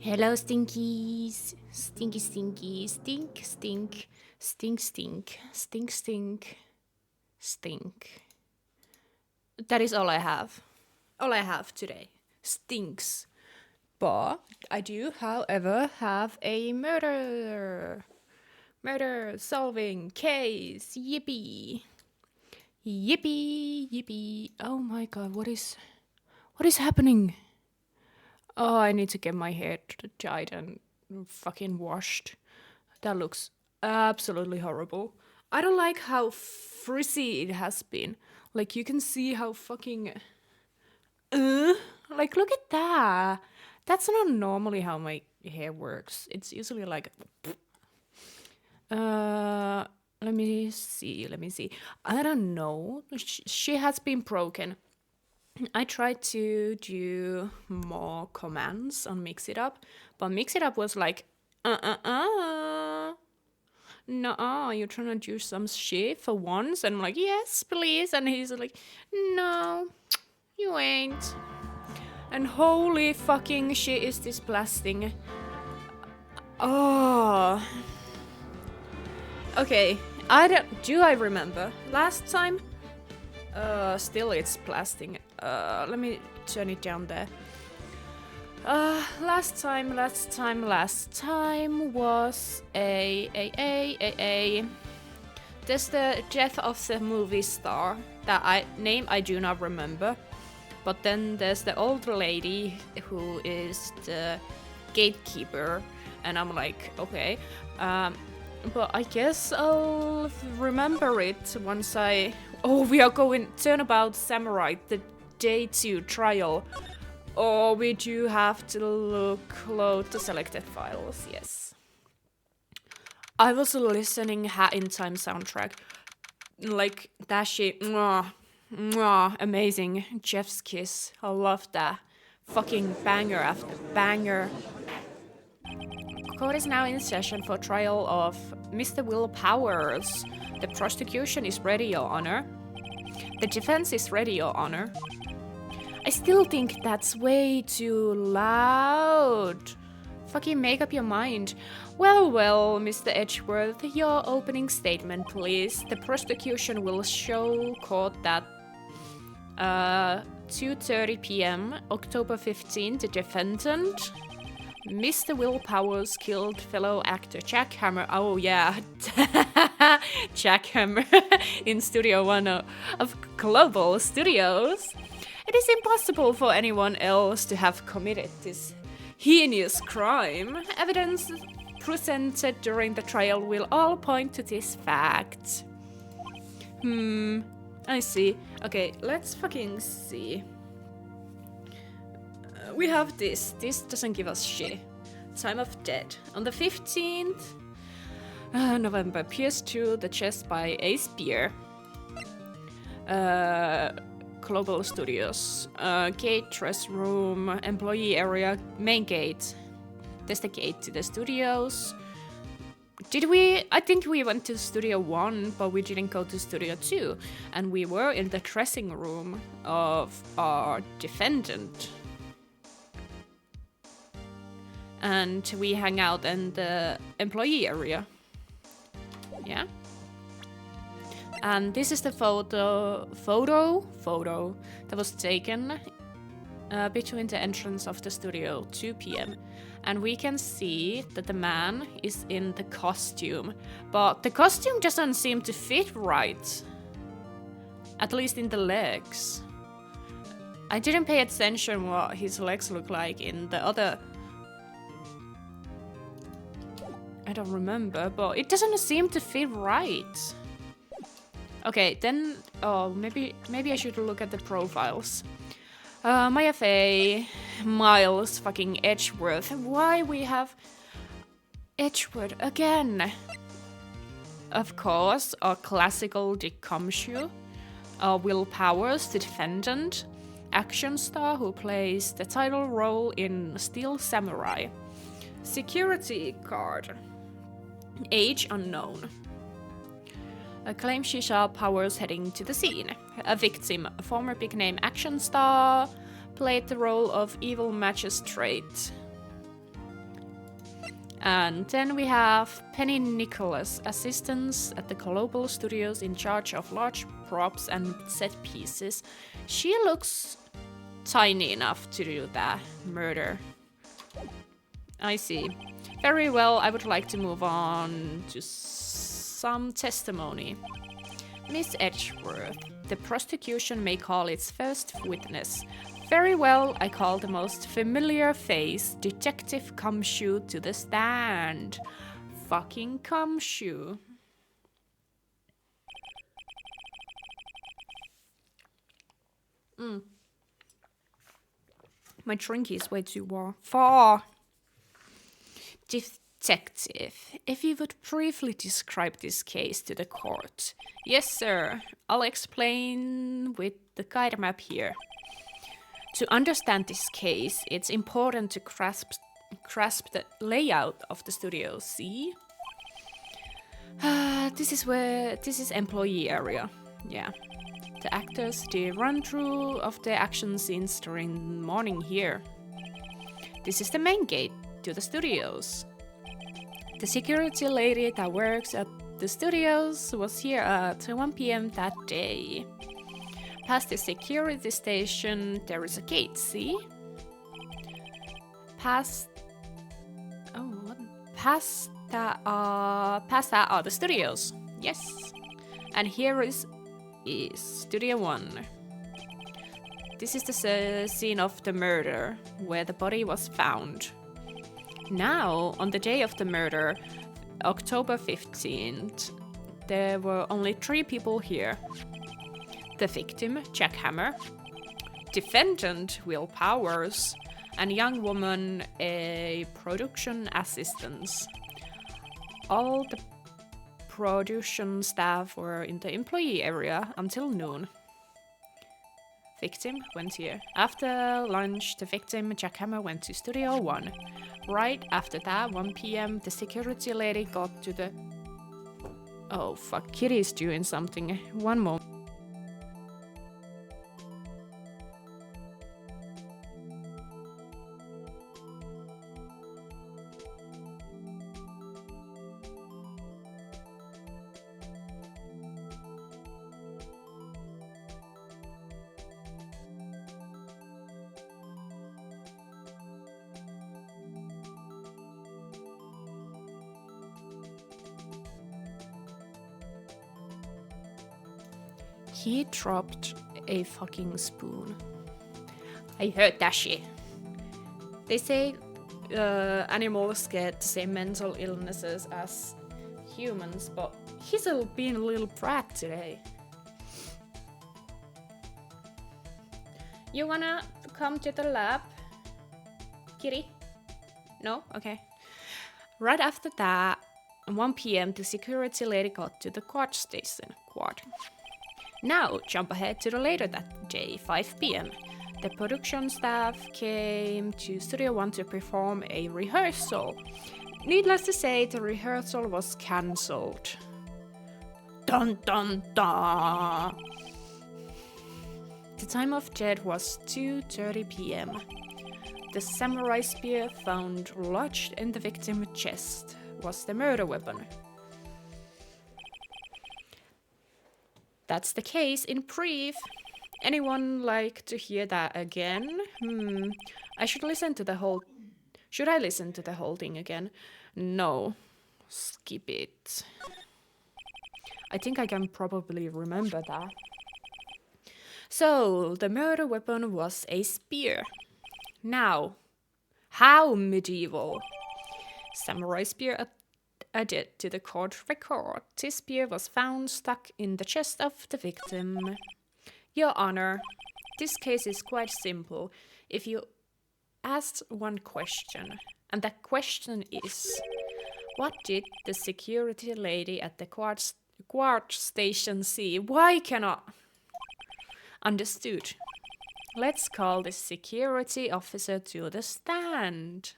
Hello, stinkies. Stinky, stinky, stink, stink, stink, stink, stink, stink, stink. That is all I have. All I have today. Stinks. But I do, however, have a murder. Murder solving case. Yippee. Yippee, yippee. Oh my god, what is happening? Oh, I need to get my hair dyed and fucking washed. That looks absolutely horrible. I don't like how frizzy it has been. Like, you can see how fucking. Like, look at that. That's not normally how my hair works. It's usually like. Let me see. I don't know. She has been broken. I tried to do more commands on Mix It Up, but Mix It Up was like, no, you're trying to do some shit for once, and I'm like, yes, please, and he's like, no, you ain't. And holy fucking shit is this blasting. Oh. Okay, I remember last time? Still it's blasting. Let me turn it down there. Last time was there's the death of the movie star that I do not remember. But then there's the old lady who is the gatekeeper, and I'm like, okay. But I guess I'll remember it once I. Oh, we are going Turnabout Samurai, the Day 2 trial. Oh, we do have to load the selected files, yes. I was listening Hat in Time soundtrack. Like, that shit, amazing. Jeff's Kiss, I love that. Fucking banger after banger. Court is now in session for trial of Mr. Will Powers. The prosecution is ready, Your Honor. The defense is ready, Your Honor. I still think that's way too loud. Fucking make up your mind. Well, Mr. Edgeworth, your opening statement, please. The prosecution will show court that 2:30 p.m., October 15, the defendant, Mr. Will Powers, killed fellow actor Jack Hammer. Oh yeah, Jack Hammer in Studio One of Global Studios. It is impossible for anyone else to have committed this heinous crime. Evidence presented during the trial will all point to this fact. I see. Okay, let's fucking see. We have this. This doesn't give us shit. Time of death. On the 15th November, pierced to the chest by a spear. Global Studios. Gate, dress room, employee area, main gate. There's the gate to the studios. Did we? I think we went to Studio 1, but we didn't go to Studio 2. And we were in the dressing room of our defendant. And we hang out in the employee area. Yeah. And this is the photo that was taken between the entrance of the studio, 2 p.m. And we can see that the man is in the costume, but the costume doesn't seem to fit right. At least in the legs. I didn't pay attention what his legs look like in the other. I don't remember, but it doesn't seem to fit right. Okay, then, maybe I should look at the profiles. Maya Fey, Miles, fucking Edgeworth. Why we have Edgeworth again? Of course, our classical Dick Cumshoe. Will Powers, the defendant. Action star who plays the title role in Steel Samurai. Security guard. Age unknown. Claims she saw Powers heading to the scene. A victim, a former big-name action star, played the role of evil magistrate. And then we have Penny Nicholas, assistants at the Global Studios in charge of large props and set pieces. She looks tiny enough to do that murder. I see. Very well, I would like to move on to some testimony. Miss Edgeworth, the prosecution may call its first witness. Very well, I call the most familiar face, Detective Cumshoe, to the stand. Fucking Cumshoe. My drink is way too far. Detective, if you would briefly describe this case to the court. Yes, sir. I'll explain with the guide map here. To understand this case, it's important to grasp the layout of the studio. See? This is employee area. Yeah. The actors, the run-through of the action scenes during morning here. This is the main gate to the studios. The security lady that works at the studios was here at 1 p.m. that day. Past the security station, there is a gate, see? Past that are the studios. Yes. And here is Studio 1. This is the scene of the murder, where the body was found. Now, on the day of the murder, October 15th, there were only 3 people here. The victim, Jack Hammer, defendant, Will Powers, and young woman, a production assistant. All the production staff were in the employee area until noon. Victim went here. After lunch, the victim, Jack Hammer, went to Studio 1. Right after that, 1 p.m., the security lady got to the... Oh fuck, Kitty's doing something. One moment. He dropped a fucking spoon. I heard that shit. They say animals get the same mental illnesses as humans, but he's being a little brat today. You wanna come to the lab, Kitty? No? Okay. Right after that, 1 p.m., the security lady got to the quad station. Now, jump ahead to the later that day, 5 p.m. The production staff came to Studio 1 to perform a rehearsal. Needless to say, the rehearsal was cancelled. Dun dun dun! The time of death was 2:30 p.m. The samurai spear found lodged in the victim's chest was the murder weapon. That's the case in brief. Anyone like to hear that again? I should listen to the whole... Should I listen to the whole thing again? No. Skip it. I think I can probably remember that. So, the murder weapon was a spear. Now, how medieval? Samurai spear added to the court record. This spear was found stuck in the chest of the victim. Your Honor, this case is quite simple. If you asked one question, and that question is, what did the security lady at the quad station see? Why cannot? Understood. Let's call the security officer to the stand.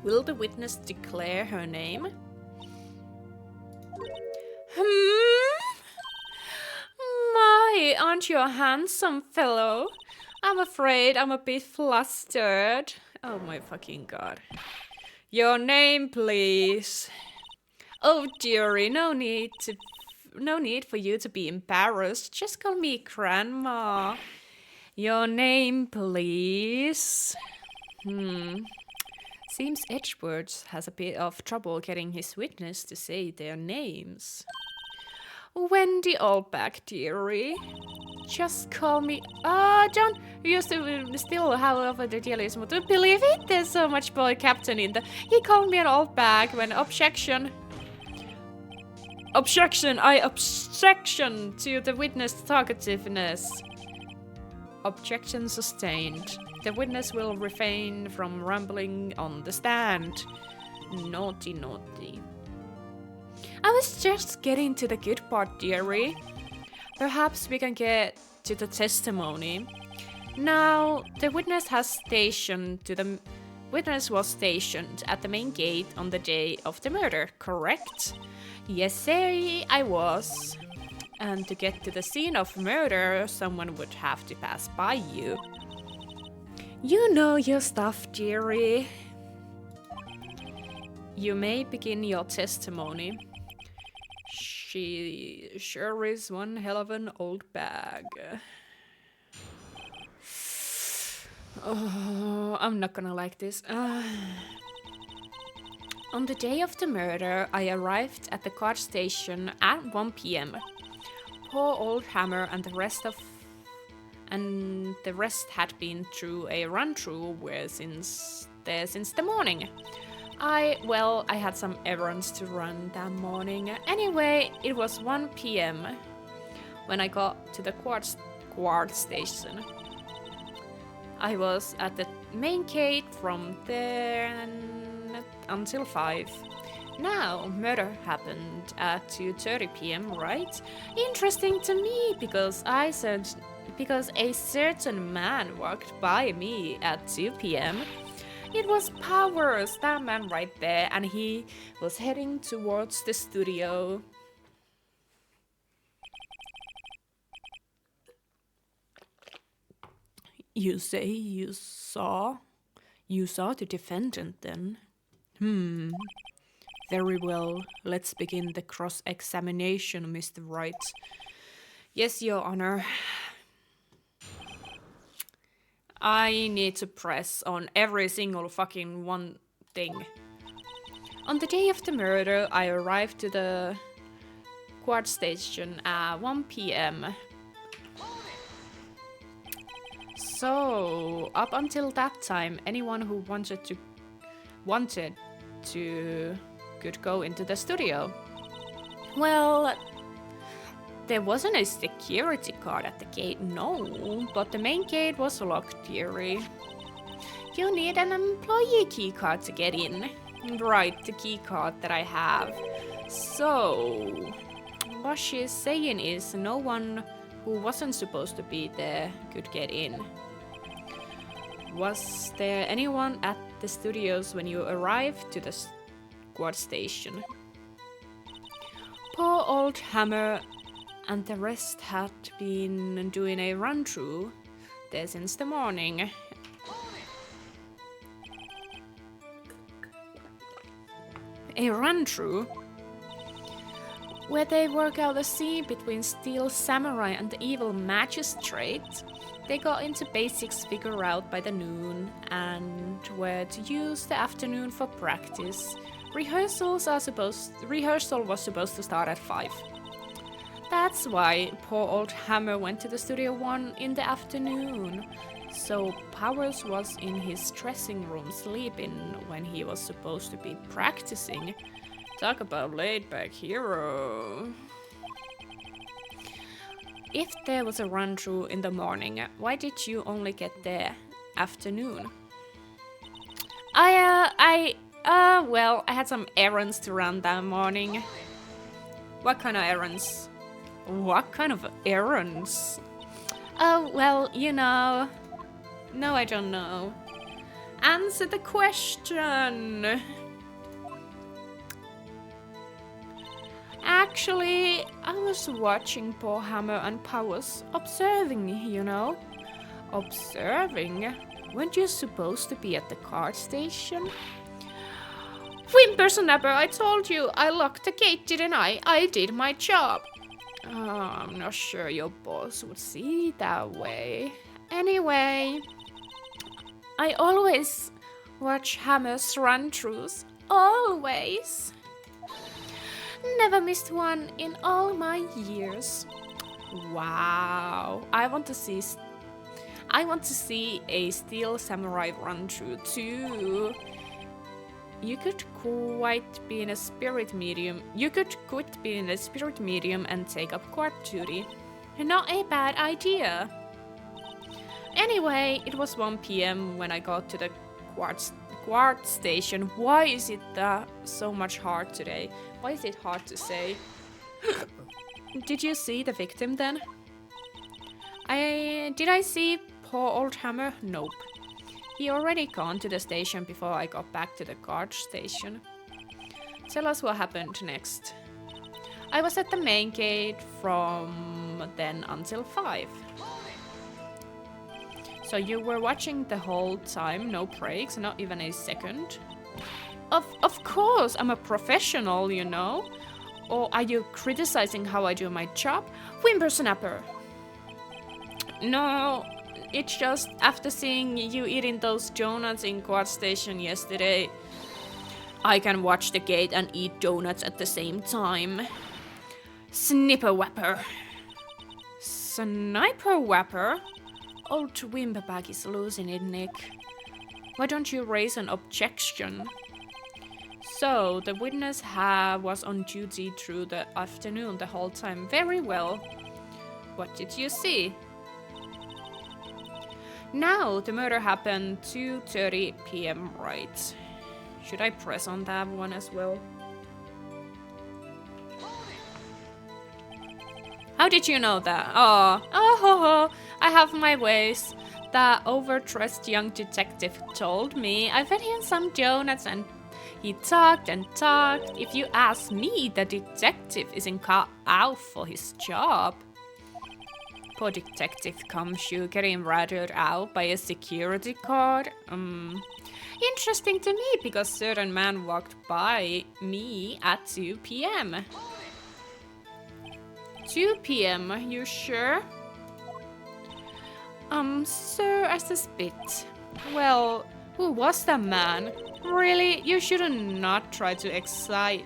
Will the witness declare her name? My, aren't aren't you a handsome fellow? I'm afraid I'm a bit flustered. Oh my fucking god. Your name, please. Oh, dearie, no need for you to be embarrassed. Just call me Grandma. Your name, please. Seems Edgeworth has a bit of trouble getting his witness to say their names. Wendy Oldback, dearie. Just call me. John, you still however the deal is to believe it. There's so much boy captain in the. He called me an old bag when objection. Objection to the witness talkativeness. Objection sustained. The witness will refrain from rambling on the stand. Naughty, naughty. I was just getting to the good part, dearie. Perhaps we can get to the testimony. Now, the witness was stationed at the main gate on the day of the murder, correct? Yes, sir, I was. And to get to the scene of murder, someone would have to pass by you. You know your stuff, dearie. You may begin your testimony. She sure is one hell of an old bag. Oh, I'm not gonna like this. On the day of the murder, I arrived at the guard station at 1 p.m. Poor old Hammer and the rest had been through a run-through since the morning. I had some errands to run that morning. Anyway, it was 1 p.m. when I got to the guard station. I was at the main gate from there until 5. Now, murder happened at 2:30 p.m., right? Interesting to me because a certain man walked by me at 2 p.m. It was Powers, that man right there, and he was heading towards the studio. You say you saw the defendant then? Very well, let's begin the cross-examination, Mr. Wright. Yes, Your Honor. I need to press on every single fucking one thing. On the day of the murder, I arrived to the guard station at 1 p.m. So, up until that time, anyone who wanted to could go into the studio. Well, there wasn't a security guard at the gate, no, but the main gate was locked, dearie. You need an employee key card to get in. Right, the key card that I have. So, what she's saying is no one who wasn't supposed to be there could get in. Was there anyone at the studios when you arrived to the guard station? Poor old Hammer and the rest had been doing a run-through there since the morning. A run-through? Where they work out the scene between Steel Samurai and the evil magistrate. They got into basics figure out by the noon and were to use the afternoon for practice. Rehearsal was supposed to start at 5. That's why poor old Hammer went to the studio 1 in the afternoon. So Powers was in his dressing room sleeping when he was supposed to be practicing. Talk about laid-back hero. If there was a run-through in the morning, why did you only get there afternoon? Well, I had some errands to run that morning. What kind of errands? What kind of errands? Oh, well, you know. No, I don't know. Answer the question. Actually, I was watching poor Hammer and Powers, observing, you know. Observing? Weren't you supposed to be at the card station? Whimpersnapper, I told you, I locked the gate, didn't I? I did my job. I'm not sure your boss would see it that way. Anyway, I always watch Hammer's run-throughs. Always. Never missed one in all my years. Wow. I want to see a Steel Samurai run-through too. You could quite be in a spirit medium. You could quit being a spirit medium and take up court duty. Not a bad idea. Anyway, it was 1 PM when I got to the quart station. Why is it so much hard today? Why is it hard to say? Did you see the victim then? Did I see poor old Hammer? Nope. He already gone to the station before I got back to the guard station. Tell us what happened next. I was at the main gate from then until 5. So you were watching the whole time, no breaks, not even a second? Of course, I'm a professional, you know. Or are you criticizing how I do my job? Whimpersnapper. No, it's just after seeing you eating those donuts in Quad Station yesterday, I can watch the gate and eat donuts at the same time. Snipper Whapper. Sniper Whapper? Old Wimperback is losing it, Nick. Why don't you raise an objection? So, the witness was on duty through the afternoon the whole time. Very well. What did you see? Now, the murder happened 2:30 PM, right? Should I press on that one as well? How did you know that? Oh, I have my ways. The overdressed young detective told me. I fed him some donuts and he talked and talked. If you ask me, the detective isn't cut out for his job. Poor detective Kamshu getting ratted out by a security guard. Interesting to me because certain man walked by me at 2 PM. 2 PM, you sure? Sir, I suspect. Well, who was that man? Really, you should not try to excite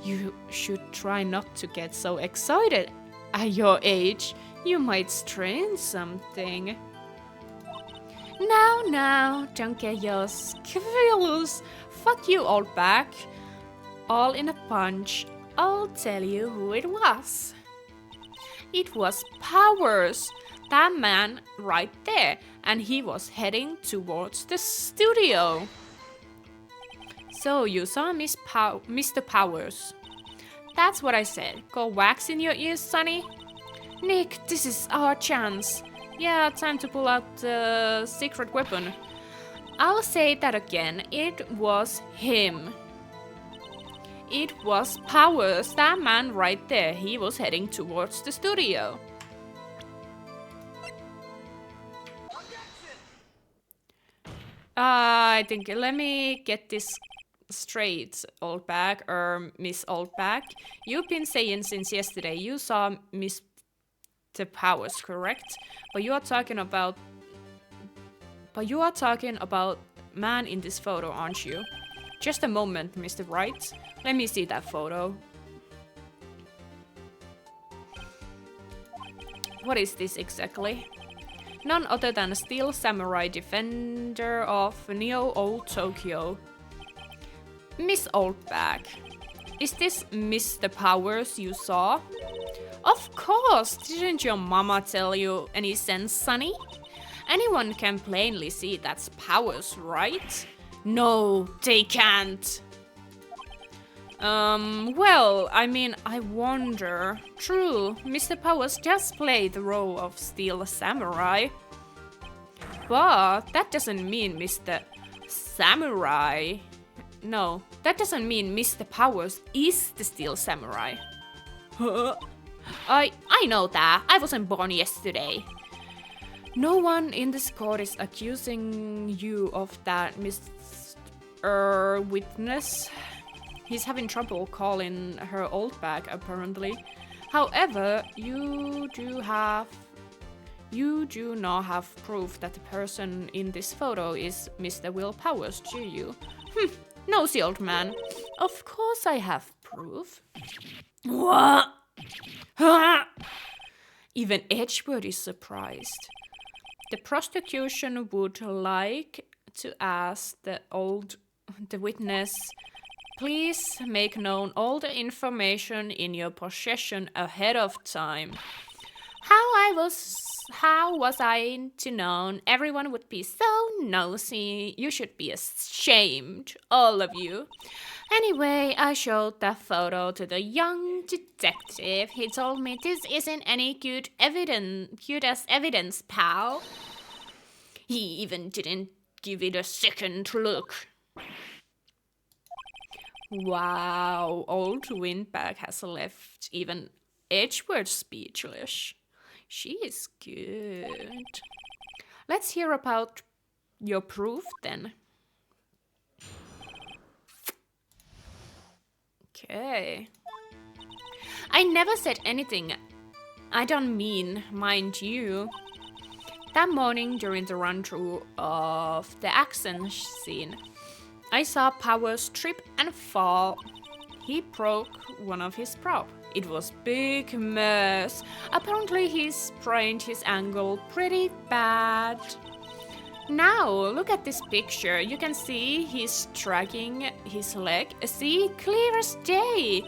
You should try not to get so excited. At your age, you might strain something. Now, don't get your skills. Fuck you, old back. All in a punch. I'll tell you who it was. It was Powers. That man right there. And he was heading towards the studio. So you saw Mr. Powers. That's what I said. Go wax in your ears, Sonny. Nick, this is our chance. Yeah, time to pull out the secret weapon. I'll say that again. It was him. It was Powers. That man right there. He was heading towards the studio. I think, let me get this straight, old bag, or Miss Old Bag. You've been saying since yesterday you saw Mr. Powers, correct? But you are talking about man in this photo, aren't you? Just a moment, Mr. Wright. Let me see that photo. What is this exactly? None other than a Steel Samurai defender of Neo Old Tokyo. Miss Oldback. Is this Mr. Powers you saw? Of course! Didn't your mama tell you any sense, Sonny? Anyone can plainly see that's Powers, right? No, they can't. Well, I mean, I wonder. True, Mr. Powers just played the role of Steel Samurai. But that doesn't mean Mr. Samurai. No, that doesn't mean Mr. Powers is the Steel Samurai. Huh? I know that. I wasn't born yesterday. No one in this court is accusing you of that, Mr. Witness. He's having trouble calling her old bag, apparently. However, you do not have proof that the person in this photo is Mr. Will Powers, do you? Nosy old man. Of course I have proof. What? Even Edgeworth is surprised. The prosecution would like to ask the witness, please make known all the information in your possession ahead of time. How was I to know everyone would be so nosy? You should be ashamed, all of you. Anyway, I showed that photo to the young detective. He told me this isn't any good as evidence, pal. He even didn't give it a second look. Wow, old Windbag has left even Edgeworth speechless. She is good. Let's hear about your proof then. Okay. I never said anything. I don't mean, mind you. That morning during the run-through of the action scene, I saw Powers trip and fall. He broke one of his props. It was big mess. Apparently he sprained his ankle pretty bad. Now, look at this picture. You can see he's dragging his leg. See, clear as day.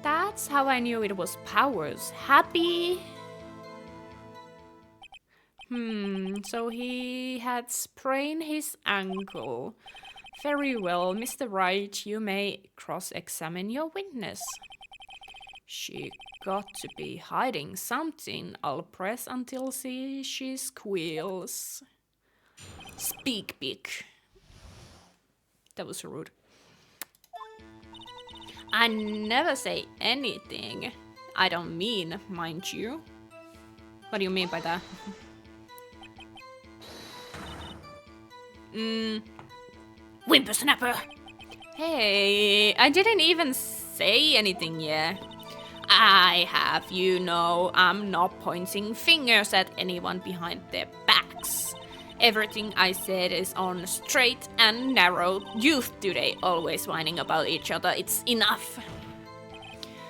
That's how I knew it was Powers. Happy? So he had sprained his ankle. Very well, Mr. Wright, you may cross-examine your witness. She got to be hiding something. I'll press until she squeals. Speak big. That was rude. I never say anything. I don't mean, mind you. What do you mean by that? Whippersnapper! Hey, I didn't even say anything yet. I have, you know, I'm not pointing fingers at anyone behind their backs. Everything I said is on straight and narrow. Youth today always whining about each other. It's enough.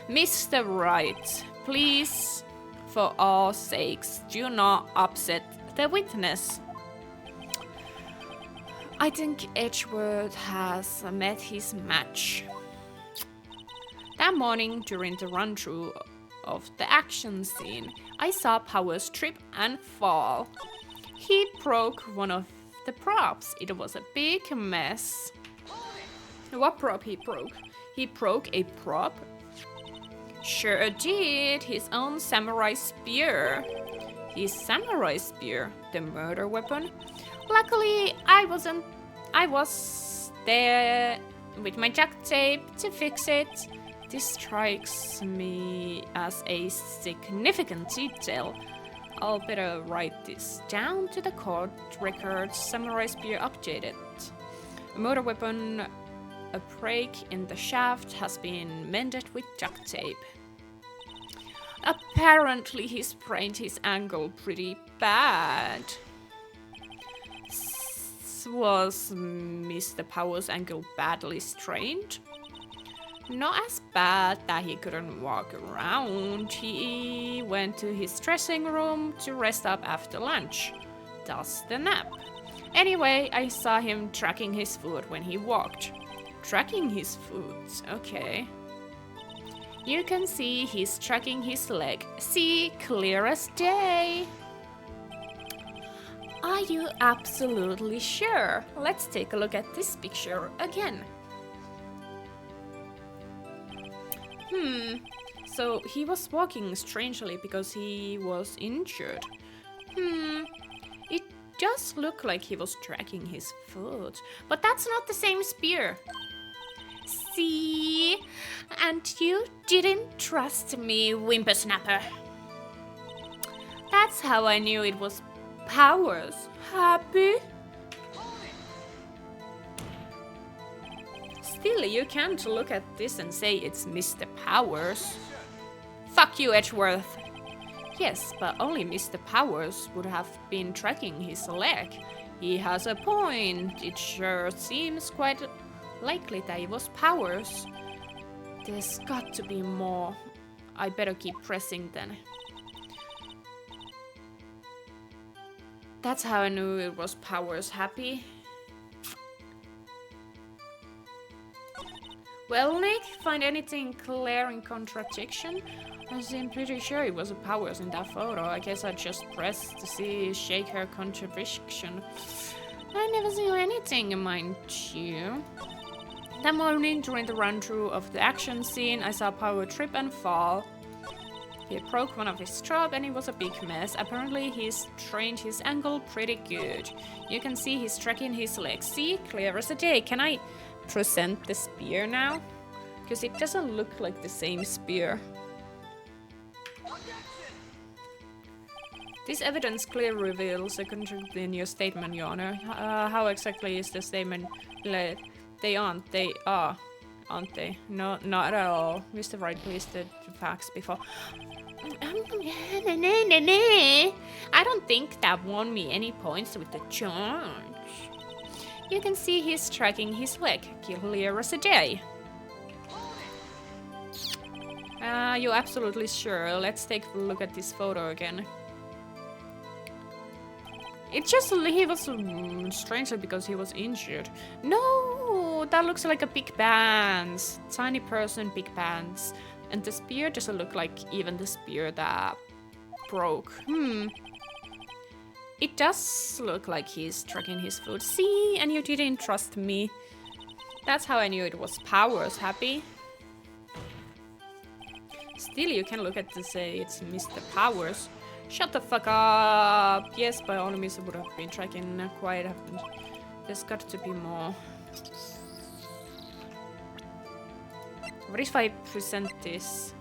Mr. Wright, please, for all sakes, do not upset the witness. I think Edgeworth has met his match. That morning, during the run-through of the action scene, I saw Powers trip and fall. He broke one of the props. It was a big mess. What prop he broke? He broke a prop? Sure did. His own samurai spear. His samurai spear, the murder weapon. Luckily, I was there with my duct tape to fix it. This strikes me as a significant detail. I'll better write this down to the court records. Samurai spear updated. A motor weapon, a break in the shaft has been mended with duct tape. Apparently he sprained his ankle pretty bad. Was Mr. Powers' ankle badly strained? Not as bad that he couldn't walk around. He went to his dressing room to rest up after lunch. Thus the nap. Anyway, I saw him tracking his foot when he walked. Tracking his foot, okay. You can see he's tracking his leg. See, clear as day. Are you absolutely sure? Let's take a look at this picture again. So he was walking strangely because he was injured. It does look like he was tracking his foot, but that's not the same spear. See? And you didn't trust me, Whimpersnapper. That's how I knew it was Powers. Happy? Still, you can't look at this and say it's Mr. Powers. Fuck you, Edgeworth. Yes, but only Mr. Powers would have been tracking his leg. He has a point. It sure seems quite likely that it was Powers. There's got to be more. I better keep pressing then. That's how I knew it was Powers. Happy? Well, Nick, find anything clear in contradiction? I'm pretty sure it was a Powers in that photo. I guess I just pressed to see shake her contradiction. I never saw anything, mind you. That morning, during the run-through of the action scene, I saw Power trip and fall. He broke one of his straps and it was a big mess. Apparently, he's trained his ankle pretty good. You can see he's tracking his legs. See? Clear as a day. Can I present the spear now? Because it doesn't look like the same spear. This evidence clearly reveals a contradiction in your statement, Your Honor. How exactly is the statement? They aren't. They are. Aren't they? No, not at all. Mr. Wright listed the facts before. I don't think that won me any points with the charge. You can see he's tracking his leg, clear as a day. You're absolutely sure. Let's take a look at this photo again. It just, he was strangely because he was injured. No, that looks like a big bands. Tiny person, big bands. And the spear doesn't look like even the spear that broke. It does look like he's tracking his foot. See, and you didn't trust me. That's how I knew it was Powers. Happy? Still, you can look at this say it's Mr. Powers. Shut the fuck up! Yes, by all means I would have been tracking quite often. There's got to be more. What if I present this?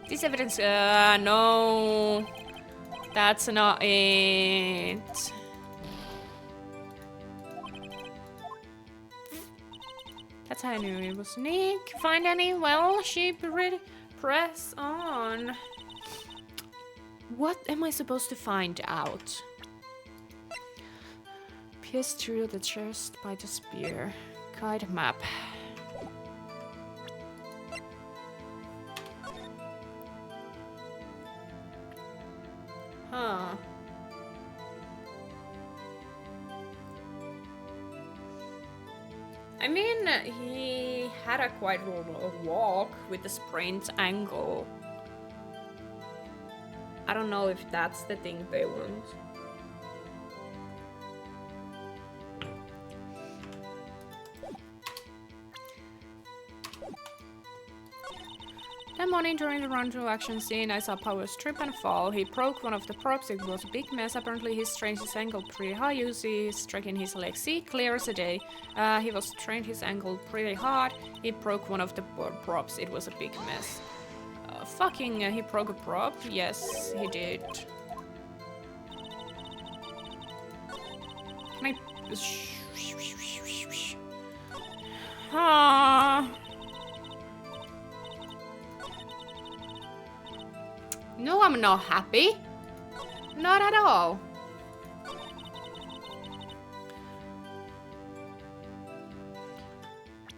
This evidence, no. That's not it. That's how I knew it was Nick. Find any? Well, she press on. What am I supposed to find out? Pierce through the chest by the spear. Guide map. Huh. I mean, he had a quite a walk with a sprained ankle. I don't know if that's the thing they want. That morning during the run-through action scene, I saw Powers trip and fall. He broke one of the props. It was a big mess. Apparently, he strained his ankle pretty hard. You see, he's striking his leg. See, clear as a day. He was strained his ankle pretty hard. He broke one of the props. It was a big mess. He broke a prop? Yes, he did. Can I... No, I'm not happy. Not at all.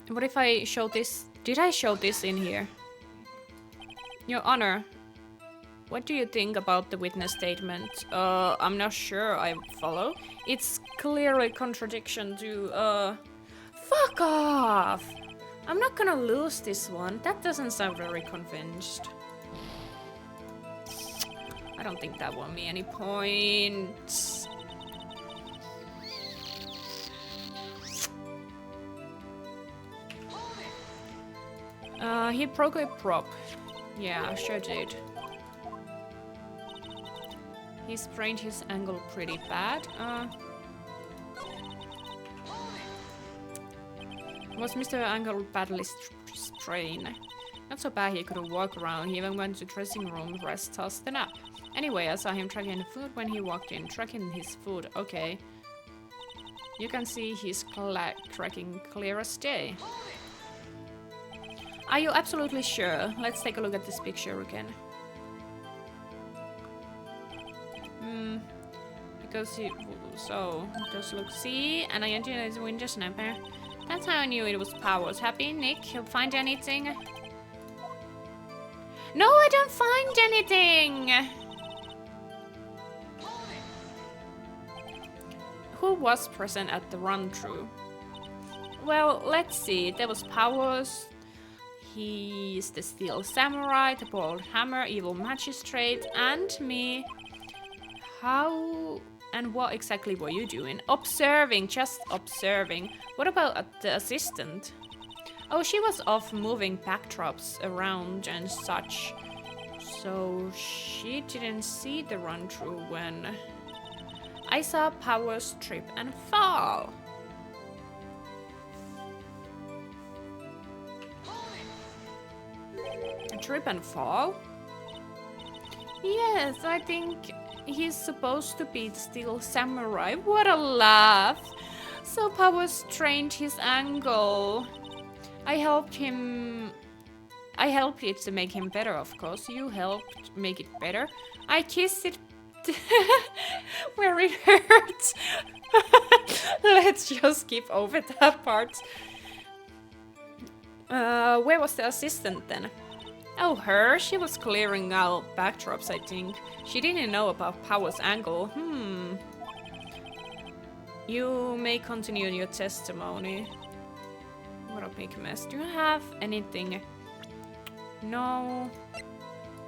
What if I show this? Did I show this in here? Your Honor, what do you think about the witness statement? I'm not sure I follow. It's clearly contradiction to, Fuck off! I'm not gonna lose this one. That doesn't sound very convinced. I don't think that won me any points. He broke a prop. Yeah, sure did. He sprained his ankle pretty bad. Was Mr. Ankle badly sprained? Not so bad he couldn't walk around. He even went to dressing room, rest, tossed a nap. Anyway, I saw him tracking food when he walked in. Tracking his food, okay. You can see he's tracking clear as day. Are you absolutely sure? Let's take a look at this picture again. Because he... So, just look. See? And I entered his window snapper. That's how I knew it was Powers. Happy, Nick? He'll find anything? No, I don't find anything! Who was present at the run-through? Well, let's see. There was Powers. He's the Steel Samurai, the Bald Hammer, Evil Magistrate, and me. How and what exactly were you doing? Observing, just observing. What about the assistant? Oh, she was off moving backdrops around and such. So she didn't see the run-through when I saw Powers trip and fall. Trip and fall? Yes, I think he's supposed to be the Steel Samurai. What a laugh! So Powers trained his ankle. I helped it to make him better, of course. You helped make it better. I kissed it where it hurts. Let's just skip over that part. Where was the assistant then? Oh, her? She was clearing out backdrops, I think. She didn't know about Powers' ankle. You may continue your testimony. What a big mess. Do you have anything? No.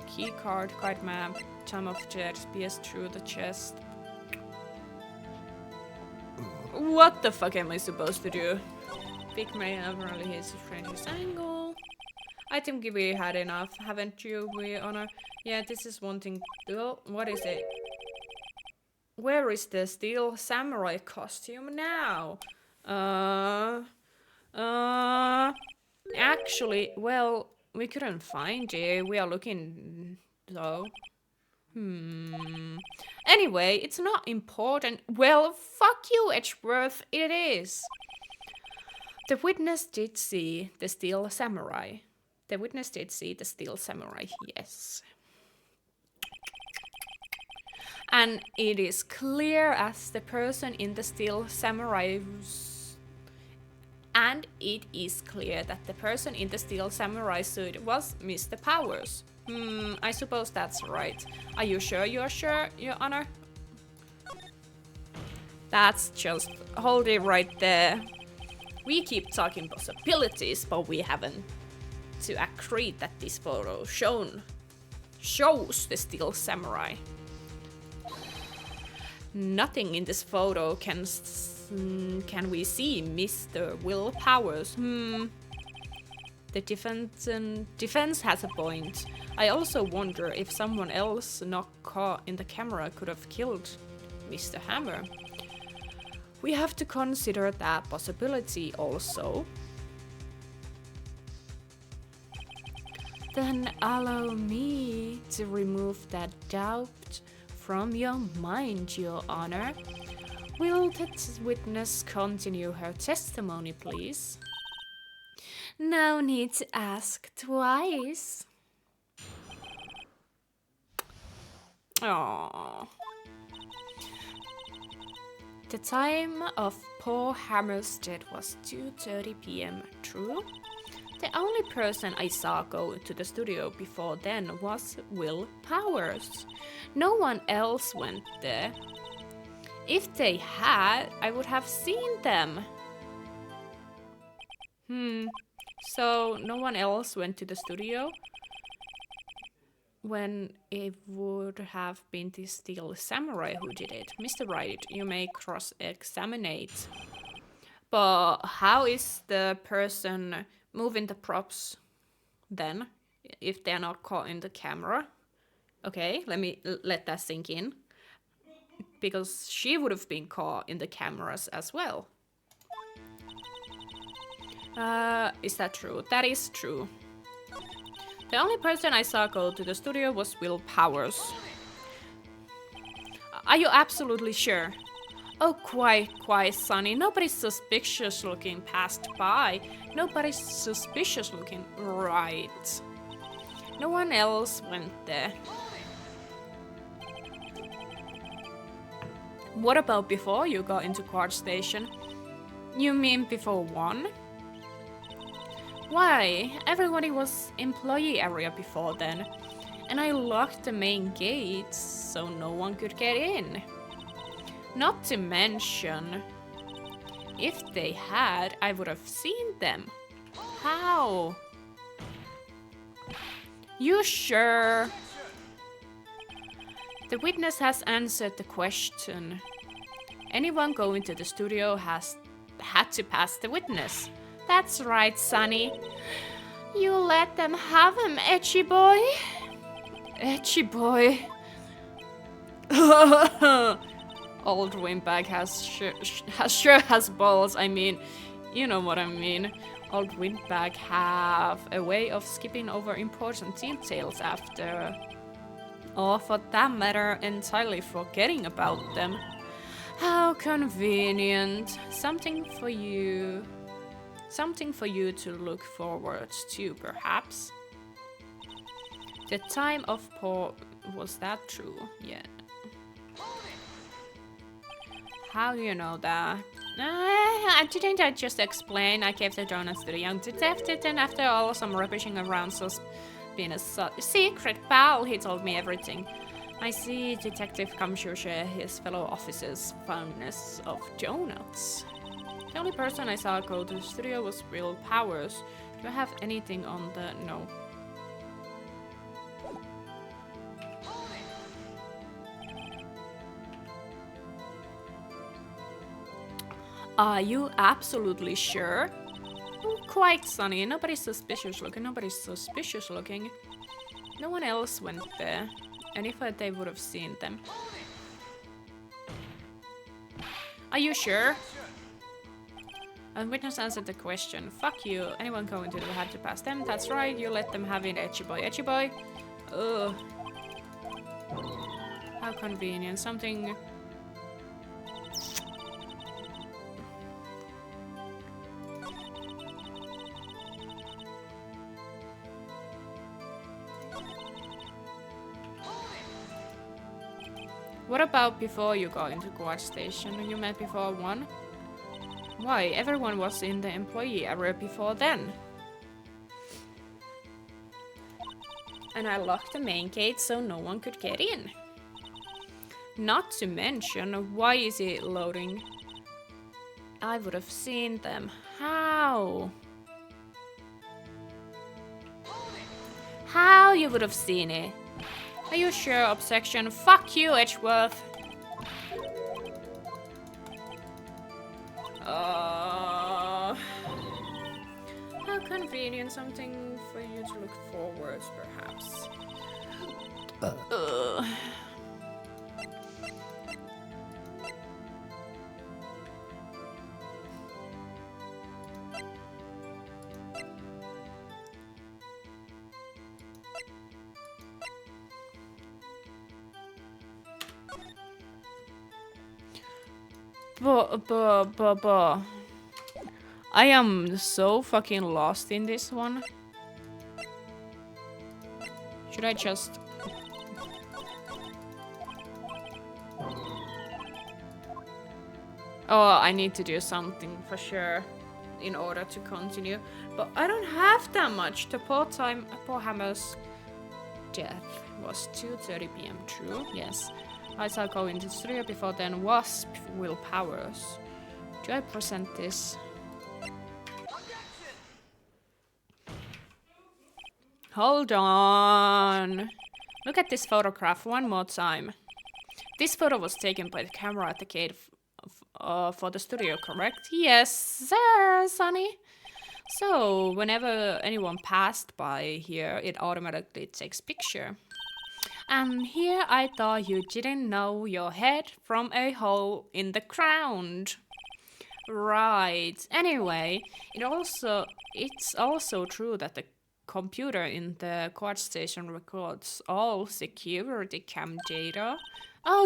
Key card, guide map, time of death, pierce through the chest. What the fuck am I supposed to do? Big man apparently his friend his angle. I think we had enough, haven't you, we honor? Yeah, this is one thing. What is it? Where is the Steel Samurai costume now? Actually, well, we couldn't find it. We are looking, though. Anyway, it's not important. Well, fuck you, Edgeworth. It is. The witness did see the Steel Samurai. The witness did see the Steel Samurai, yes. And it is clear as the person in the Steel Samurai... And it is clear that the person in the Steel Samurai suit was Mr. Powers. I suppose that's right. Are you sure you're sure, Your Honor? That's just... Hold it right there. We keep talking possibilities, but we haven't to agree that this photo shows the Steel Samurai. Nothing in this photo can we see Mr. Will Powers. The defense has a point. I also wonder if someone else not caught in the camera could have killed Mr. Hammer. We have to consider that possibility also. Then allow me to remove that doubt from your mind, Your Honor. Will the witness continue her testimony, please? No need to ask twice. Aww. The time of poor Hammer's death was 2:30 p.m. True? The only person I saw go to the studio before then was Will Powers. No one else went there. If they had, I would have seen them. So no one else went to the studio? When it would have been the Steel Samurai who did it. Mr. Wright, you may cross-examinate. But how is the person moving the props? then, if they're not caught in the camera. Okay, let that sink in. Because she would have been caught in the cameras as well. Is that true? That is true. The only person I saw go to the studio was Will Powers. Are you absolutely sure? Oh, quite, Sonny. Nobody's suspicious looking passed by. Nobody's suspicious looking, right. No one else went there. What about before you got into Quad Station? You mean before 1? Why? Everybody was employee area before then. And I locked the main gates so no one could get in. Not to mention, if they had, I would have seen them. How? You sure? The witness has answered the question. Anyone going to the studio had to pass the witness. That's right, Sonny. You let them have him, Etchy boy. Etchy boy. Old windbag sure has balls. I mean, you know what I mean. Old windbag have a way of skipping over important details after, or for that matter, entirely forgetting about them. How convenient. Something for you to look forward to, perhaps. The time of was that true? Yeah. How do you know that? Didn't I just explain? I gave the donuts to the young detective, and after all some rubbishing around sus being a secret pal, he told me everything. I see Detective Kamshu share his fellow officers' fondness of donuts. The only person I saw go to the studio was Will Powers. Do I have anything on the... No. Are you absolutely sure? Quite, Sonny. Nobody's suspicious looking. No one else went there. And if they would have seen them. Are you sure? A witness answered the question. Fuck you. Anyone going to the had to pass them. That's right. You let them have it, Etchy boy. Etchy boy. Ugh. How convenient. Something... What about before you got into Quad Station? You met before 1? Why? Everyone was in the employee area before then. And I locked the main gate so no one could get in. Not to mention, why is it loading? I would have seen them. How? How you would have seen it? Are you sure, objection? Fuck you, Edgeworth. How convenient. Something for you to look forward, perhaps. I am so fucking lost in this one. Should I just... Oh, I need to do something for sure in order to continue. But I don't have that much. The poor Hammer's death was 2:30 p.m. True? Yes. I saw go into the studio before then was Will Powers. Do I present this? Hold on. Look at this photograph one more time. This photo was taken by the camera at the gate for the studio, correct? Yes, sir, Sonny. So whenever anyone passed by here, it automatically takes picture. And here I thought you didn't know your head from a hole in the ground. Right. Anyway, it's also true that the computer in the court station records all security cam data. Oh,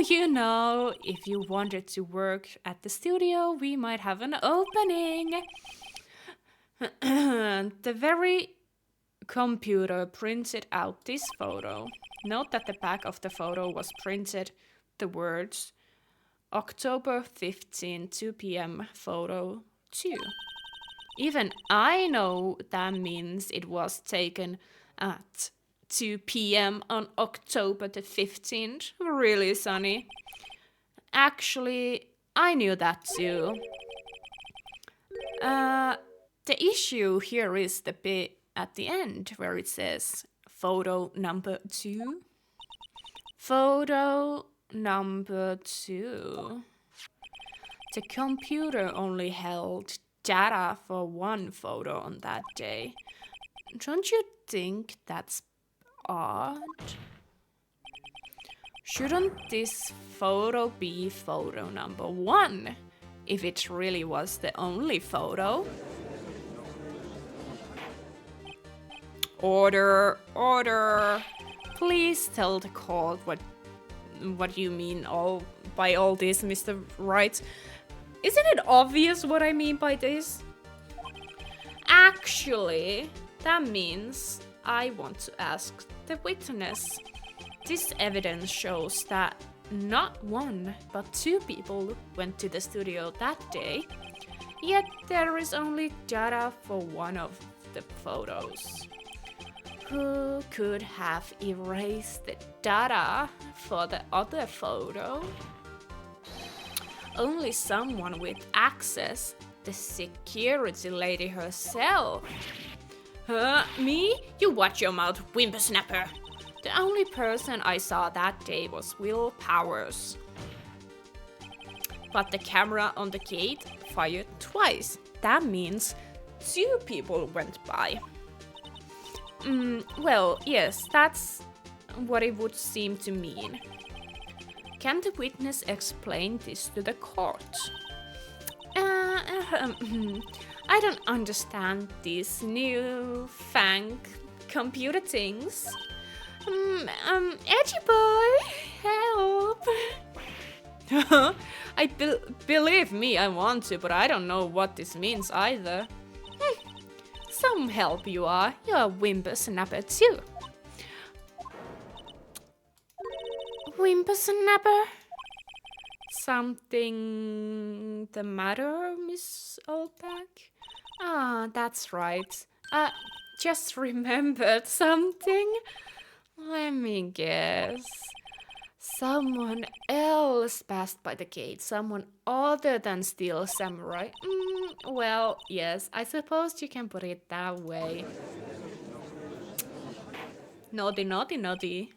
if you wanted to work at the studio, we might have an opening. The very computer printed out this photo. Note that the back of the photo was printed the words October 15, 2 p.m. photo 2. Even I know that means it was taken at 2 p.m. on October the 15th. Really, Sonny? Actually, I knew that too. The issue here is the bit at the end where it says photo number 2. Photo number 2. The computer only held data for one photo on that day. Don't you think that's odd? Shouldn't this photo be photo number 1 if it really was the only photo? Order, order. Please tell the court what you mean by all this, Mr. Wright. Isn't it obvious what I mean by this? Actually, that means I want to ask the witness. This evidence shows that not 1, but 2 people went to the studio that day. Yet there is only data for one of the photos. Who could have erased the data for the other photo? Only someone with access, the security lady herself. Me? You watch your mouth, whippersnapper. The only person I saw that day was Will Powers. But the camera on the gate fired twice. That means 2 people went by. Well, yes, that's what it would seem to mean. Can the witness explain this to the court? I don't understand these new fang computer things. Edgy boy, help! Believe me, I want to, but I don't know what this means either. Some help you are. You're a whippersnapper too. Whippersnapper? Something the matter, Miss Oldback? Ah, that's right. Just remembered something. Let me guess. Someone else passed by the gate. Someone other than Steel Samurai. Well, yes, I suppose you can put it that way. Naughty, naughty, naughty.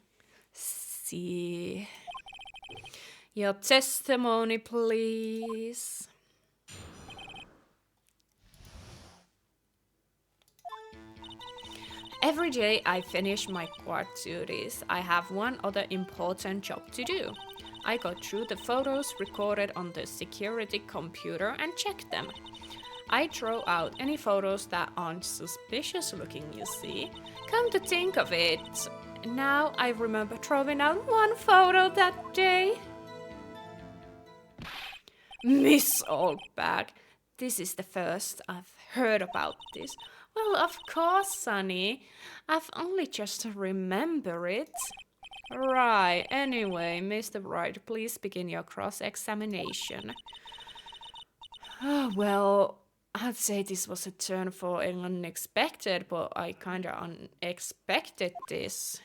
See. Your testimony, please. Every day I finish my court duties, I have one other important job to do. I go through the photos recorded on the security computer and check them. I throw out any photos that aren't suspicious looking, you see. Come to think of it, now I remember throwing out one photo that day. Miss Oldback, this is the first I've heard about this. Well, of course, Sonny. I've only just remembered it. Right, anyway, Mr. Wright, please begin your cross-examination. Well, I'd say this was a turn for unexpected, but I kinda unexpected this.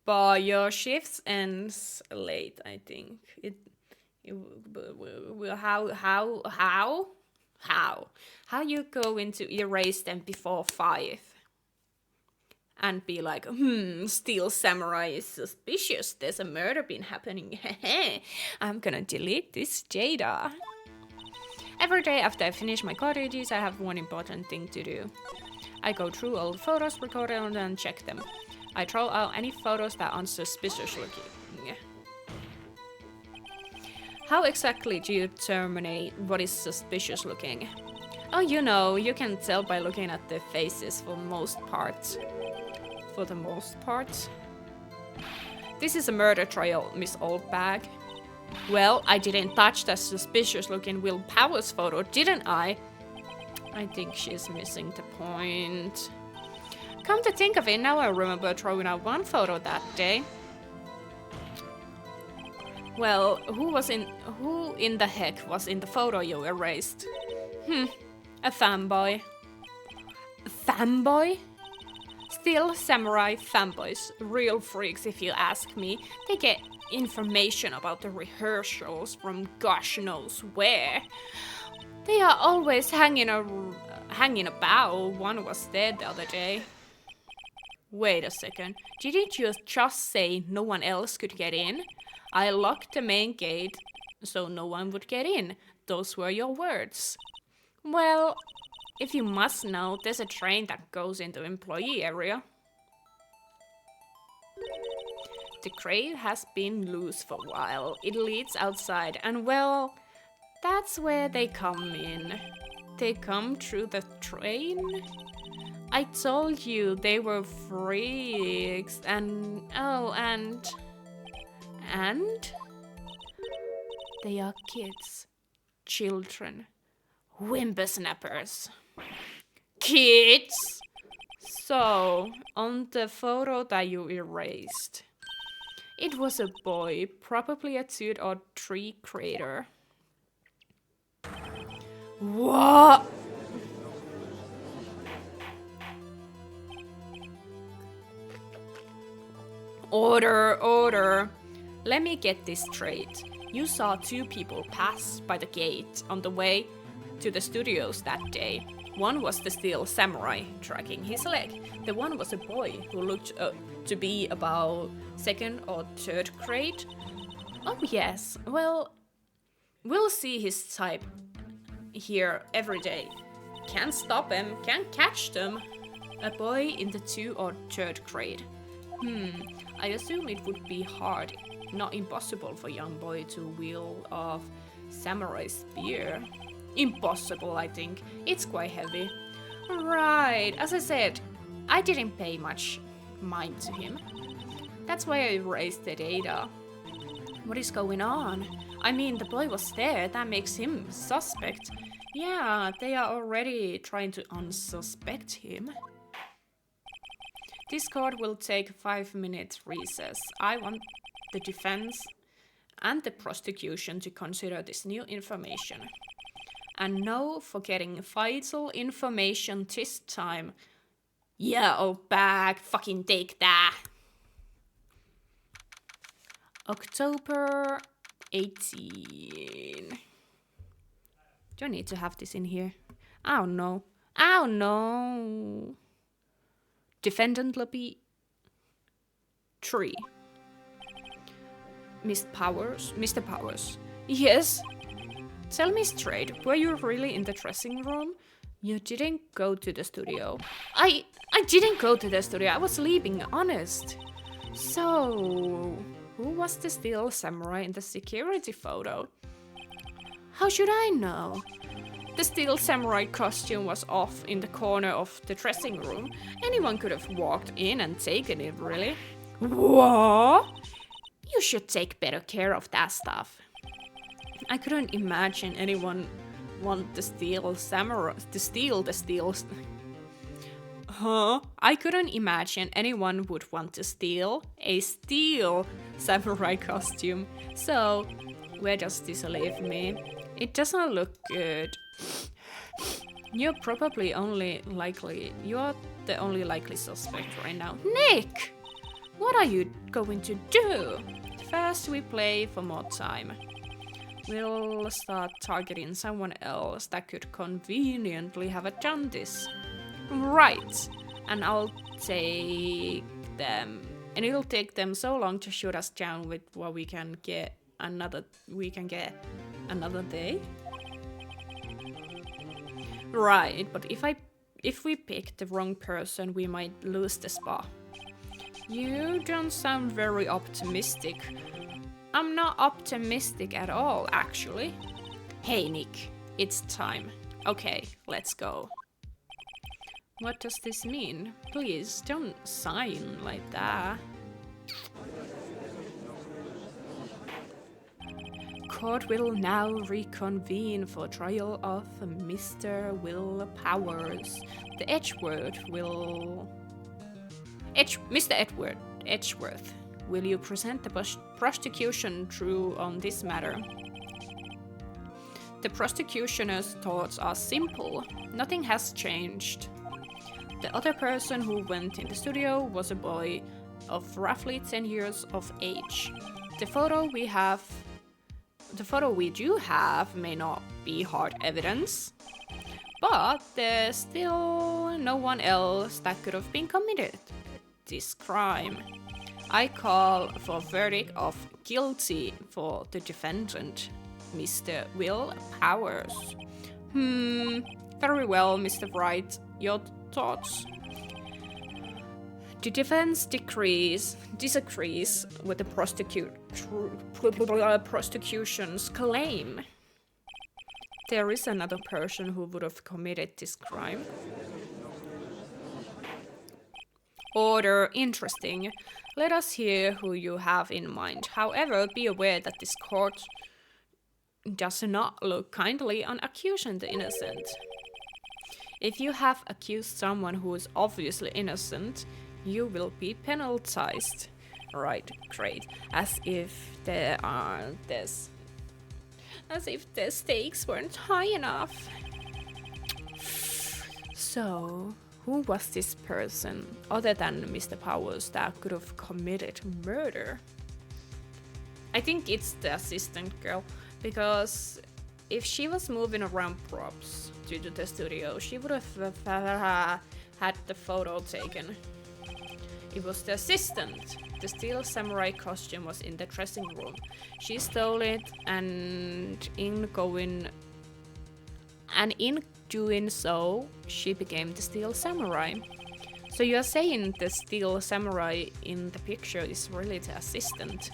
But your shift ends late, I think. How you going to erase them before 5? And be like, Steel Samurai is suspicious. There's a murder been happening. I'm gonna delete this data. Every day after I finish my car duties, I have one important thing to do. I go through old photos, record them, and check them. I throw out any photos that aren't suspicious looking. How exactly do you determine what is suspicious looking? Oh, you know, you can tell by looking at the faces for the most part. This is a murder trial, Miss Oldbag. Well, I didn't touch that suspicious looking Will Powers photo, didn't I? I think she's missing the point. Come to think of it, now I remember throwing out one photo that day. Well, who in the heck was in the photo you erased? A fanboy. Fanboy? Still, samurai fanboys, real freaks if you ask me. They get information about the rehearsals from gosh knows where. They are always hanging about. One was dead the other day. Wait a second. Didn't you just say no one else could get in? I locked the main gate so no one would get in. Those were your words. Well, if you must know, there's a train that goes into employee area. The crate has been loose for a while. It leads outside and well, that's where they come in. They come through the train? I told you they were freaks and they are kids, children, whippersnappers. Kids! So, on the photo that you erased, it was a boy, probably a 2 or 3 grader. What? Order. Let me get this straight. You saw 2 people pass by the gate on the way to the studios that day. One was the steel samurai dragging his leg. The one was a boy who looked to be about 2nd or 3rd grade. Oh yes, well, we'll see his type here every day. Can't stop him, can't catch them. A boy in the 2 or 3rd grade. I assume it would be hard, not impossible for a young boy to wield a samurai spear. Impossible, I think. It's quite heavy. Right, as I said, I didn't pay much mind to him. That's why I erased the data. What is going on? I mean, the boy was there, that makes him suspect. Yeah, they are already trying to unsuspect him. This court will take 5 minutes recess. I want the defense and the prosecution to consider this new information. And no forgetting vital information this time. Yeah, old bag, fucking take that. October 18. Do I need to have this in here? I don't know. Defendant lobby 3. Mr. Powers. Yes? Tell me straight, were you really in the dressing room? You didn't go to the studio. I didn't go to the studio, I was leaving, honest. So, who was the steel samurai in the security photo? How should I know? The steel samurai costume was off in the corner of the dressing room. Anyone could have walked in and taken it, really. What? You should take better care of that stuff. I couldn't imagine anyone want the steel samurai to steal the steel. I couldn't imagine anyone would want to steal a steel samurai costume. So, where does this leave me? It doesn't look good. You're the only likely suspect right now. Nick! What are you going to do? First we play for more time. We'll start targeting someone else that could conveniently have done this. Right. And I'll take them. And it'll take them so long to shoot us down with what we can get another day. Right, but if we pick the wrong person, we might lose the spa. You don't sound very optimistic. I'm not optimistic at all, actually. Hey, Nick, it's time. Okay, let's go. What does this mean? Please, don't sign like that. Court will now reconvene for trial of Mr. Will Powers. The Edgeworth will... Mr. Edgeworth, will you present the prosecution true on this matter? The prosecutioner's thoughts are simple. Nothing has changed. The other person who went in the studio was a boy of roughly 10 years of age. The photo we do have may not be hard evidence, but there's still no one else that could have been committed this crime. I call for verdict of guilty for the defendant, Mr. Will Powers. Very well, Mr. Wright. Your thoughts? The defense disagrees with the prosecution's claim. There is another person who would have committed this crime. Order, interesting. Let us hear who you have in mind. However, be aware that this court does not look kindly on accusing the innocent. If you have accused someone who is obviously innocent, you will be penalized. Right, great. As if the stakes weren't high enough. So, who was this person, other than Mr. Powers, that could have committed murder? I think it's the assistant girl, because if she was moving around props to the studio, she would have had the photo taken. It was the assistant. The steel samurai costume was in the dressing room. She stole it, and in doing so, she became the steel samurai. So you are saying the steel samurai in the picture is really the assistant?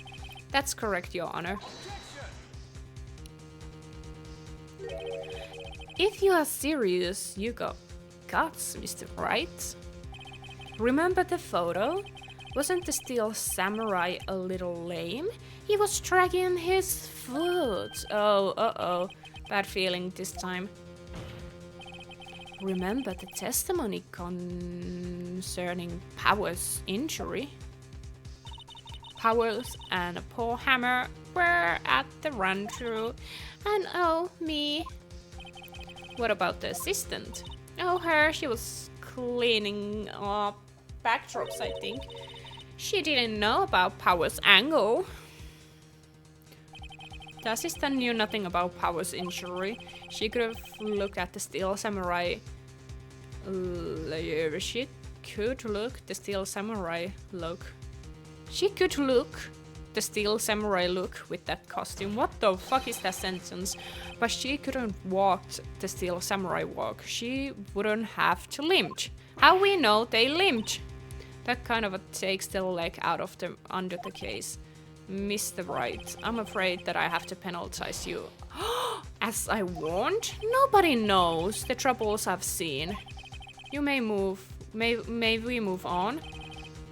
That's correct, Your Honor. If you are serious, you got guts, Mr. Wright. Remember the photo? Wasn't the steel samurai a little lame? He was dragging his foot. Oh, uh-oh. Bad feeling this time. Remember the testimony concerning Powers' injury? Powers and Paul Hammer were at the run-through. And oh, me. What about the assistant? Oh, her. She was cleaning up backdrops, I think. She didn't know about Powers' angle. The assistant knew nothing about Powers' injury. She could have looked at the steel samurai. She could look the steel samurai look. She could look the steel samurai look with that costume. What the fuck is that sentence? But she couldn't walk the steel samurai walk. She wouldn't have to limp. How we know they limped? That kind of takes the leg out of the under the case. Mr. Wright, I'm afraid that I have to penalize you. As I warned? Nobody knows the troubles I've seen. You may move. May we move on?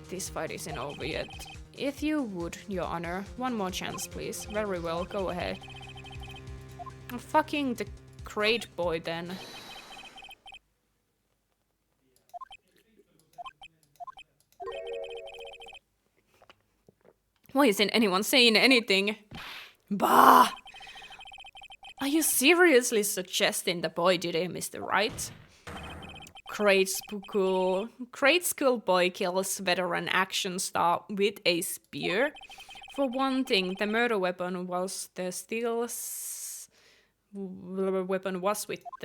This fight isn't over yet. If you would, Your Honor, one more chance, please. Very well, go ahead. Fucking the crate boy, then. Why isn't anyone saying anything? Bah! Are you seriously suggesting the boy did it, Mr. Wright? Grade school boy kills veteran action star with a spear. For one thing, the murder weapon was with the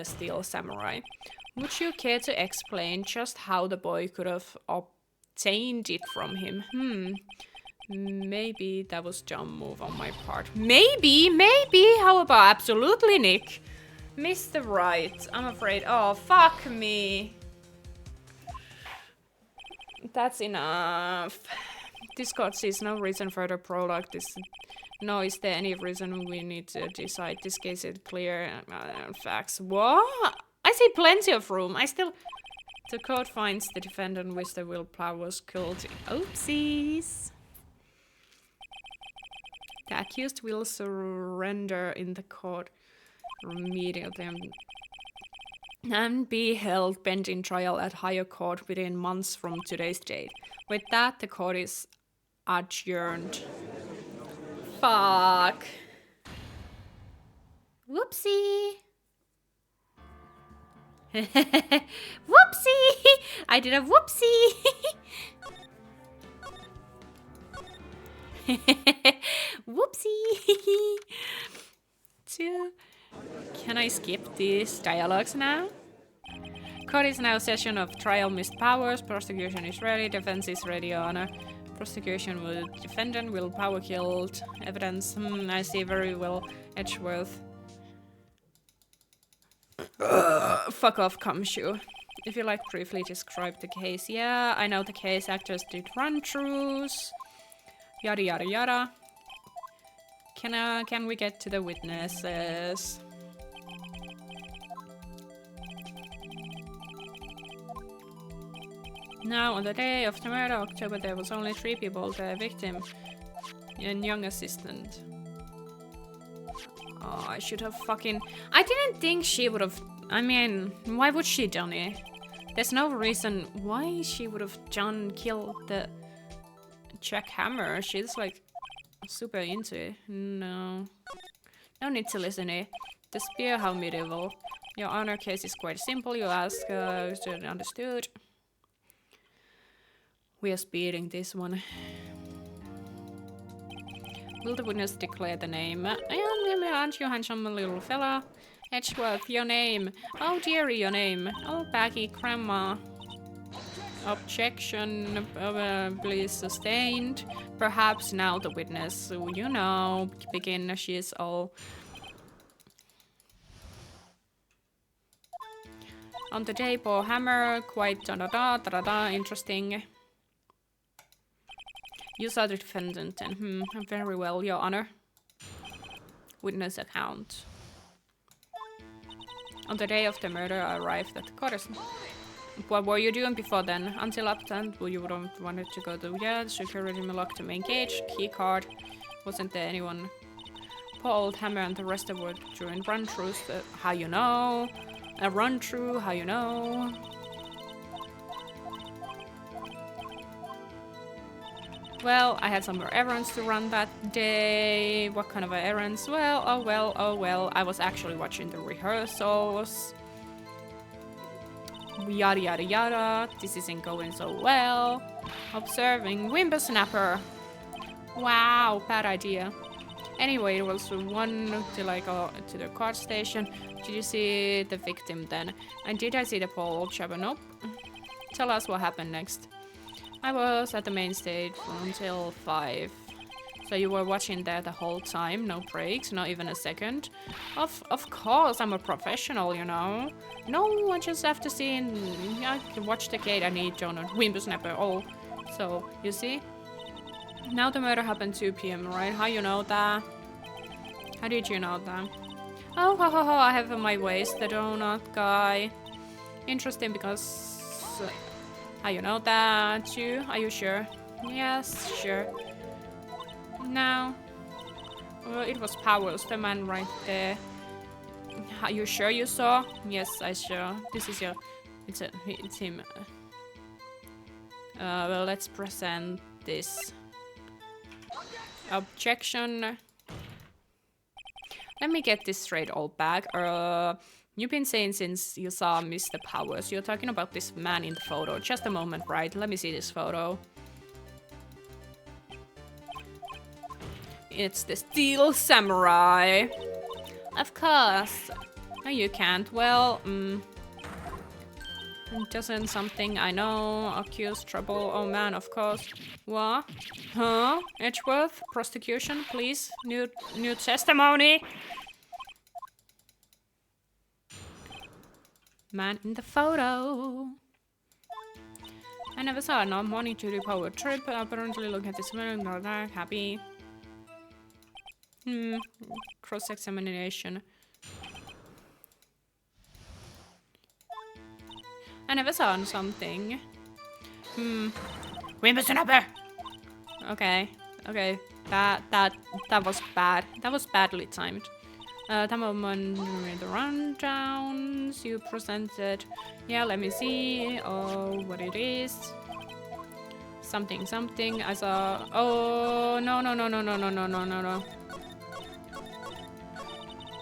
steel samurai. Would you care to explain just how the boy could have obtained it from him? Maybe that was dumb move on my part. Maybe. How about absolutely, Nick? Mr. Right, I'm afraid. Oh, fuck me. That's enough. Discord sees no reason for the prologue. No, is there any reason we need to decide? This case is clear. Facts. What? I see plenty of room. The court finds the defendant with the willpower was killed. Oopsies. The accused will surrender in the court immediately and be held pending trial at higher court within months from today's date. With that, the court is adjourned. Fuck. Whoopsie. Whoopsie. I did a whoopsie. Whoopsie. Can I skip these dialogues now? Court is now session of trial. Missed powers. Prosecution is ready. Defense is ready. Honor. Prosecution with defendant. Willpower killed. Evidence. I see very well. Edgeworth. Fuck off, Kamshu. If you like, briefly describe the case. Yeah, I know the case. Actors did run-throughs. Yada yada yada. Can we get to the witnesses? Now, on the day of the murder, October, there was only 3 people: the victim and young assistant. Oh, I should have fucking... I didn't think she would have... I mean, why would she done it? There's no reason why she would have killed the jackhammer. She's like super into it. No need to listen to it. The spear, how medieval. Your honor case is quite simple. You ask, understood. We are speeding this one. Will the witness declare the name? Aren't you handsome little fella? Edgeworth, your name. Oh dearie, your name. Oh, baggy grandma. Objection, please sustained. Perhaps now the witness, you know, begin. She is all. On the table, hammer, quite interesting. You saw the defendant and very well, your honor. Witness account. On the day of the murder, I arrived at the court. What were you doing before then? Until up then, you would have wanted to go to, yeah, the security locked the main gate, key card. Wasn't there anyone? Poor old hammer and the rest of it during run-throughs. How you know? A run-through, how you know? Well, I had some more errands to run that day. What kind of errands? Well, oh well. I was actually watching the rehearsals. Yada yada yada. This isn't going so well. Observing whippersnapper. Wow, bad idea. Anyway, it was one till I go to the court station. Did you see the victim then? And did I see the poor old chap? Nope. Tell us what happened next. I was at the main stage until 5. So you were watching there the whole time, no breaks, not even a second. Of course, I'm a professional, you know. No, I just have to see and I can watch the gate. I need Jonah whippersnapper. Oh, so you see. Now the murder happened 2 p.m. right? How you know that? How did you know that? Oh, I have on my waist the donut guy. Interesting because. How you know that too? Are you sure? Yes, sure. Now, it was Powers, the man right there. Are you sure you saw? Yes, I sure. This is your. It's him. Well, let's present this. Objection. Let me get this straight, old bag. You've been saying since you saw Mr. Powers, you're talking about this man in the photo. Just a moment, right? Let me see this photo. It's the Steel Samurai. Of course. No, you can't. Well, doesn't something I know accuse trouble? Oh man, of course. What? Huh? Edgeworth? Prosecution, please. New testimony. Man in the photo. I never saw a non-money to the power trip. Apparently, look at this man, not that happy. Cross-examination. I never saw something. Okay. Okay. That was bad. That was badly timed. Time of the rundowns you presented. Yeah, let me see. Oh, what it is. Something. I saw. Oh, no.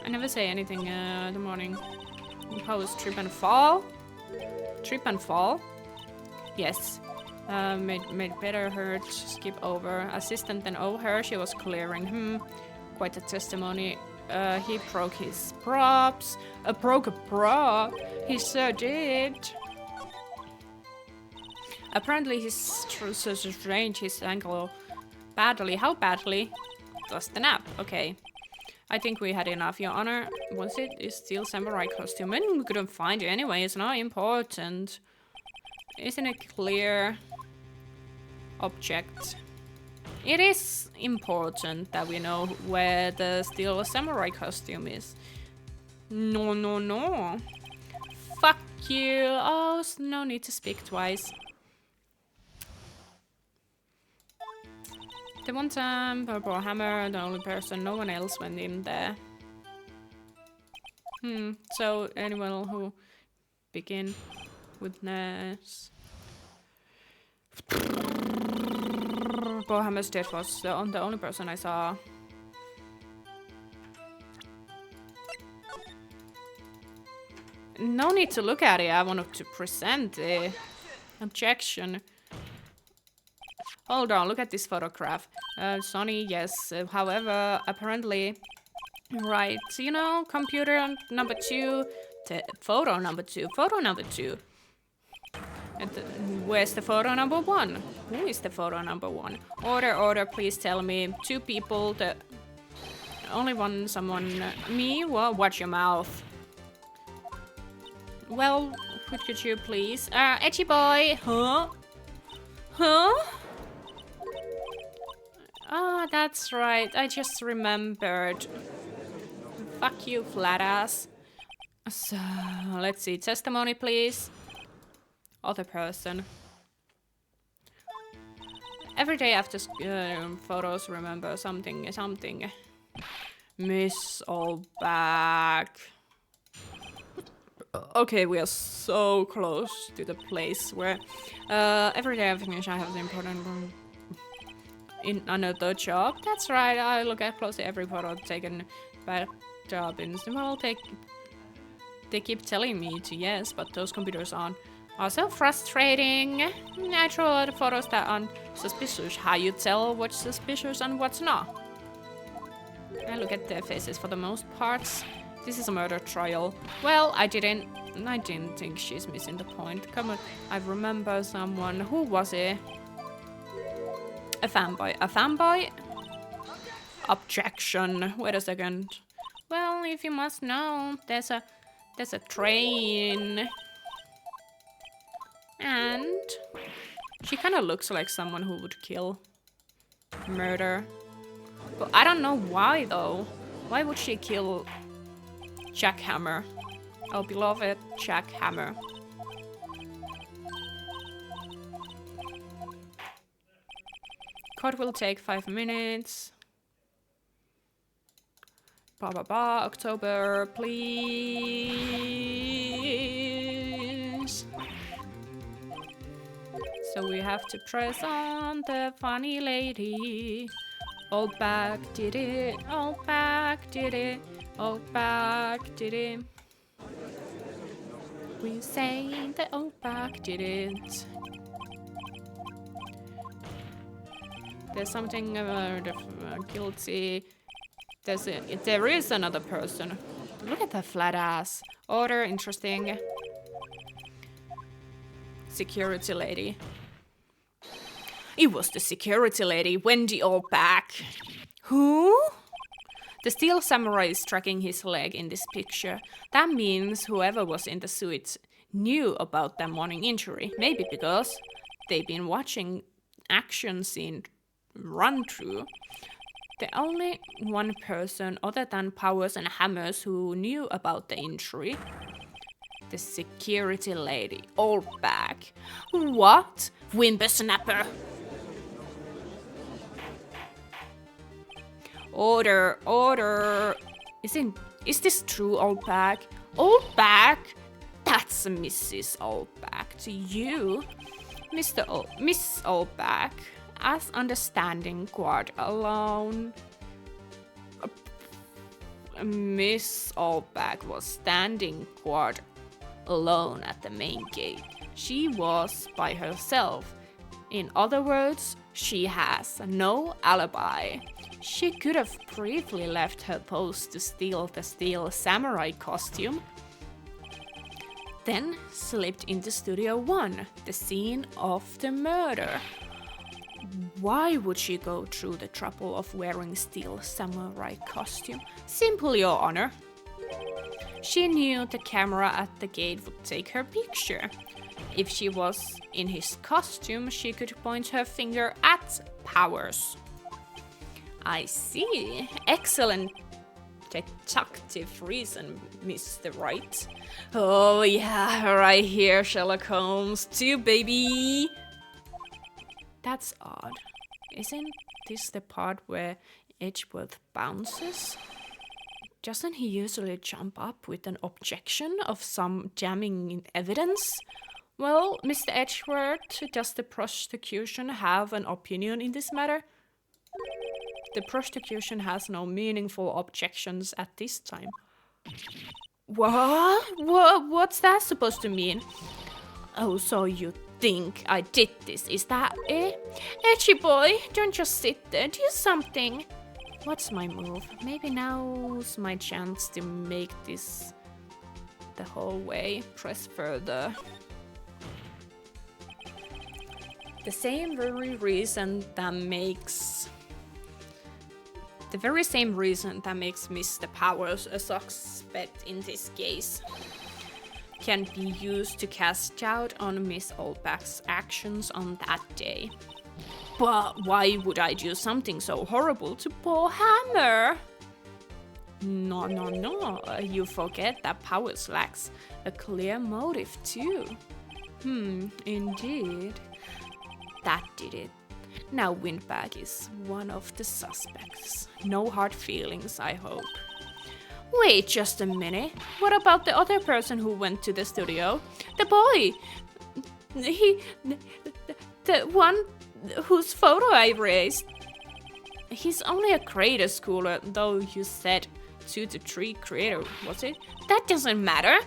I never say anything in the morning. Post trip and fall. Yes. Made better her to skip over. Assistant then over her. She was clearing. Quite a testimony. He broke his props. Broke a prop. He sure did. Apparently he's so strange his ankle badly. How badly? Just a nap. Okay. I think we had enough, Your Honor. Was it is still samurai costume? And we couldn't find it anyway. It's not important. Isn't it clear? Object. It is important that we know where the still samurai costume is. No. Fuck you. Oh, no need to speak twice. The one time, Purple Hammer, the only person, no one else went in there. So anyone who begin with Ness. Purple Hammer's death was the only person I saw. No need to look at it, I wanted to present the objection. Hold on, look at this photograph. Sonny, yes. However, apparently, right, you know, computer number 2, photo number 2. And where's the photo number 1? Who is the photo number 1? Order, please tell me. 2 people, the only one, someone, me? Well, watch your mouth. Well, could you please? Edgy boy, huh? Ah, that's right. I just remembered. Fuck you, flat ass. So, let's see. Testimony, please. Other person. Every day after photos, remember something. Miss all back. Okay, we are so close to the place where every day I finish I have an important in another job. That's right, I look at closely every photo taken by job in well they keep telling me to yes, but those computers are so frustrating. I throw the photos that are suspicious. How you tell what's suspicious and what's not? I look at their faces for the most parts. This is a murder trial. Well, I didn't think she's missing the point. Come on, I remember someone. Who was it? A fanboy? Objection. Wait a second. Well, if you must know, there's a train. And she kind of looks like someone who would kill. Murder. But I don't know why though. Why would she kill Jackhammer? Our beloved Jackhammer. Court will take 5 minutes. October, please. So we have to press on the funny lady. Old back did it. We say the old back did it. There's something guilty. There is another person. Look at that flat ass. Order, interesting. Security lady. It was the security lady, Wendy Allback. Who? The steel samurai is tracking his leg in this picture. That means whoever was in the suit knew about that morning injury. Maybe because they've been watching action scene run through. The only one person other than Powers and Hammers who knew about the injury. The security lady, old bag. What? Whimpersnapper. Order, order. Is this true, old bag? Old bag? That's Mrs. Oldback to you, Miss Oldback, as understanding quite alone. Miss Oldback was standing quite alone at the main gate. She was by herself. In other words, she has no alibi. She could have briefly left her post to steal the steel samurai costume, then slipped into Studio 1, the scene of the murder. Why would she go through the trouble of wearing steel samurai costume? Simple, Your Honor. She knew the camera at the gate would take her picture. If she was in his costume, she could point her finger at Powers. I see. Excellent detective reason, Mr. Wright. Oh yeah, right here, Sherlock Holmes, too, baby. That's odd. Isn't this the part where Edgeworth bounces? Doesn't he usually jump up with an objection of some damning evidence? Well, Mr. Edgeworth, does the prosecution have an opinion in this matter? The prosecution has no meaningful objections at this time. What? What's that supposed to mean? Oh, so you think I did this, is that it? Edgy boy, don't just sit there, do something. What's my move? Maybe now's my chance to make this the whole way. Press further. The very same reason that makes Mr. Powers a suspect in this case can be used to cast doubt on Miss Oldback's actions on that day. But why would I do something so horrible to poor Hammer? No, you forget that Powers lacks a clear motive too. Indeed. That did it. Now Windbag is one of the suspects. No hard feelings, I hope. Wait just a minute. What about the other person who went to the studio? The boy! The one whose photo I raised. He's only a creator schooler, though you said 2 to 3 creator, was it? That doesn't matter.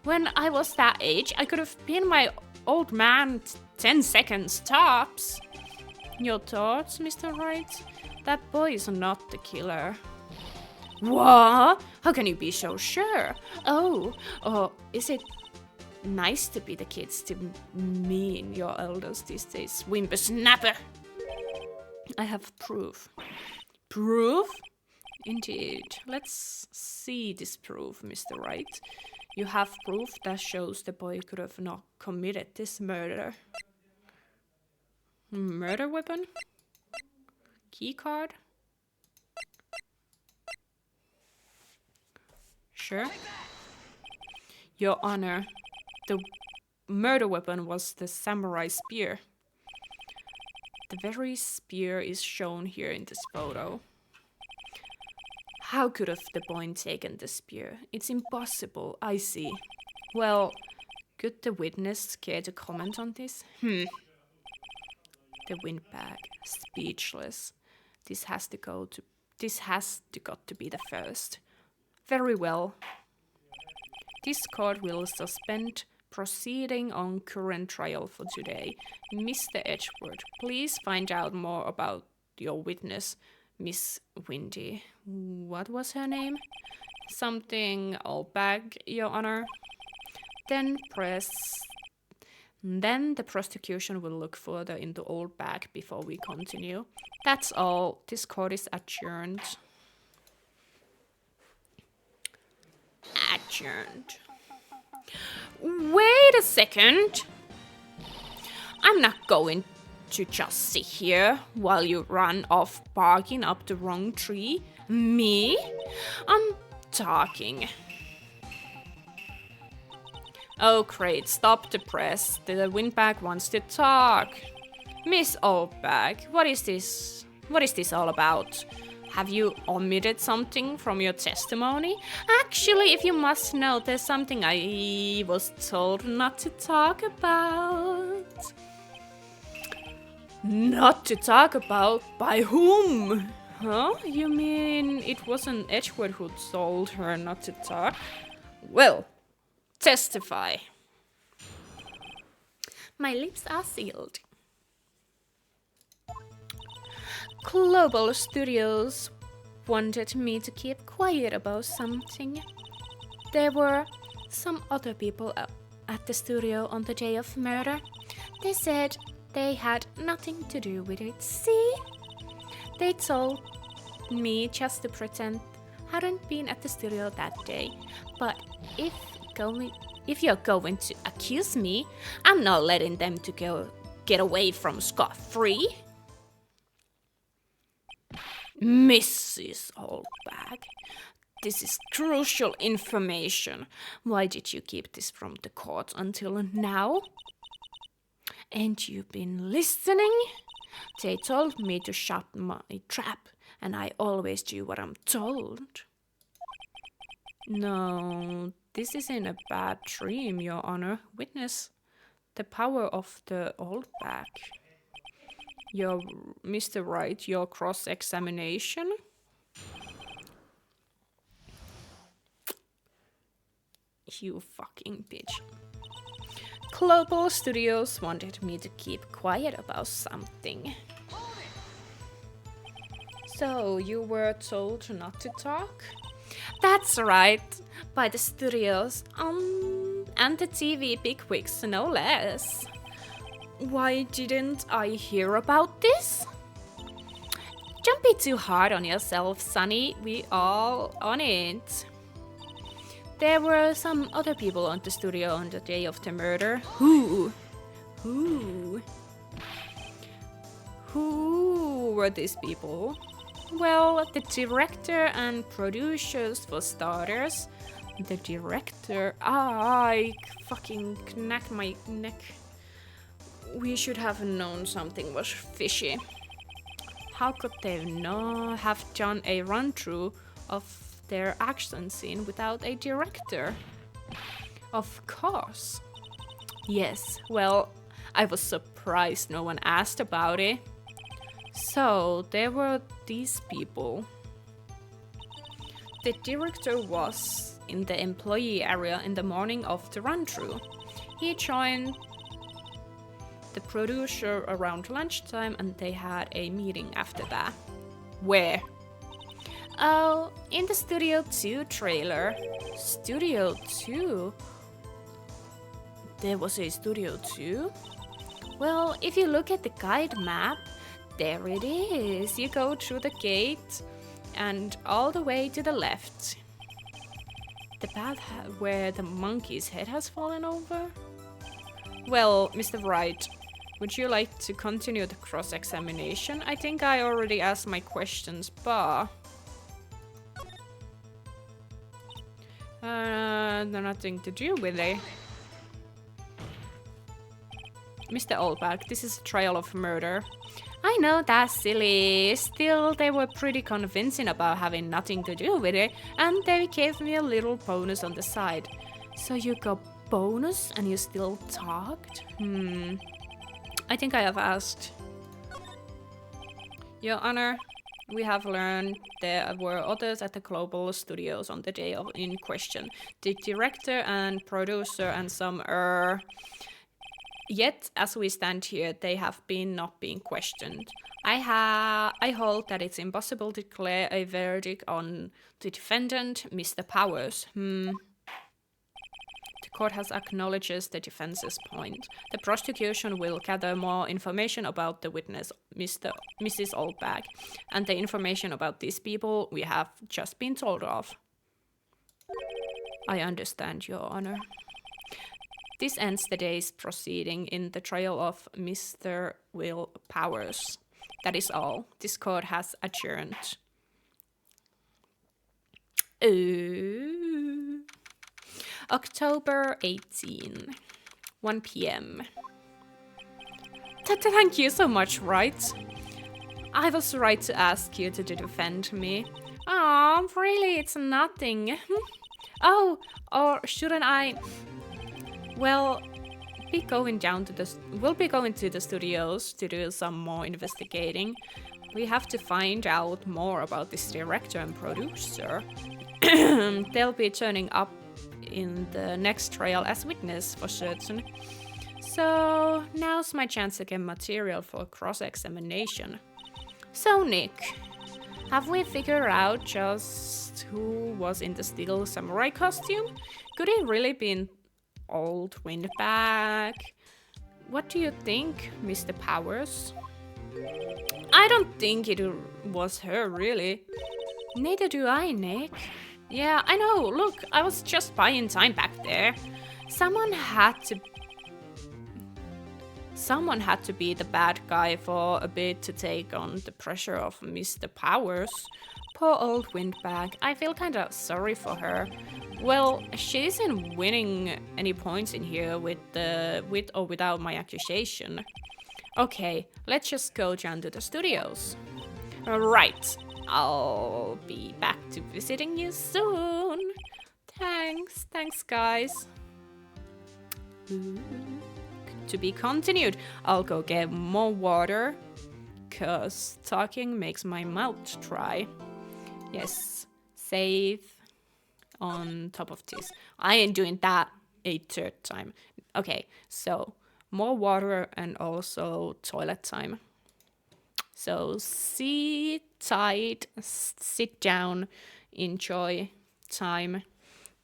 When I was that age, I could have been my old man 10 seconds tops. Your thoughts, Mr. Wright? That boy is not the killer. What? How can you be so sure? Oh, is it nice to be the kids to me and your elders these days? Whimpersnapper! I have proof. Proof? Indeed. Let's see this proof, Mr. Wright. You have proof that shows the boy could have not committed this murder. Murder weapon? Keycard? Sure. Your Honor, the murder weapon was the samurai spear. The very spear is shown here in this photo. How could have the boy taken the spear? It's impossible, I see. Well, could the witness care to comment on this? The windbag, speechless. This has to got to be the first. Very well. This court will suspend proceeding on current trial for today. Mr. Edgeworth, please find out more about your witness, Miss Windy. What was her name? Something Oldbag, Your Honor. Then the prosecution will look further into Oldbag before we continue. That's all. This court is adjourned. adjourned. Wait a second. I'm not going to just sit here while you run off barking up the wrong tree. Me? I'm talking. Oh great, stop the press. The windbag wants to talk. Miss Oldbag, what is this? What is this all about? Have you omitted something from your testimony? Actually, if you must know, there's something I was told not to talk about. Not to talk about? By whom? Huh? You mean it wasn't Edgewood who told her not to talk? Well, testify. My lips are sealed. Global Studios wanted me to keep quiet about something. There were some other people at the studio on the day of murder. They said they had nothing to do with it. See? They told me just to pretend I hadn't been at the studio that day. But if you're going to accuse me, I'm not letting them to get away from scot-free. Mrs. Oldbag, this is crucial information. Why did you keep this from the court until now? Ain't you been listening? They told me to shut my trap, and I always do what I'm told. No, this isn't a bad dream, Your Honor. Witness the power of the Oldbag. Your Mr. Wright, your cross-examination? You fucking bitch. Global Studios wanted me to keep quiet about something. So, you were told not to talk? That's right, by the studios, and the TV bigwigs, no less. Why didn't I hear about this? Don't be too hard on yourself, Sonny. We all on it. There were some other people on the studio on the day of the murder. Who? Who were these people? Well, the director and producers for starters. The director? I fucking knacked my neck. We should have known something was fishy. How could they not have done a run-through of their action scene without a director? Of course. Yes, well, I was surprised no one asked about it. So, there were these people. The director was in the employee area in the morning of the run-through. He joined the producer around lunchtime and they had a meeting after that. Where? Oh, in the Studio 2 trailer. Studio 2? There was a Studio 2? Well, if you look at the guide map, there it is. You go through the gate and all the way to the left. The path where the monkey's head has fallen over? Well, Mr. Wright, would you like to continue the cross-examination? I think I already asked my questions, but... nothing to do with it. Mr. Oldbag, this is a trial of murder. I know that's silly. Still, they were pretty convincing about having nothing to do with it, and they gave me a little bonus on the side. So you got bonus and you still talked? I think I have asked. Your Honor, we have learned there were others at the Global Studios on the day in question. The director and producer and some Yet, as we stand here, they have been not being questioned. I hold that it's impossible to declare a verdict on the defendant, Mr. Powers. The court has acknowledged the defense's point. The prosecution will gather more information about the witness, Mrs. Oldbag, and the information about these people we have just been told of. I understand, Your Honor. This ends the day's proceeding in the trial of Mr. Will Powers. That is all. This court has adjourned. October 18, 1 p.m. Thank you so much, right? I was right to ask you to defend me. Oh, really, it's nothing. Oh, or shouldn't I? Well, we'll be going to the studios to do some more investigating. We have to find out more about this director and producer. They'll be turning up in the next trial as witness for certain. So now's my chance to get material for cross-examination. So Nick, have we figured out just who was in the steel samurai costume? Could it really be old Windbag? What do you think, Mr. Powers? I don't think it was her, really. Neither do I, Nick. Yeah, I know. Look, I was just buying time back there. Someone had to be the bad guy for a bit to take on the pressure of Mr. Powers. Poor old Windbag. I feel kinda sorry for her. Well, she isn't winning any points in here with or without my accusation. Okay, let's just go down to the studios. Right, I'll be back to visiting you soon. Thanks guys. To be continued. I'll go get more water, cause talking makes my mouth dry. Yes, save on top of this. I ain't doing that a third time. Okay, so more water and also toilet time. So sit tight, sit down, enjoy time,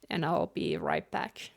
and I'll be right back.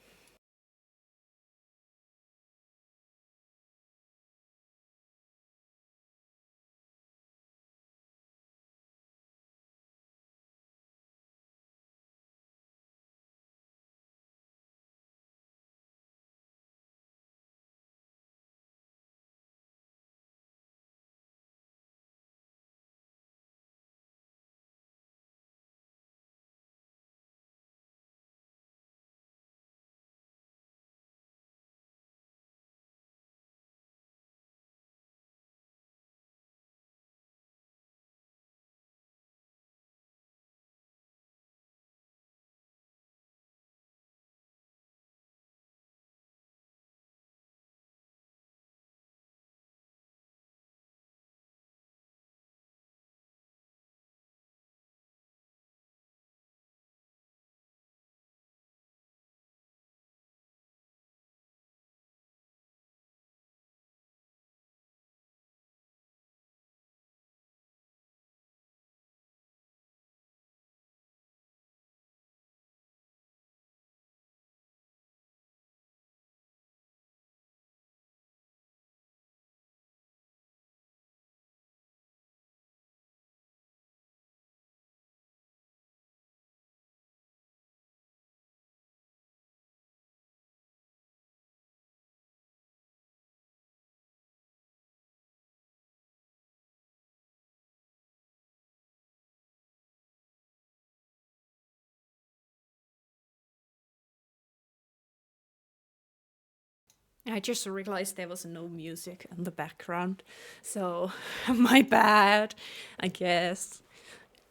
I just realized there was no music in the background, so my bad. I guess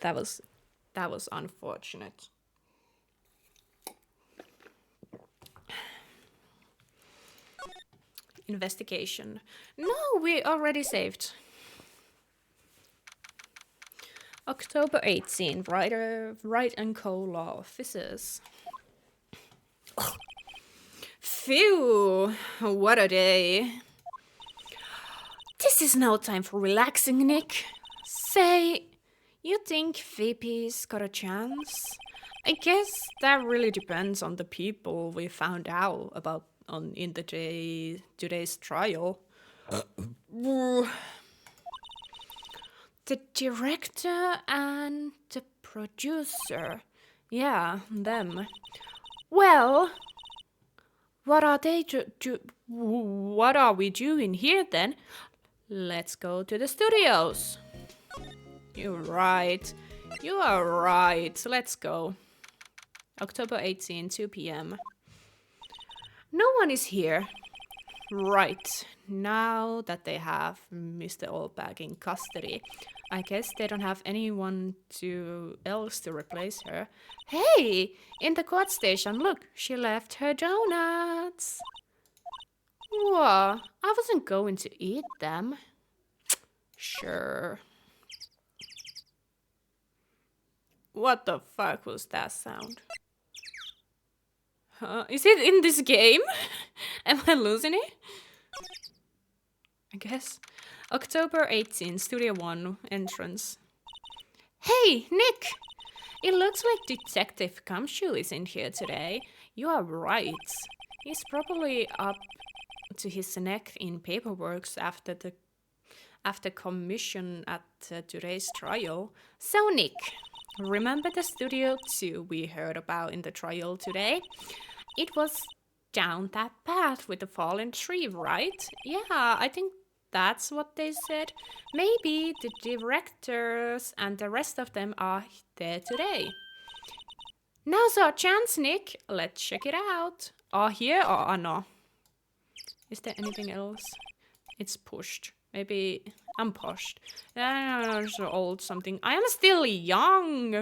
that was unfortunate. Investigation. No, we already saved. October 18, Wright and Co. Law Officers. Phew, what a day. This is no time for relaxing, Nick. Say, you think VP's got a chance? I guess that really depends on the people we found out about in today's trial. The director and the producer. Yeah, them. Well, what are what are we doing here then? Let's go to the studios. You're right. You are right. Let's go. October 18, 2 p.m. No one is here. Right. Now that they have Mr. Oldbag in custody, I guess they don't have anyone else to replace her. Hey! In the court station, look, she left her donuts. Whoa, I wasn't going to eat them. Sure. What the fuck was that sound? Is it in this game? Am I losing it? I guess. October 18, Studio 1 entrance. Hey, Nick! It looks like Detective Gumshoe is in here today. You are right. He's probably up to his neck in paperwork after commission at today's trial. So, Nick, remember the Studio 2 we heard about in the trial today? It was down that path with the fallen tree, right? Yeah, I think that's what they said. Maybe the directors and the rest of them are there today. Now's our chance, Nick. Let's check it out. Are here or no? Is there anything else? It's pushed. Maybe I'm pushed. It's old something. I am still young.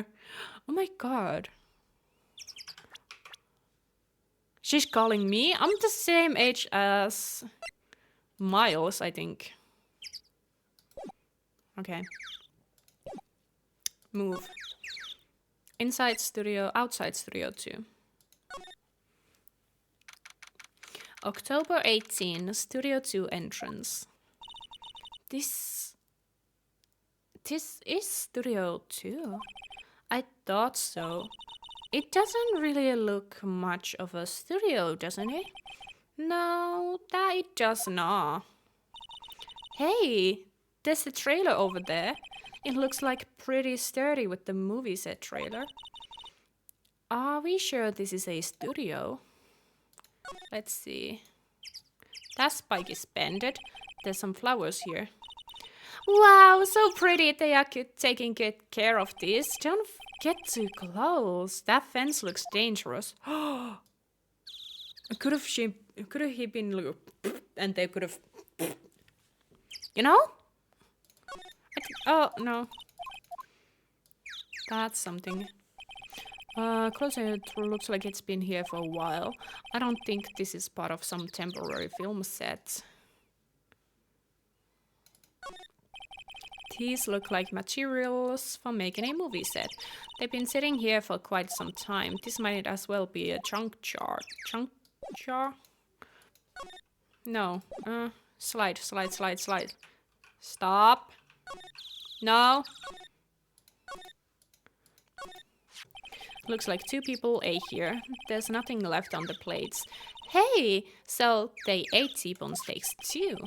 Oh my god. She's calling me. I'm the same age as Miles, I think. Okay. Move. Inside studio, outside studio 2. October 18, Studio 2 entrance. This is Studio 2? I thought so. It doesn't really look much of a studio, doesn't it? No, that it does not. Hey, there's a trailer over there. It looks like pretty sturdy with the movie set trailer. Are we sure this is a studio? Let's see. That spike is bended. There's some flowers here. Wow, so pretty. They are taking good care of this. Don't get too close. That fence looks dangerous. Could have he been and they could have, you know? Oh no, that's something. Closer, it looks like it's been here for a while. I don't think this is part of some temporary film set. These look like materials for making a movie set. They've been sitting here for quite some time. This might as well be a junk jar. Junk jar? No. Slide. Stop. No. Looks like 2 people ate here. There's nothing left on the plates. Hey, so they ate T-bone steaks too.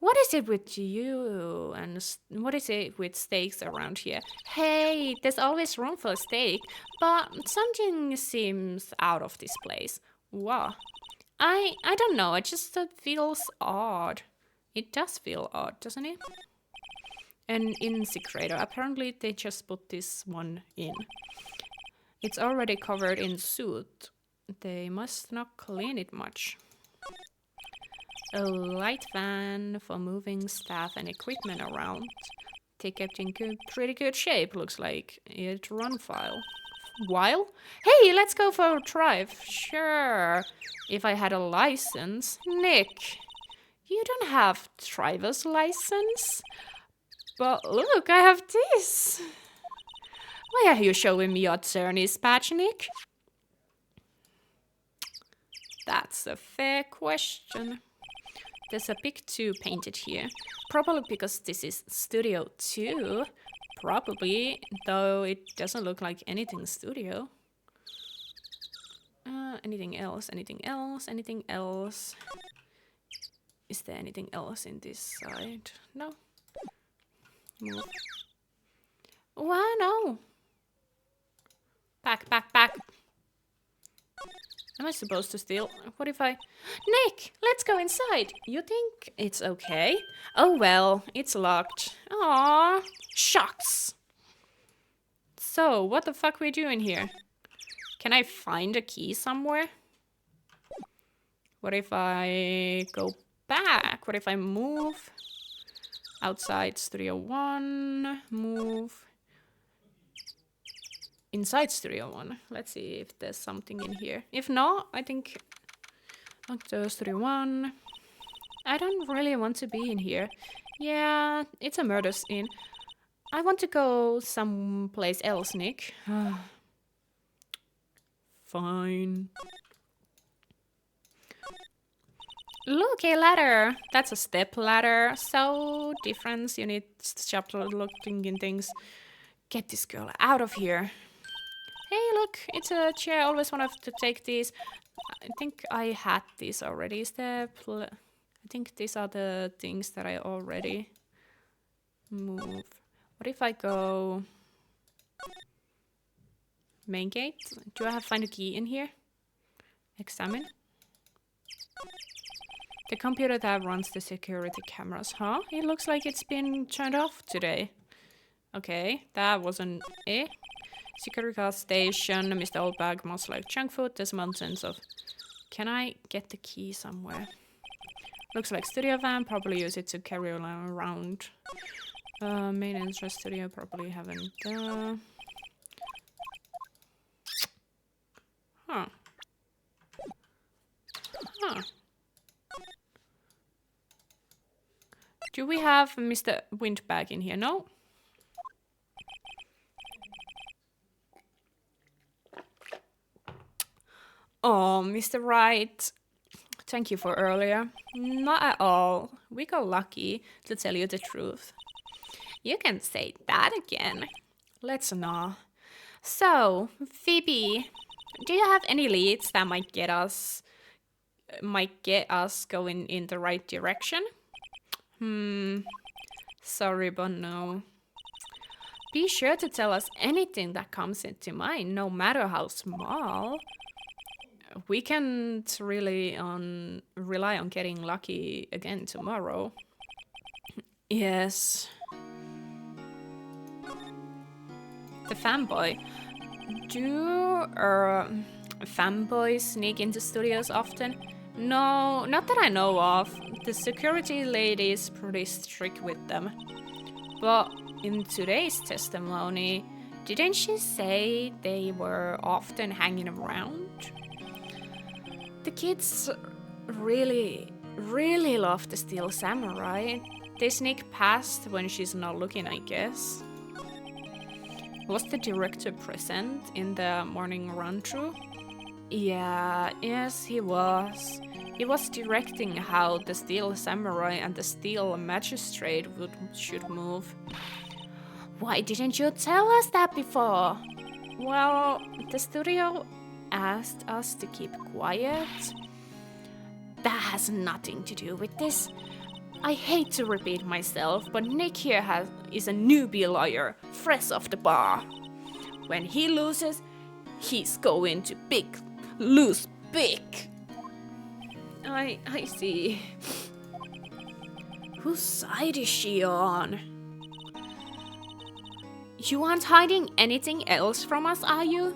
What is it with you and what is it with steaks around here? Hey, there's always room for a steak, but something seems out of this place. What? I don't know, it just feels odd. It does feel odd, doesn't it? An insecrator. Apparently they just put this one in. It's already covered in soot. They must not clean it much. A light van for moving staff and equipment around. They kept in pretty good shape, looks like. It run while? Hey, let's go for a drive. Sure. If I had a license. Nick, you don't have driver's license? But look, I have this. Why are you showing me your attorney's badge, Nick? That's a fair question. There's a big 2 painted here. Probably because this is Studio 2. Probably, though it doesn't look like anything studio. Anything else? Is there anything else in this side? No. Move. Why no? Back. Am I supposed to steal? What if I... Nick, let's go inside. You think it's okay? Oh well, it's locked. Aww, shucks. So, what the fuck are we doing here? Can I find a key somewhere? What if I go back? What if I move? Outside Studio 1, move. Inside Studio 1. Let's see if there's something in here. If not, I think... Back to Studio 1. I don't really want to be in here. Yeah, it's a murder scene. I want to go someplace else, Nick. Fine. Look, a ladder. That's a step ladder. So different. You need to stop looking in things. Get this girl out of here. Hey, look, it's a chair. I always wanted to take these. I think I had these already. Is there... I think these are the things that I already move. What if I go... Main gate? Do I have to find a key in here? Examine. The computer that runs the security cameras, huh? It looks like it's been turned off today. Okay, that wasn't it. Security car station, Mr. Oldbag, most like junk food. There's mountains of... Can I get the key somewhere? Looks like studio van, probably use it to carry around. Main entrance studio, probably haven't... Huh. Huh. Do we have Mr. Windbag in here? No? Oh, Mr. Wright. Thank you for earlier. Not at all. We got lucky, to tell you the truth. You can say that again. Let's not. So, Phoebe, do you have any leads that might get us going in the right direction? Sorry, but no. Be sure to tell us anything that comes into mind, no matter how small. We can't really rely on getting lucky again tomorrow. Yes. The fanboy. Do fanboys sneak into studios often? No, not that I know of. The security lady is pretty strict with them. But in today's testimony, didn't she say they were often hanging around? The kids really love the Steel Samurai. They sneak past when she's not looking, I guess. Was the director present in the morning run-through? Yes, he was. He was directing how the Steel Samurai and the Steel Magistrate should move. Why didn't you tell us that before? Well, the studio asked us to keep quiet. That has nothing to do with this. I hate to repeat myself, but Nick here is a newbie lawyer, fresh off the bar. When he loses, he's going to lose big. I see. Whose side is she on? You aren't hiding anything else from us, are you?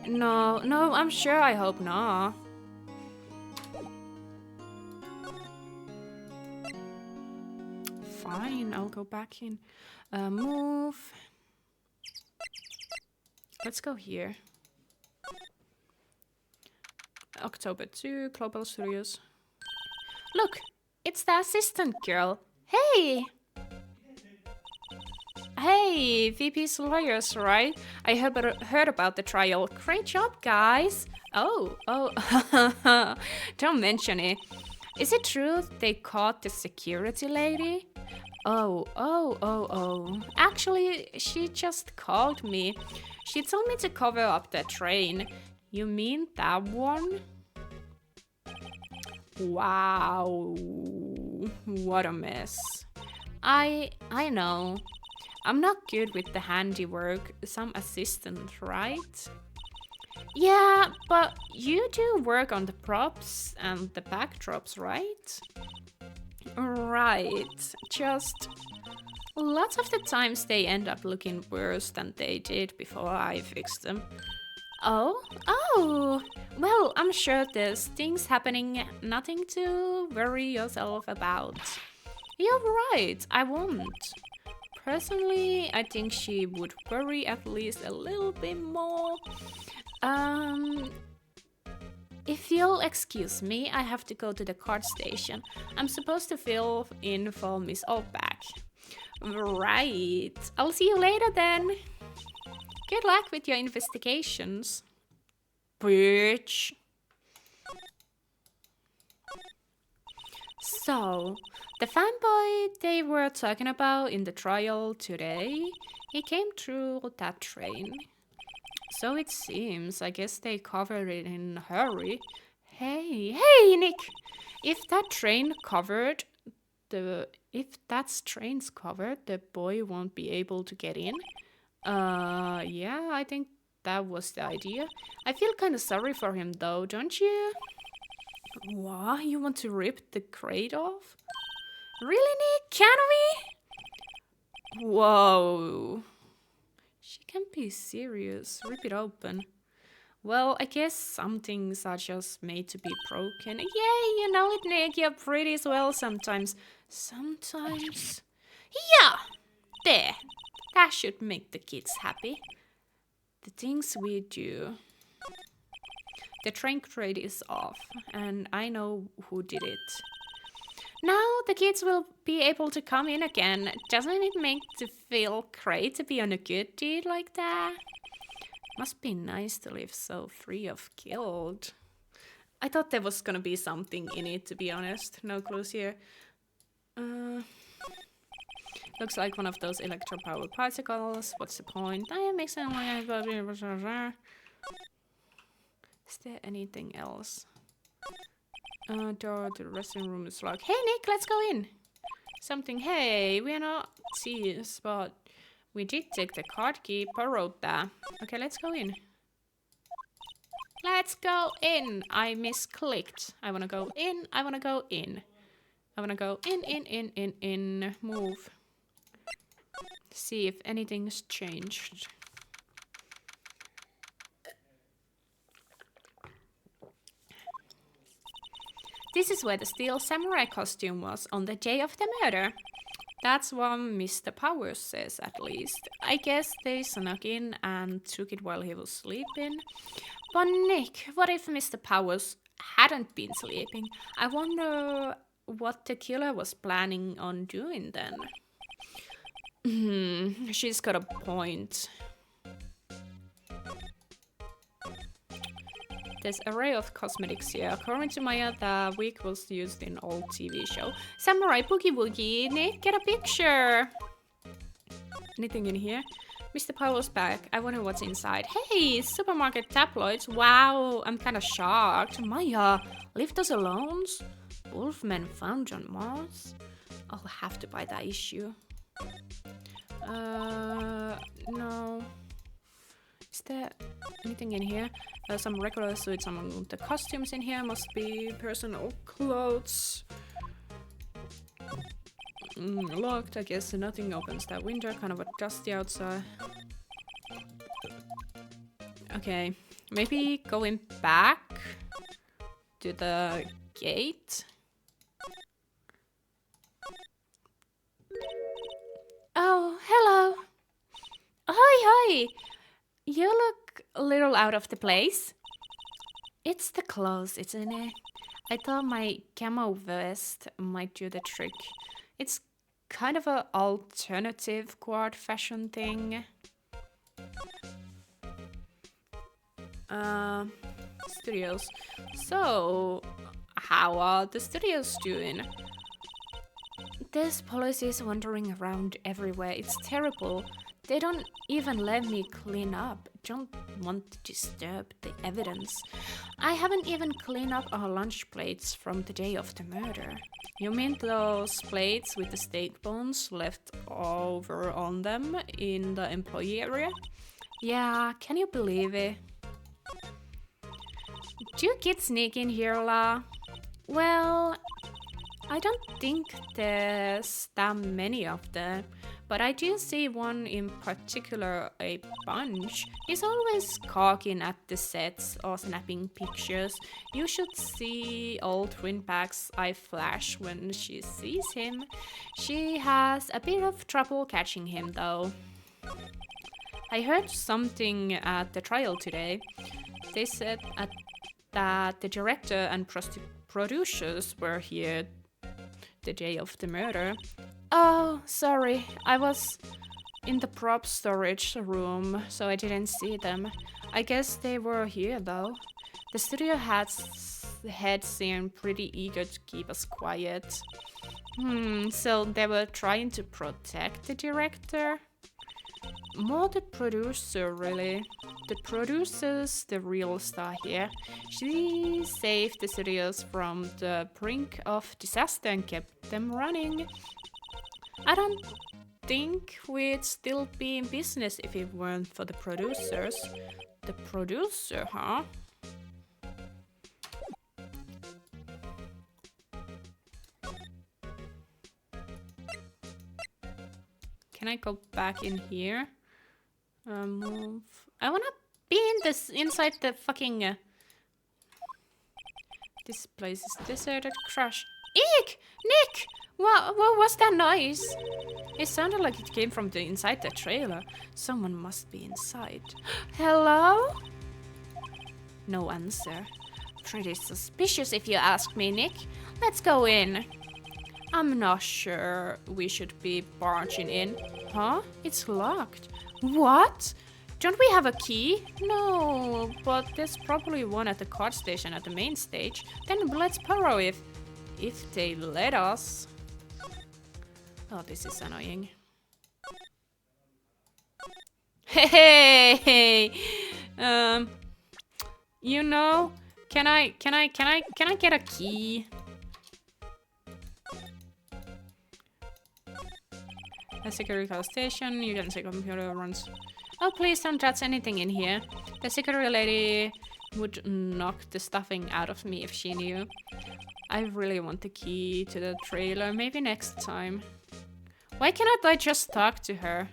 No, I'm sure. I hope not. Fine, I'll go back in. Move. Let's go here. October 2, Global Studios. Look, it's the assistant girl. Hey! Hey, VP's lawyers, right? I heard about the trial. Great job, guys. Oh. Don't mention it. Is it true they caught the security lady? Oh. Actually, she just called me. She told me to cover up the train. You mean that one? Wow. What a mess. I know. I'm not good with the handiwork. Some assistant, right? Yeah, but you do work on the props and the backdrops, right? Right. Just lots of the times they end up looking worse than they did before I fixed them. Oh? Oh! Well, I'm sure there's things happening, nothing to worry yourself about. You're right, I won't. Personally, I think she would worry at least a little bit more. Um, if you'll excuse me, I have to go to the card station. I'm supposed to fill in for Miss Oldback. Right. I'll see you later then. Good luck with your investigations. Bitch. So, the fanboy they were talking about in the trial today, he came through that train. So it seems, I guess they covered it in a hurry. Hey, Nick! If that train's covered, the boy won't be able to get in. Yeah, I think that was the idea. I feel kind of sorry for him though, don't you? What? You want to rip the crate off? Really, Nick? Can we? Whoa. She can't be serious. Rip it open. Well, I guess some things are just made to be broken. Yay, you know it, Nick. You're pretty swell sometimes. Sometimes? Yeah! There. That should make the kids happy. The things we do. The train crate is off, and I know who did it. Now the kids will be able to come in again. Doesn't it make you feel great to be on a good deed like that? Must be nice to live so free of guilt. I thought there was gonna be something in it, to be honest. No clues here. Looks like one of those electro-powered particles. What's the point? I am mixing like... Is there anything else? Door to the restroom room is locked. Hey Nick, let's go in. Something. Hey, we are not thieves, but we did take the card key. Borrowed that. Okay, let's go in. Let's go in. I misclicked. I wanna go in. I wanna go in. I wanna go in. Move. See if anything's changed. This is where the steel samurai costume was on the day of the murder. That's what Mr. Powers says, at least. I guess they snuck in and took it while he was sleeping. But Nick, what if Mr. Powers hadn't been sleeping? I wonder what the killer was planning on doing then. She's got a point. There's an array of cosmetics here. According to Maya, the wig was used in old TV show. Samurai Boogie Woogie, Nick, get a picture! Anything in here? Mr. Powell's bag. I wonder what's inside. Hey, supermarket tabloids. Wow, I'm kind of shocked. Maya, leave us alone. Wolfman found on Mars. I'll have to buy that issue. No. Is there anything in here? Some regular suits among the costumes in here. Must be personal clothes. Locked, I guess nothing opens that window. Kind of a dusty outside. Okay, maybe going back to the gate. Oh, hello. Hi. You look a little out of the place. It's the clothes, isn't it? I thought my camo vest might do the trick. It's kind of an alternative quad fashion thing. Studios. So, how are the studios doing? There's policies wandering around everywhere. It's terrible. They don't even let me clean up. Don't want to disturb the evidence. I haven't even cleaned up our lunch plates from the day of the murder. You mean those plates with the steak bones left over on them in the employee area? Yeah, can you believe it? Do you kids sneak in here, La? Well, I don't think there's that many of them, but I do see one in particular a bunch. He's always gawking at the sets or snapping pictures. You should see old Twinbag's eye flash when she sees him. She has a bit of trouble catching him though. I heard something at the trial today. They said that the director and producers were here the day of the murder. Oh, sorry. I was in the prop storage room, so I didn't see them. I guess they were here, though. The studio head seemed pretty eager to keep us quiet. So they were trying to protect the director? More the producer, really. The producer's the real star here. She saved the studios from the brink of disaster and kept them running. I don't think we'd still be in business if it weren't for the producers. The producer, huh? Can I go back in here? Move. I wanna be inside the fucking. This place is deserted. Crash. Eek! Nick! What was that noise? It sounded like it came from inside the trailer. Someone must be inside. Hello? No answer. Pretty suspicious if you ask me, Nick. Let's go in. I'm not sure we should be barging in. Huh? It's locked. What? Don't we have a key? No, but there's probably one at the card station at the main stage. Then let's borrow it. If they let us. Oh, this is annoying. Hey! You know, can I get a key? A security call station, you can see computer runs. Oh, please don't touch anything in here. The security lady would knock the stuffing out of me if she knew. I really want the key to the trailer, maybe next time. Why cannot I just talk to her?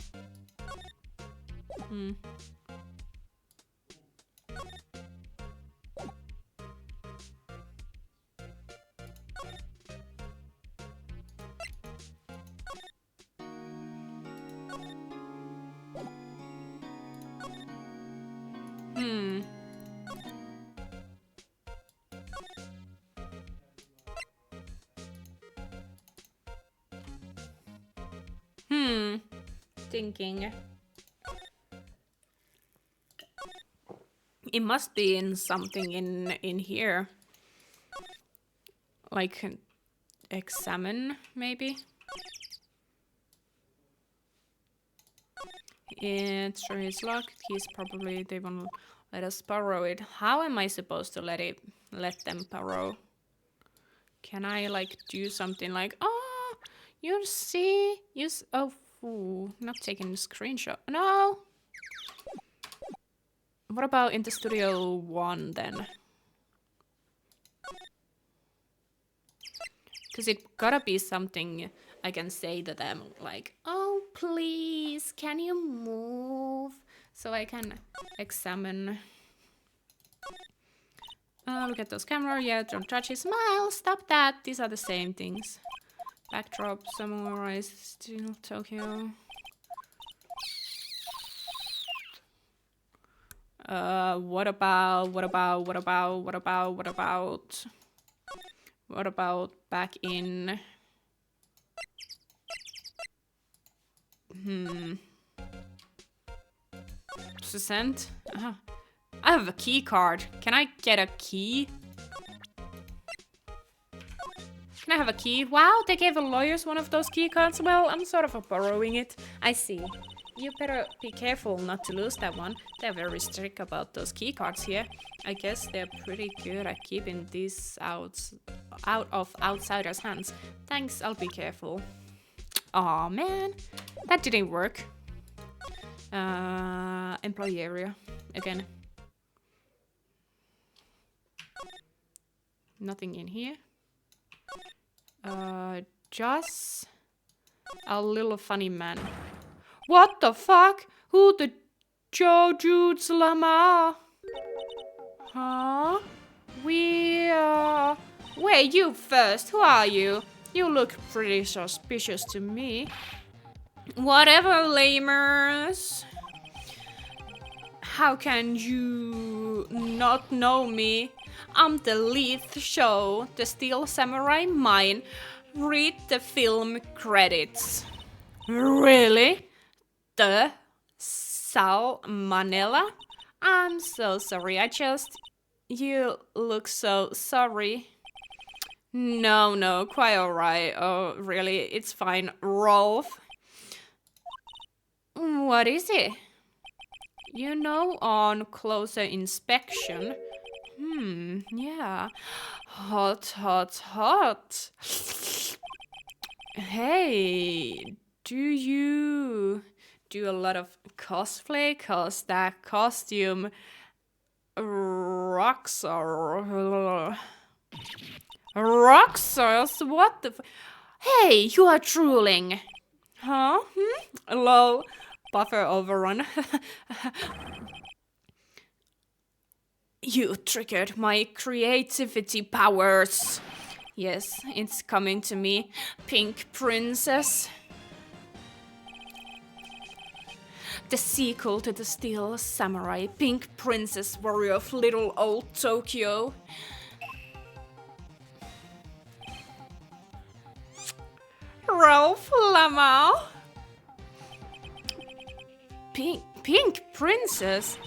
Thinking. It must be in something in here. Like examine, maybe? It's sure it's locked. He's probably they won't let us borrow it. How am I supposed to let them borrow? Can I like do something like you see not taking a screenshot. No. What about in the Studio 1 then? Because it gotta be something I can say to them like, oh please, can you move? So I can examine. Look at those cameras. Yeah, don't touch it. Smile. Stop that. These are the same things. Backdrop, Samurai, still Tokyo. What about back in? Percent? I have a key card. Can I get a key? Can I have a key? Wow, they gave the lawyers one of those key cards. Well, I'm sort of borrowing it. I see. You better be careful not to lose that one. They're very strict about those key cards here. I guess they're pretty good at keeping these out of outsiders' hands. Thanks, I'll be careful. Aw, man. That didn't work. Employee area. Again. Nothing in here. Just a little funny man. What the fuck? Who the Jojuts Lama? Huh? Wait, you first. Who are you? You look pretty suspicious to me. Whatever, lamers. How can you not know me? I'm the lead show, The Steel Samurai Mine. Read the film credits. Really? The Salmonella? I'm so sorry, You look so sorry. No, quite alright. Oh, really, it's fine. Rolf. What is it? You know, on closer inspection. Yeah. Hot. Hey, do you do a lot of cosplay? Cause that costume rocks or Roxas? What the Hey, you are drooling. Huh? Lol. Buffer overrun. You triggered my creativity powers. Yes, it's coming to me. Pink Princess. The sequel to the Steel Samurai, Pink Princess, Warrior of Little Old Tokyo. Ralph Lamau. Pink Princess?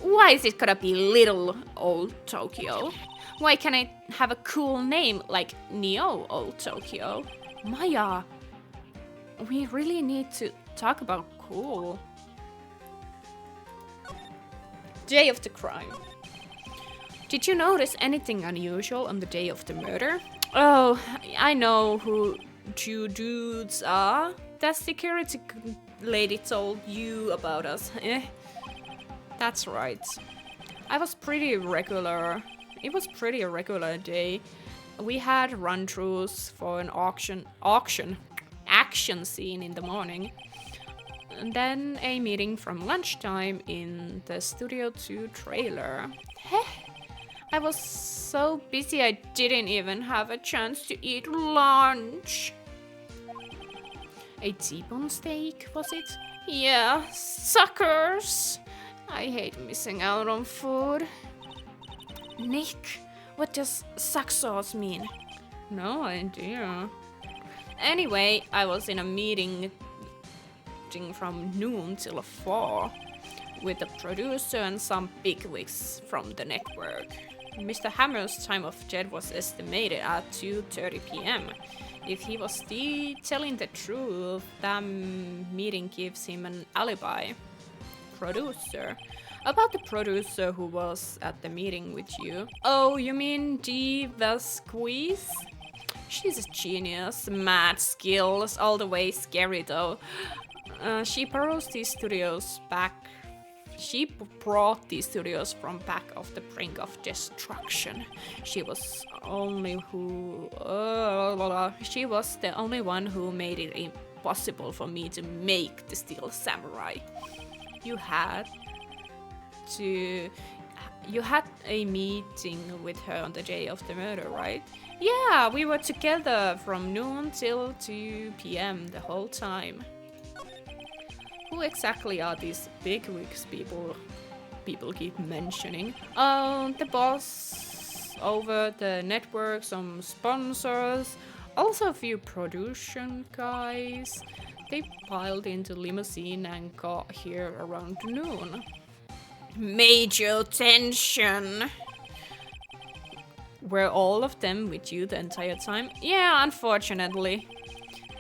Why is it gotta be Little Old Tokyo? Why can't I have a cool name like Neo Old Tokyo? Maya, we really need to talk about cool. Day of the crime. Did you notice anything unusual on the day of the murder? Oh, I know who two dudes are. That security lady told you about us. That's right. It was pretty regular day. We had run-throughs for an action scene in the morning. And then a meeting from lunchtime in the Studio 2 trailer. I was so busy I didn't even have a chance to eat lunch. A T-bone steak, was it? Yeah, suckers! I hate missing out on food. Nick, what does suck sauce mean? No idea. Anyway, I was in a meeting from noon till 4 with the producer and some bigwigs from the network. Mr. Hammer's time of jet was estimated at 2:30 p.m. If he was telling the truth, that meeting gives him an alibi. Producer. About the producer who was at the meeting with you. Oh, you mean Dee Vasquez? She's a genius, mad skills, all the way scary though. She brought these studios from back of the brink of destruction. She was the only one who made it impossible for me to make the Steel Samurai. You had a meeting with her on the day of the murder, right? Yeah, we were together from noon till 2 p.m. the whole time. Who exactly are these bigwigs people keep mentioning? Oh, the boss over the network, some sponsors, also a few production guys. They piled into limousine and got here around noon. Major tension. Were all of them with you the entire time? Yeah, unfortunately.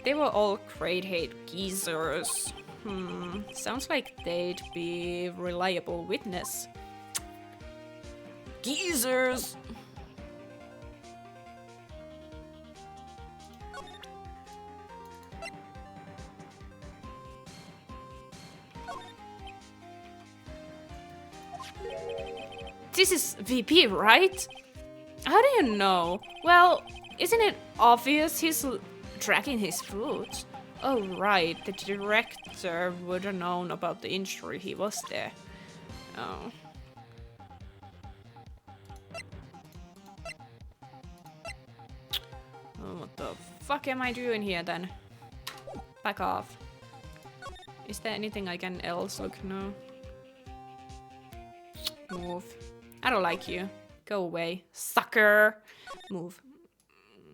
They were all crate-hate geezers. Sounds like they'd be reliable witness. Geezers! This is VP, right? How do you know? Well, isn't it obvious he's tracking his foot? Oh, right. The director would have known about the injury. He was there. Oh. Oh, what the fuck am I doing here then? Back off. Is there anything I can else look? No. Move. I don't like you. Go away. Sucker! Move.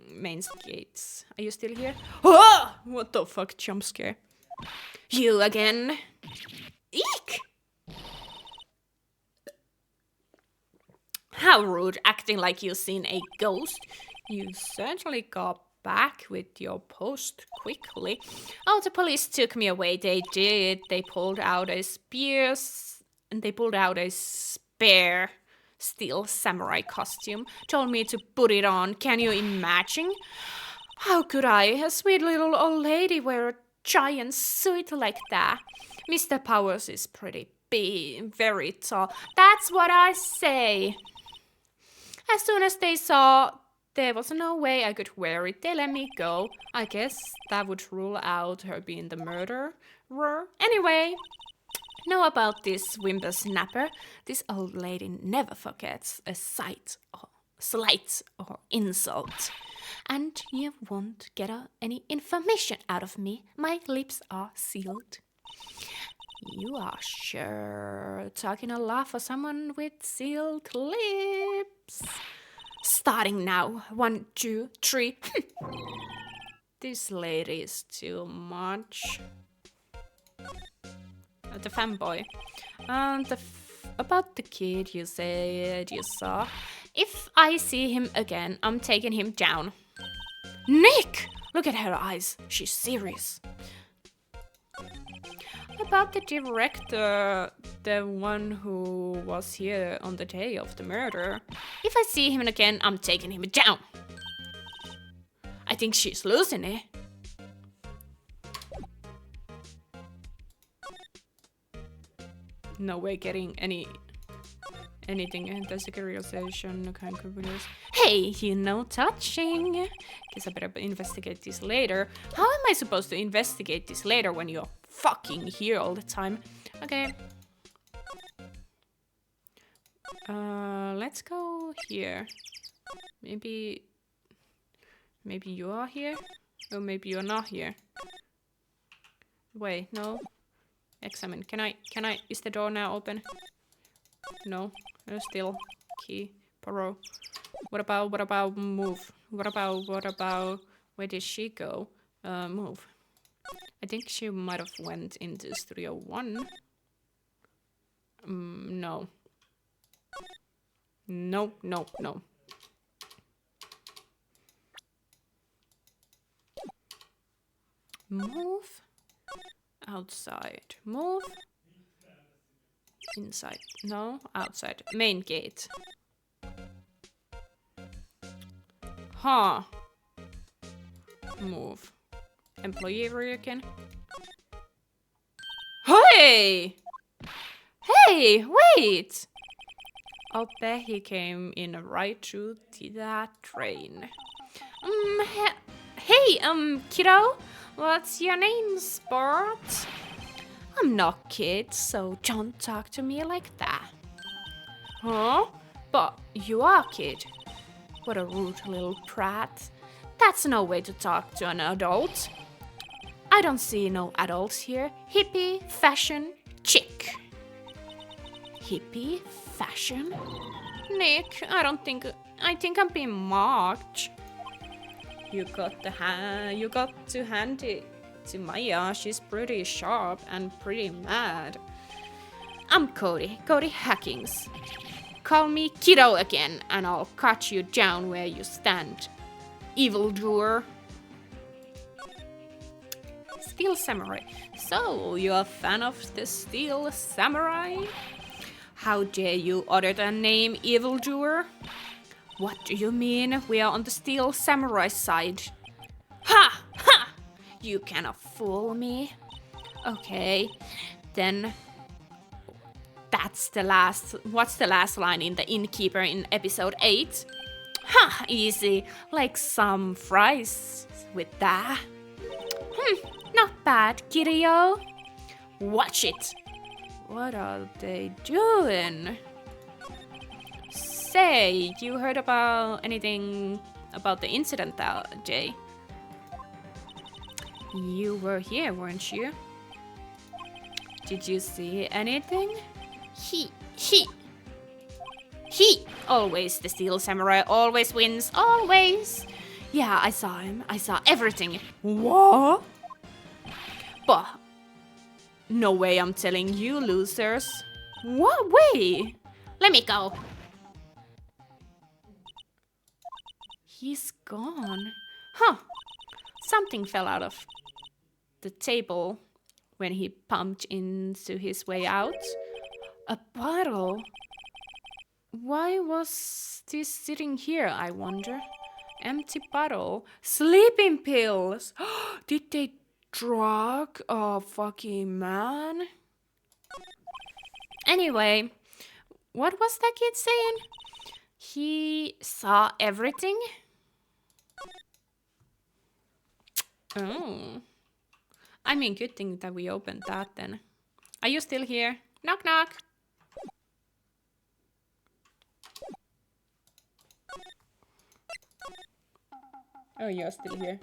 Main gates. Are you still here? Oh! What the fuck? Jump scare. You again? Eek! How rude, acting like you've seen a ghost. You certainly got back with your post quickly. Oh, the police took me away. They did. They pulled out a spear and they pulled out a spare steel samurai costume. Told me to put it on. Can you imagine? How could I, a sweet little old lady, wear a giant suit like that? Mr. Powers is pretty big, very tall. That's what I say. As soon as they saw there was no way I could wear it, they let me go. I guess that would rule out her being the murderer. Anyway, know about this whippersnapper. This old lady never forgets a slight or insult. And you won't get any information out of me. My lips are sealed. You are sure talking a lot for someone with sealed lips. Starting now. 1, 2, 3. This lady is too much. The fanboy. About the kid you said you saw. If I see him again, I'm taking him down. Nick! Look at her eyes. She's serious. About the director, the one who was here on the day of the murder. If I see him again, I'm taking him down. I think she's losing it. No way getting anything in the securitization kind of videos. Hey, you know touching. Guess I better investigate this later. How am I supposed to investigate this later when you're fucking here all the time? Okay. Let's go here. Maybe you are here? Or maybe you're not here. Wait, no. Examine. Can I, is the door now open? No, still. Key. Paro. What about move? What about, where did she go? Move. I think she might have went into Studio 1. No. No. Move. Outside. Move. Inside. No, outside. Main gate. Huh. Move. Employee again. Hey! Hey, wait! I'll bet he came in right through to that train. Hey, kiddo? What's your name, sport? I'm not kid, so don't talk to me like that. Huh? But you are kid. What a rude little prat. That's no way to talk to an adult. I don't see no adults here. Hippie, fashion, chick. Hippie, fashion? Nick, I think I'm being mocked. You got to hand it to Maya. She's pretty sharp and pretty mad. I'm Cody Hackings. Call me kiddo again and I'll cut you down where you stand. Evildoer. Steel Samurai. So, you're a fan of the Steel Samurai? How dare you utter the name Evildoer? What do you mean? We are on the Steel Samurai side. Ha! Ha! You cannot fool me. Okay, then what's the last line in The Innkeeper in episode 8? Ha, easy. Like some fries with that. Not bad, kiddo. Watch it. What are they doing? Say, you heard about anything about the incident that day? You were here, weren't you? Did you see anything? He. Always the steel samurai always wins, always. Yeah, I saw him. I saw everything. What? But no way I'm telling you, losers. What way? Let me go. He's gone. Huh. Something fell out of the table when he pumped into his way out. A bottle. Why was this sitting here, I wonder? Empty bottle. Sleeping pills. Did they drug a fucking man? Anyway, what was that kid saying? He saw everything? Oh. I mean, good thing that we opened that then. Are you still here? Knock knock. Oh, you're still here.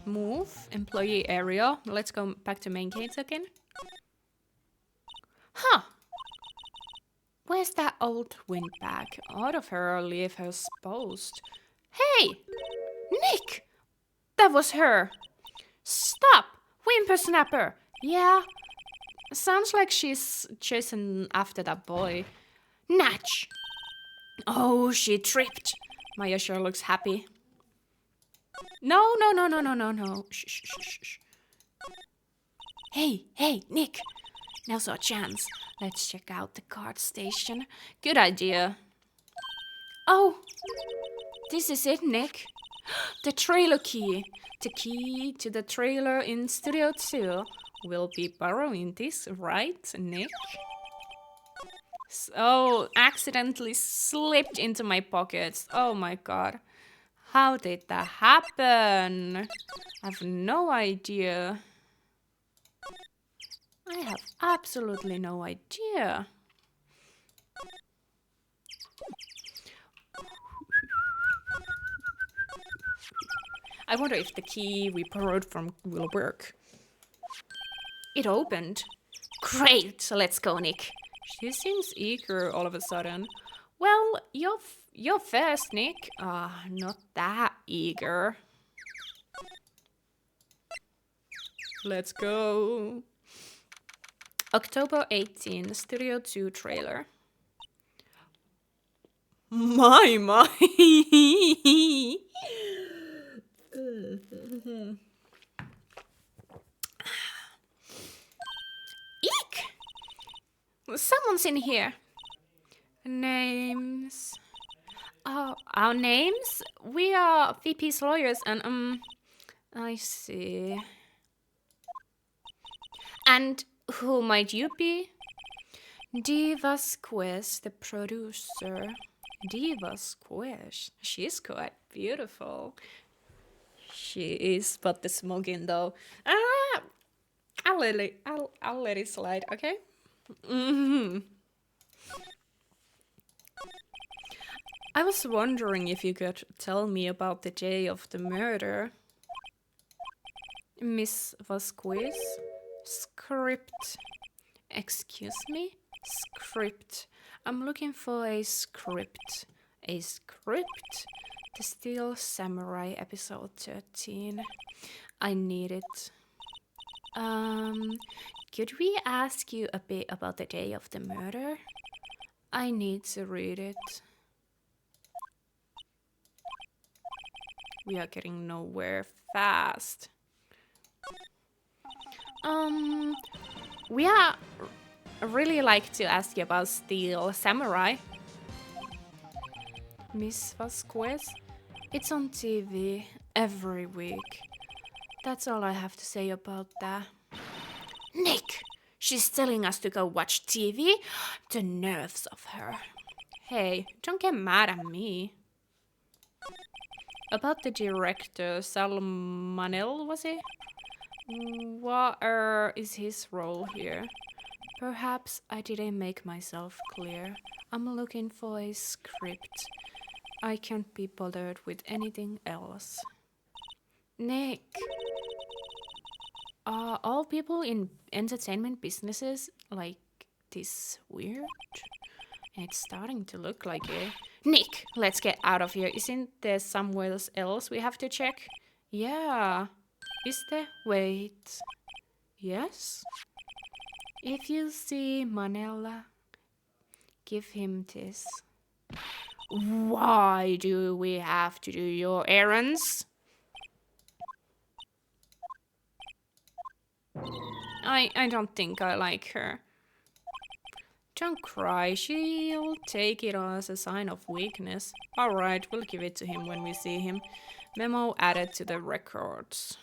Move, employee area. Let's go back to main gates again. Huh. Where's that old windbag? Out of her or leave her exposed. Hey! Nick! That was her! Stop! Whippersnapper! Yeah. Sounds like she's chasing after that boy. Natch! Oh, she tripped. Maya sure looks happy. No. Shh. Hey, Nick. Now's our chance. Let's check out the card station. Good idea. Oh, this is it, Nick. The trailer key. The key to the trailer in Studio 2. We'll be borrowing this, right, Nick? So, accidentally slipped into my pockets. Oh my god. How did that happen? I have no idea. I have absolutely no idea. I wonder if the key we borrowed from will work. It opened. Great, so let's go, Nick. She seems eager all of a sudden. Well, you're first, Nick. Not that eager. Let's go. October 18, Studio 2 trailer. My. Eek! Someone's in here. Names. Oh, our names? We are VP's lawyers and, I see. And who might you be? Diva's Quest, the producer. Diva's Quest. She's quite beautiful. She is, but the smoking though. I'll let it slide, okay? I was wondering if you could tell me about the day of the murder. Miss Vasquez? Script. Excuse me? Script. I'm looking for a script. A script? The Steel Samurai episode 13. I need it. Could we ask you a bit about the day of the murder? I need to read it. We are getting nowhere fast. We are really like to ask you about Steel Samurai. Miss Vasquez? It's on TV every week. That's all I have to say about that. Nick! She's telling us to go watch TV? The nerves of her. Hey, don't get mad at me. About the director, Salmanel, was he? What is his role here? Perhaps I didn't make myself clear. I'm looking for a script. I can't be bothered with anything else. Nick! Are all people in entertainment businesses like this weird? It's starting to look like it. Nick, let's get out of here. Isn't there somewhere else we have to check? Yeah. Is there? Wait. Yes? If you see Manella, give him this. Why do we have to do your errands? I don't think I like her. Don't cry, she'll take it as a sign of weakness. Alright, we'll give it to him when we see him. Memo added to the records.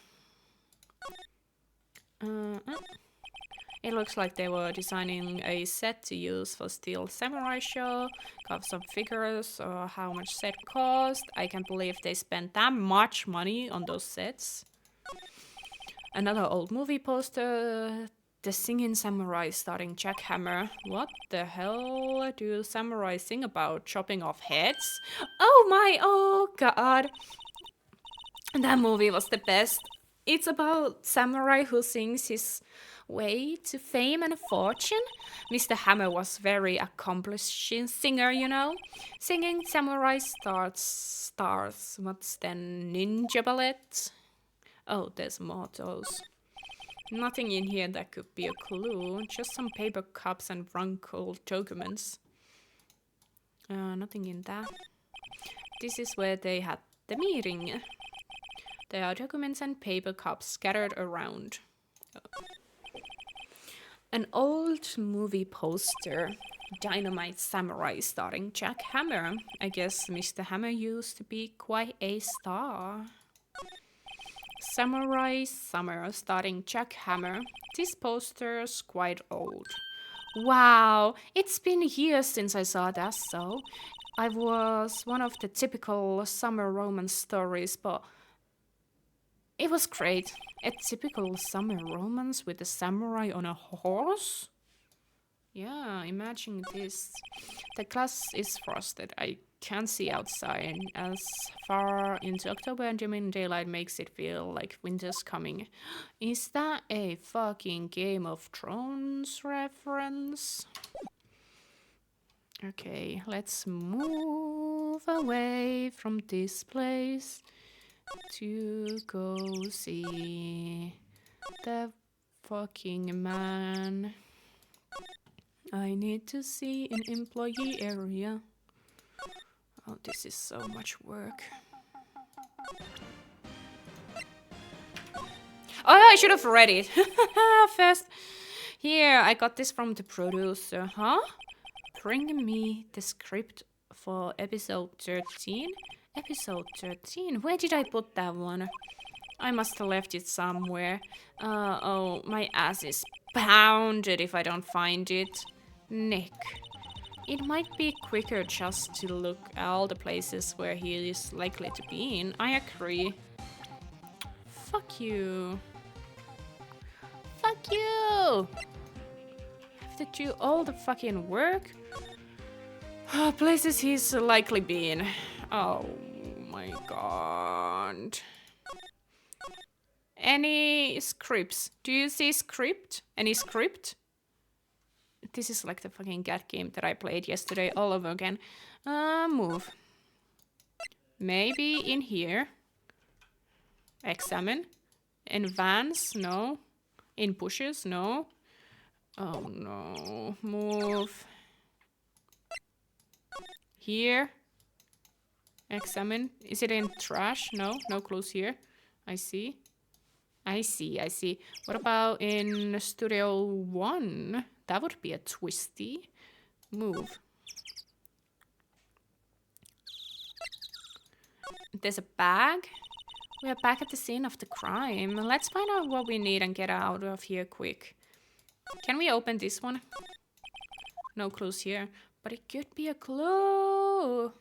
It looks like they were designing a set to use for Steel Samurai show. Got some figures or how much set cost. I can't believe they spent that much money on those sets. Another old movie poster. The Singing Samurai starring Jack Hammer. What the hell do samurai sing about? Chopping off heads? Oh god. That movie was the best. It's about samurai who sings his way to fame and fortune. Mr. Hammer was very accomplished singer, you know. Singing samurai stars. What's then ninja ballet? Oh, there's mottos. Nothing in here that could be a clue. Just some paper cups and wrinkled documents. Nothing in that. This is where they had the meeting. There are documents and paper cups scattered around. An old movie poster. Dynamite Samurai starring Jack Hammer. I guess Mr. Hammer used to be quite a star. Samurai Summer starring Jack Hammer. This poster's quite old. Wow, it's been years since I saw that, so I was one of the typical summer romance stories, but it was great. A typical summer romance with a samurai on a horse? Yeah, imagine this. The glass is frosted. I can't see outside. As far into October and dimming daylight makes it feel like winter's coming. Is that a fucking Game of Thrones reference? Okay, let's move away from this place to go see the fucking man. I need to see an employee area. Oh, this is so much work. Oh, I should have read it first. Here, I got this from the producer. Huh? Bring me the script for episode 13. Episode 13? Where did I put that one? I must have left it somewhere. Oh, my ass is pounded if I don't find it. Nick. It might be quicker just to look at all the places where he is likely to be in. I agree. Fuck you. Fuck you! Have to do all the fucking work? Places he's likely been. Oh my god. Any scripts? Do you see script? Any script? This is like the fucking cat game that I played yesterday all over again. Move. Maybe in here. Examine. Advance? No. In bushes? No. Oh no. Move. Here. Examine. Is it in trash? No. No clues here. I see. I see. What about in Studio 1? That would be a twisty. Move. There's a bag. We are back at the scene of the crime. Let's find out what we need and get out of here quick. Can we open this one? No clues here, but it could be a clue.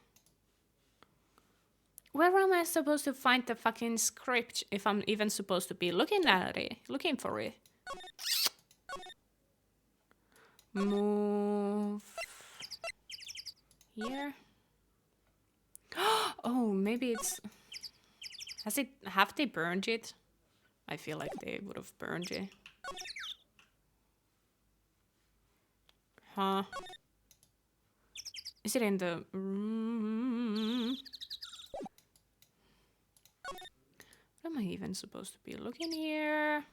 Where am I supposed to find the fucking script if I'm even supposed to be looking at it, looking for it? Move here. Oh, maybe it's... Have they burned it? I feel like they would have burned it. Huh? Is it in the room? What am I even supposed to be looking here?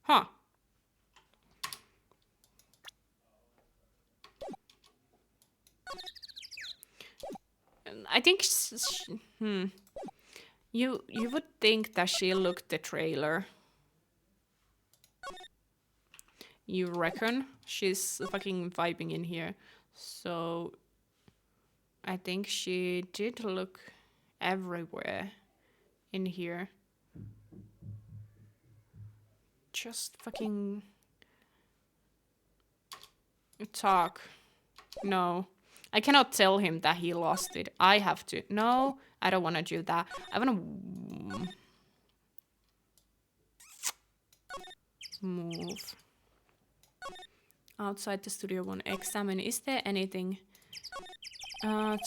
Huh. I think you would think that she looked the trailer. You reckon? She's fucking vibing in here. So I think she did look everywhere in here. Just fucking talk. No. I cannot tell him that he lost it. I have to. No, I don't want to do that. I want to move. Outside the studio one. Examine. Is there anything?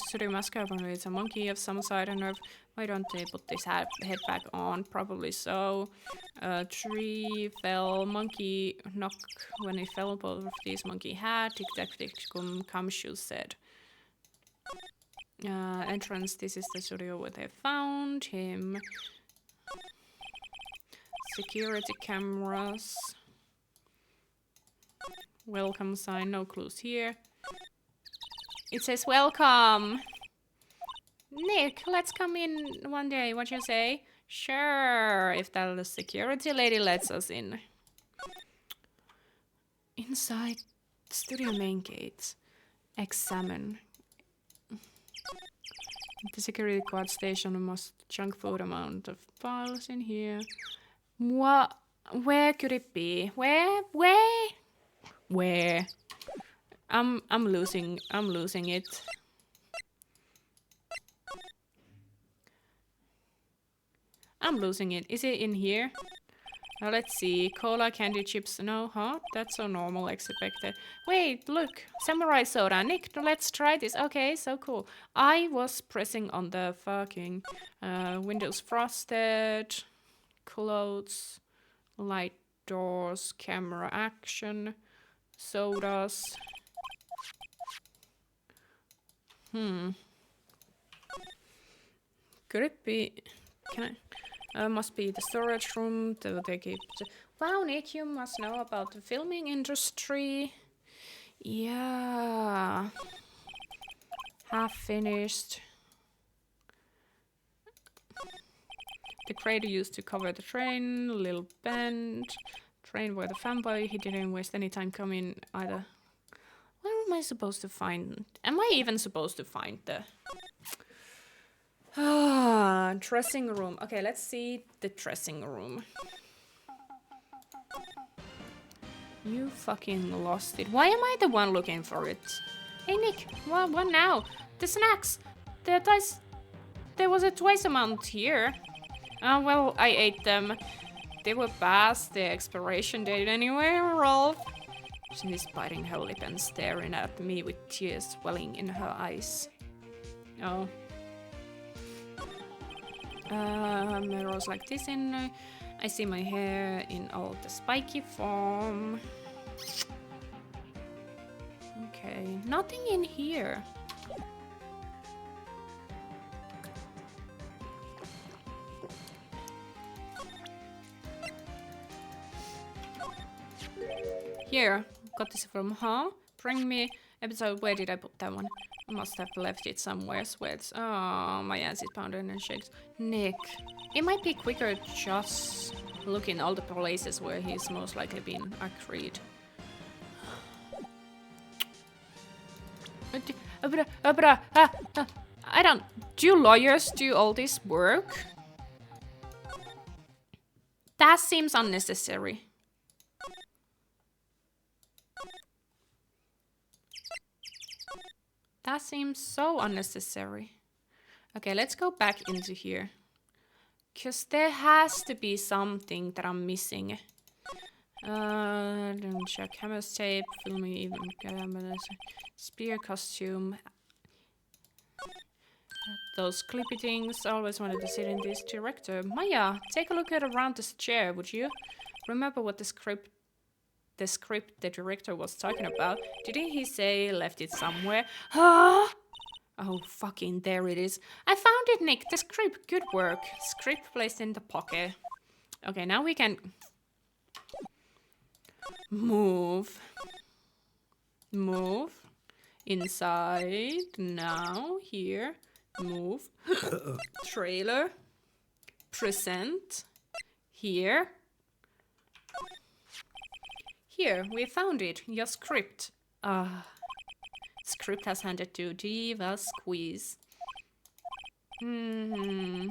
Studio mascara. It's a monkey of some side. I don't know if, why don't they put this head back on? Probably so. Tree fell. Monkey knock when he fell. Both of these monkey had. Tic tac tic come shoes said. Entrance. This is the studio where they found him. Security cameras. Welcome sign. No clues here. It says welcome. Nick, let's come in one day. What you say? Sure, if the security lady lets us in. Inside studio main gates. Examine. The security guard station must junk food amount of files in here. What? Where could it be? Where? I'm losing it. I'm losing it. Is it in here? Let's see. Cola, candy chips. No, huh? That's so normal, expected. Wait, look. Samurai soda. Nick, let's try this. Okay, so cool. I was pressing on the fucking windows frosted, clothes, light doors, camera action, sodas. Could it be... Can I... must be the storage room. They keep... Wow, Nick, you must know about the filming industry. Yeah. Half finished. The crate used to cover the train. Little bend. Train where the fanboy. He didn't waste any time coming either. Where am I supposed to find... Am I even supposed to find the... dressing room. Okay, let's see the dressing room. You fucking lost it. Why am I the one looking for it? Hey Nick, what now? The snacks. There was a twice amount here. Well, I ate them. They were past the expiration date anyway, Rolf. She's biting her lip and staring at me with tears welling in her eyes. Oh. Mirrors like this in... I see my hair in all the spiky form. Okay, nothing in here. Here, got this from Bring me episode. Where did I put that one? I must have left it somewhere. Sweats. Oh, my ass is pounding and shakes. Nick, it might be quicker just look in all the places where he's most likely been agreed. I don't... Do lawyers do all this work? That seems unnecessary. That seems so unnecessary. Okay, let's go back into here. Because there has to be something that I'm missing. Check hammer's tape, filming even spear costume. Those clippy things. I always wanted to sit in this director. Maya, take a look at around this chair, would you? Remember what the script the director was talking about? Didn't he say left it somewhere? Huh? Oh, fucking there it is. I found it, Nick. The script. Good work. Script placed in the pocket. Okay, now we can move. Move. Inside. Now. Here. Move. Trailer. Present. Here. Here, we found it. Your script. Script has handed to Diva Squeeze. You're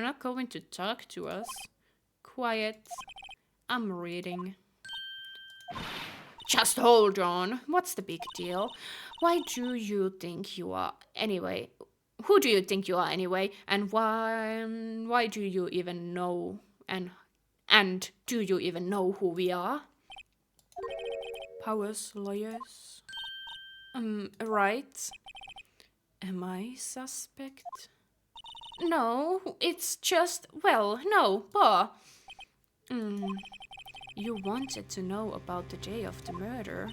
not going to talk to us. Quiet. I'm reading. Just hold on. What's the big deal? Why do you think you are anyway? Who do you think you are anyway? And why do you even know? And do you even know who we are? Powers, lawyers. Right. Am I suspect? No, it's just, well, no, but... You wanted to know about the day of the murder?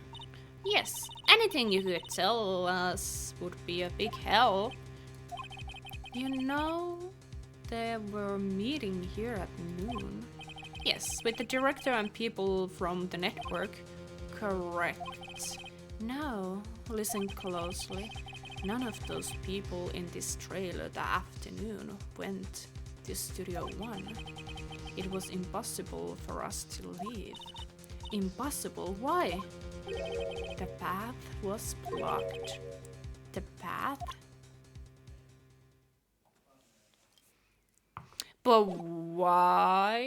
Yes, anything you could tell us would be a big help. You know, they were meeting here at noon. Yes, with the director and people from the network. Correct. Now, listen closely. None of those people in this trailer that afternoon went to Studio One. It was impossible for us to leave. Impossible? Why? The path was blocked. The path? But why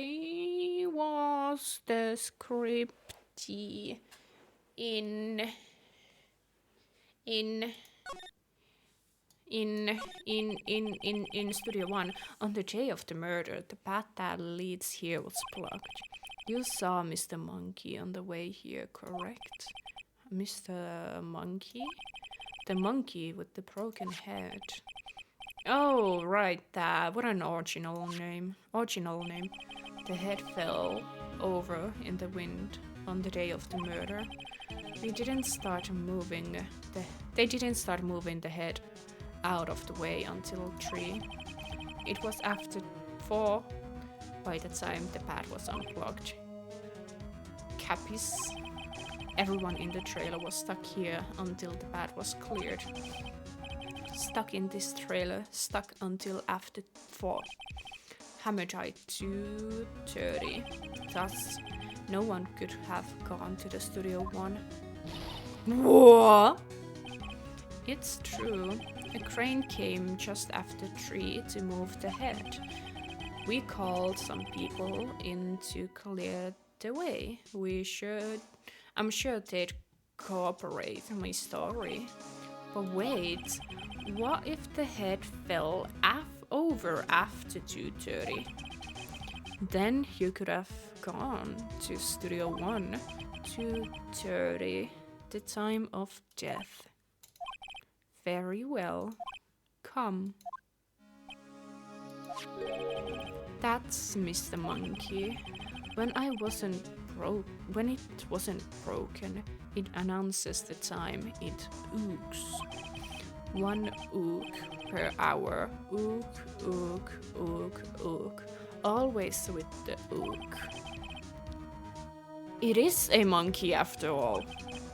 was the script in Studio One? On the day of the murder, the path that leads here was blocked. You saw Mr. Monkey on the way here, correct? Mr. Monkey? The monkey with the broken head. Oh, right, that. What an original name. The head fell over in the wind on the day of the murder. They didn't start moving the head out of the way until 3. It was after 4 by the time the path was unblocked. Capis. Everyone in the trailer was stuck here until the path was cleared. Stuck in this trailer, stuck until after 4. Hammer died 2:30. Thus, no one could have gone to the Studio One. What? It's true. A crane came just after 3 to move the head. We called some people in to clear the way. I'm sure they'd cooperate in my story. But wait, what if the head fell over after 2:30? Then you could have gone to Studio One. 2:30, the time of death. Very well. Come. That's Mr. Monkey. When it wasn't broken, it announces the time. It ooks. 1 ook per hour. Ook, ook, ook, ook. Always with the ook. It is a monkey after all.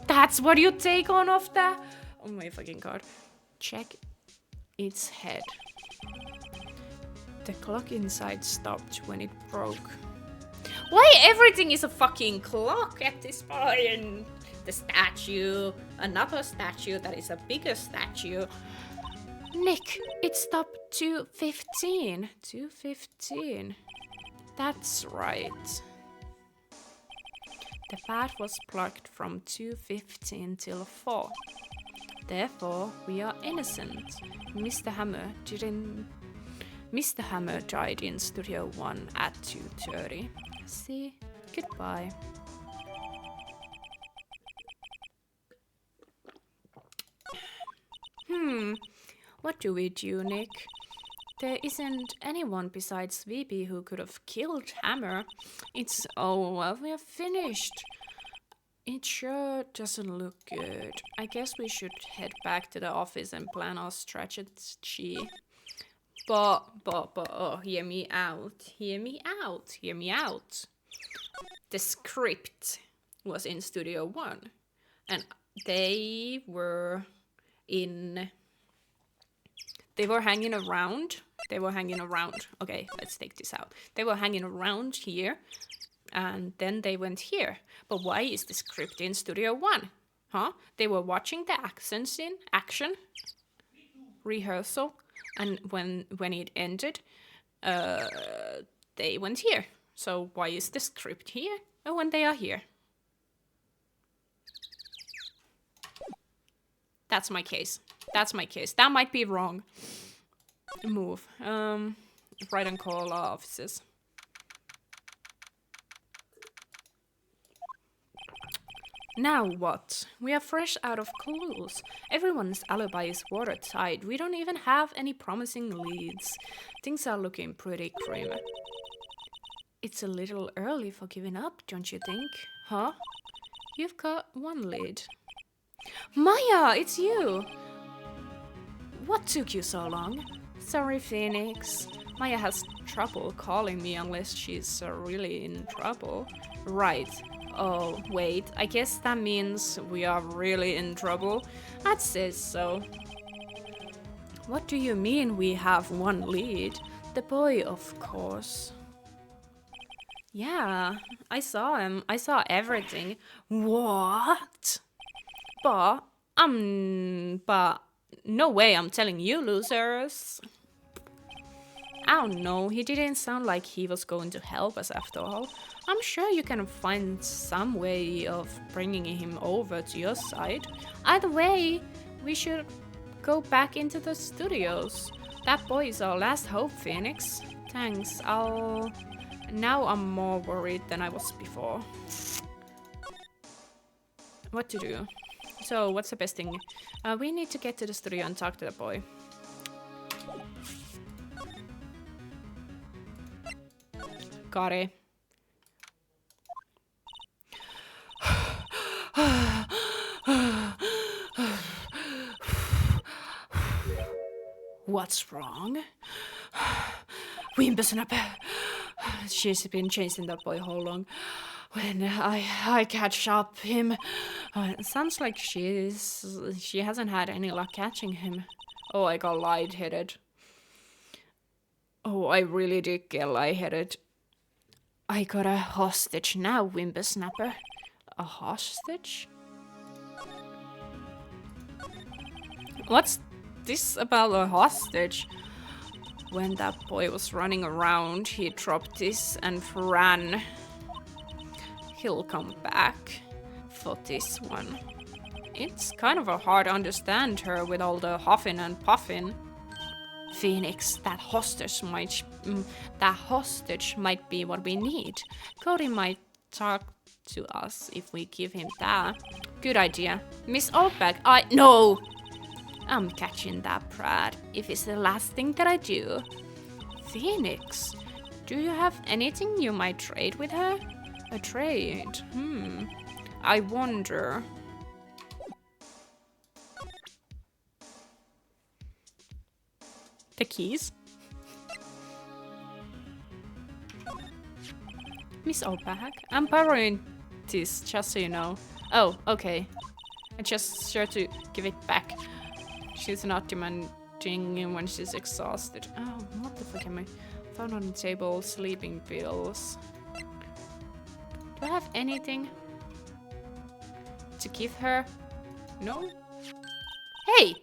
That's what you take on of that? Oh my fucking god. Check its head. The clock inside stopped when it broke. Why everything is a fucking clock at this point? The statue, another statue that is a bigger statue. Nick, it stopped 2:15. 2:15. That's right. The path was blocked from 2:15 till 4. Therefore, we are innocent. Mr. Hammer died in Studio 1 at 2:30. See? Goodbye. What do we do, Nick? There isn't anyone besides VB who could have killed Hammer. Well, we are finished. It sure doesn't look good. I guess we should head back to the office and plan our strategy. But, hear me out. The script was in Studio 1. And they were hanging around. Okay, let's take this out. They were hanging around here. And then they went here. But why is the script in Studio 1? Huh? They were watching the action rehearsal. And when it ended, they went here. So why is the script here when they are here? That's my case. That might be wrong. Move. Write and call our offices. Now what? We are fresh out of clues. Everyone's alibi is watertight. We don't even have any promising leads. Things are looking pretty grim. It's a little early for giving up, don't you think? Huh? You've got one lead. Maya, it's you! What took you so long? Sorry, Phoenix. Maya has trouble calling me unless she's really in trouble. Right. Oh, wait, I guess that means we are really in trouble. I'd say so. What do you mean we have one lead? The boy, of course. Yeah, I saw him. I saw everything. What? But no way I'm telling you, losers. I don't know, he didn't sound like he was going to help us after all. I'm sure you can find some way of bringing him over to your side. Either way, we should go back into the studios. That boy is our last hope, Phoenix. Thanks, Now I'm more worried than I was before. What to do? So, what's the best thing? We need to get to the studio and talk to the boy. Got it. What's wrong? Whimpersnapper. She's been chasing that boy all along. When I catch up him, it sounds like she hasn't had any luck catching him. Oh, I got lightheaded. Oh, I really did get lightheaded. I got a hostage now, Whimpersnapper. A hostage? What's this about a hostage? When that boy was running around, he dropped this and ran. He'll come back for this one. It's kind of hard to understand her with all the huffing and puffing. Phoenix, that hostage might be what we need. Cody might talk to us if we give him that. Good idea. Miss Oldback, no! I'm catching that brat if it's the last thing that I do. Phoenix, do you have anything you might trade with her? A trade? I wonder. The keys? Miss Oldback, I'm borrowing this, just so you know. Oh, okay. I just sure to give it back. She's not demanding when she's exhausted. Oh, what the fuck am I? Found on the table, sleeping pills. Do I have anything to give her? No? Hey,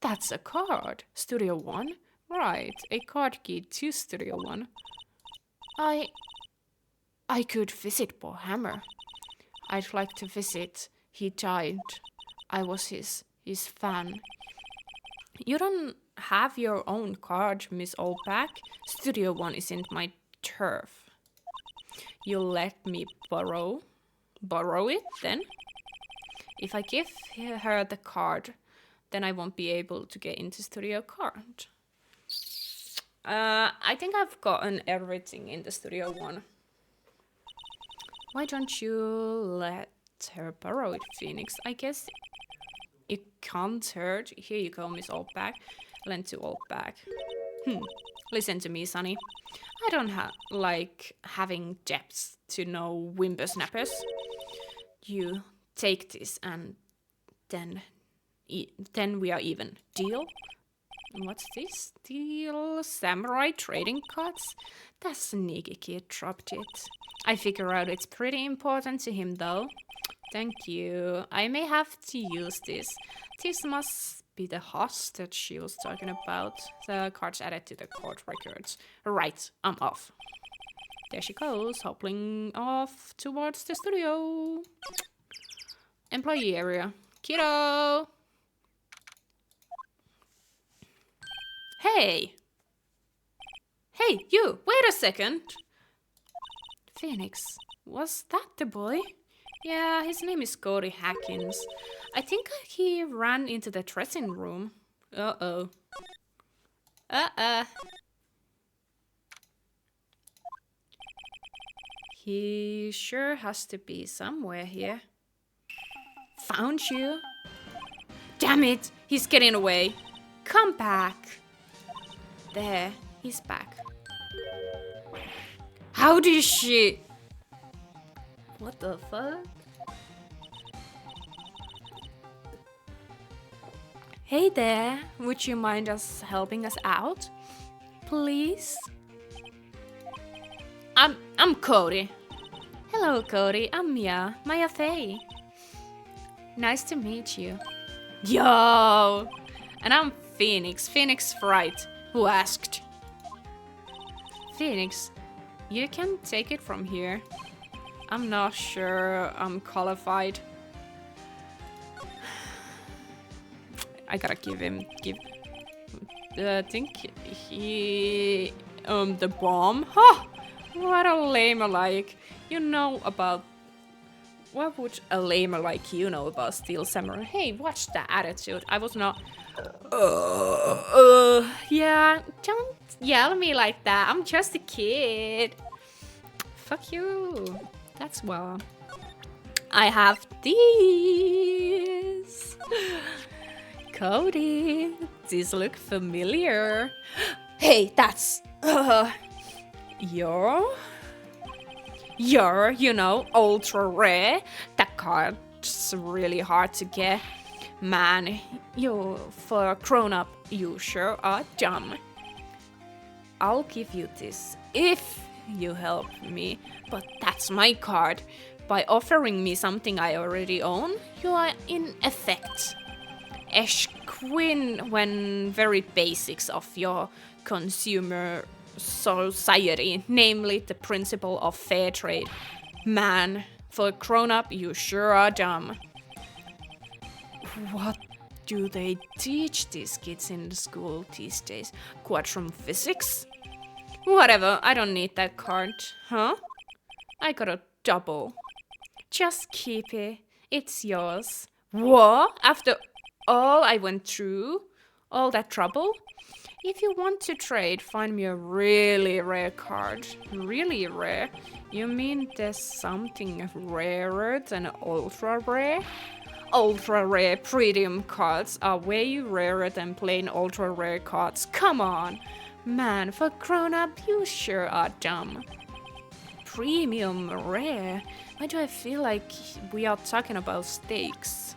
that's a card. Studio 1? Right, a card key to Studio 1. I could visit Warhammer. I'd like to visit. He died. I was his fan. You don't have your own card, Miss Oldback. Studio One isn't my turf. You'll let me borrow it then? If I give her the card, then I won't be able to get into Studio Card. I think I've gotten everything in the Studio One. Why don't you let her borrow it, Phoenix? I guess it can't hurt. Here you go, Miss Oldback. Lend to Oldback. Listen to me, Sonny. I don't like having debts to no whimpersnappers. You take this and then we are even. Deal? What's this? Deal? Samurai trading cards? That sneaky kid dropped it. I figure out it's pretty important to him though. Thank you. I may have to use this. This must be the hostage she was talking about. The cards added to the court records. Right, I'm off. There she goes, hopping off towards the studio. Employee area. Kiddo! Hey! Hey, you! Wait a second! Phoenix, was that the boy? Yeah, his name is Cody Hackins. I think he ran into the dressing room. Uh-oh. He sure has to be somewhere here. Found you? Damn it! He's getting away. Come back. There, he's back. How did she... What the fuck? Hey there, would you mind helping us out? Please? I'm Cody. Hello, Cody. I'm Maya Faye. Nice to meet you. Yo! And I'm Phoenix Fright, who asked. Phoenix, you can take it from here. I'm not sure I'm qualified. I gotta I think he, the bomb. Huh! What a lamer like. You know about, what would a lamer like you know about Steel Samurai? Hey, watch the attitude. I was not, yeah, don't yell at me like that. I'm just a kid. Fuck you. That's why. I have these. Cody, these look familiar. Hey, that's you're, you know, ultra rare. That card's really hard to get. Man, you, for a grown-up, you sure are dumb. I'll give you this if you help me, but that's my card. By offering me something I already own, you are in effect eschewing when very basics of your consumer society, namely the principle of fair trade. Man, for a grown-up, you sure are dumb. What do they teach these kids in the school these days? Quantum physics? Whatever, I don't need that card. Huh? I got a double. Just keep it. It's yours. What? After all I went through? All that trouble? If you want to trade, find me a really rare card. Really rare? You mean there's something rarer than ultra rare? Ultra rare premium cards are way rarer than plain ultra rare cards. Come on! Man, for grown up, you sure are dumb. Premium rare? Why do I feel like we are talking about steaks?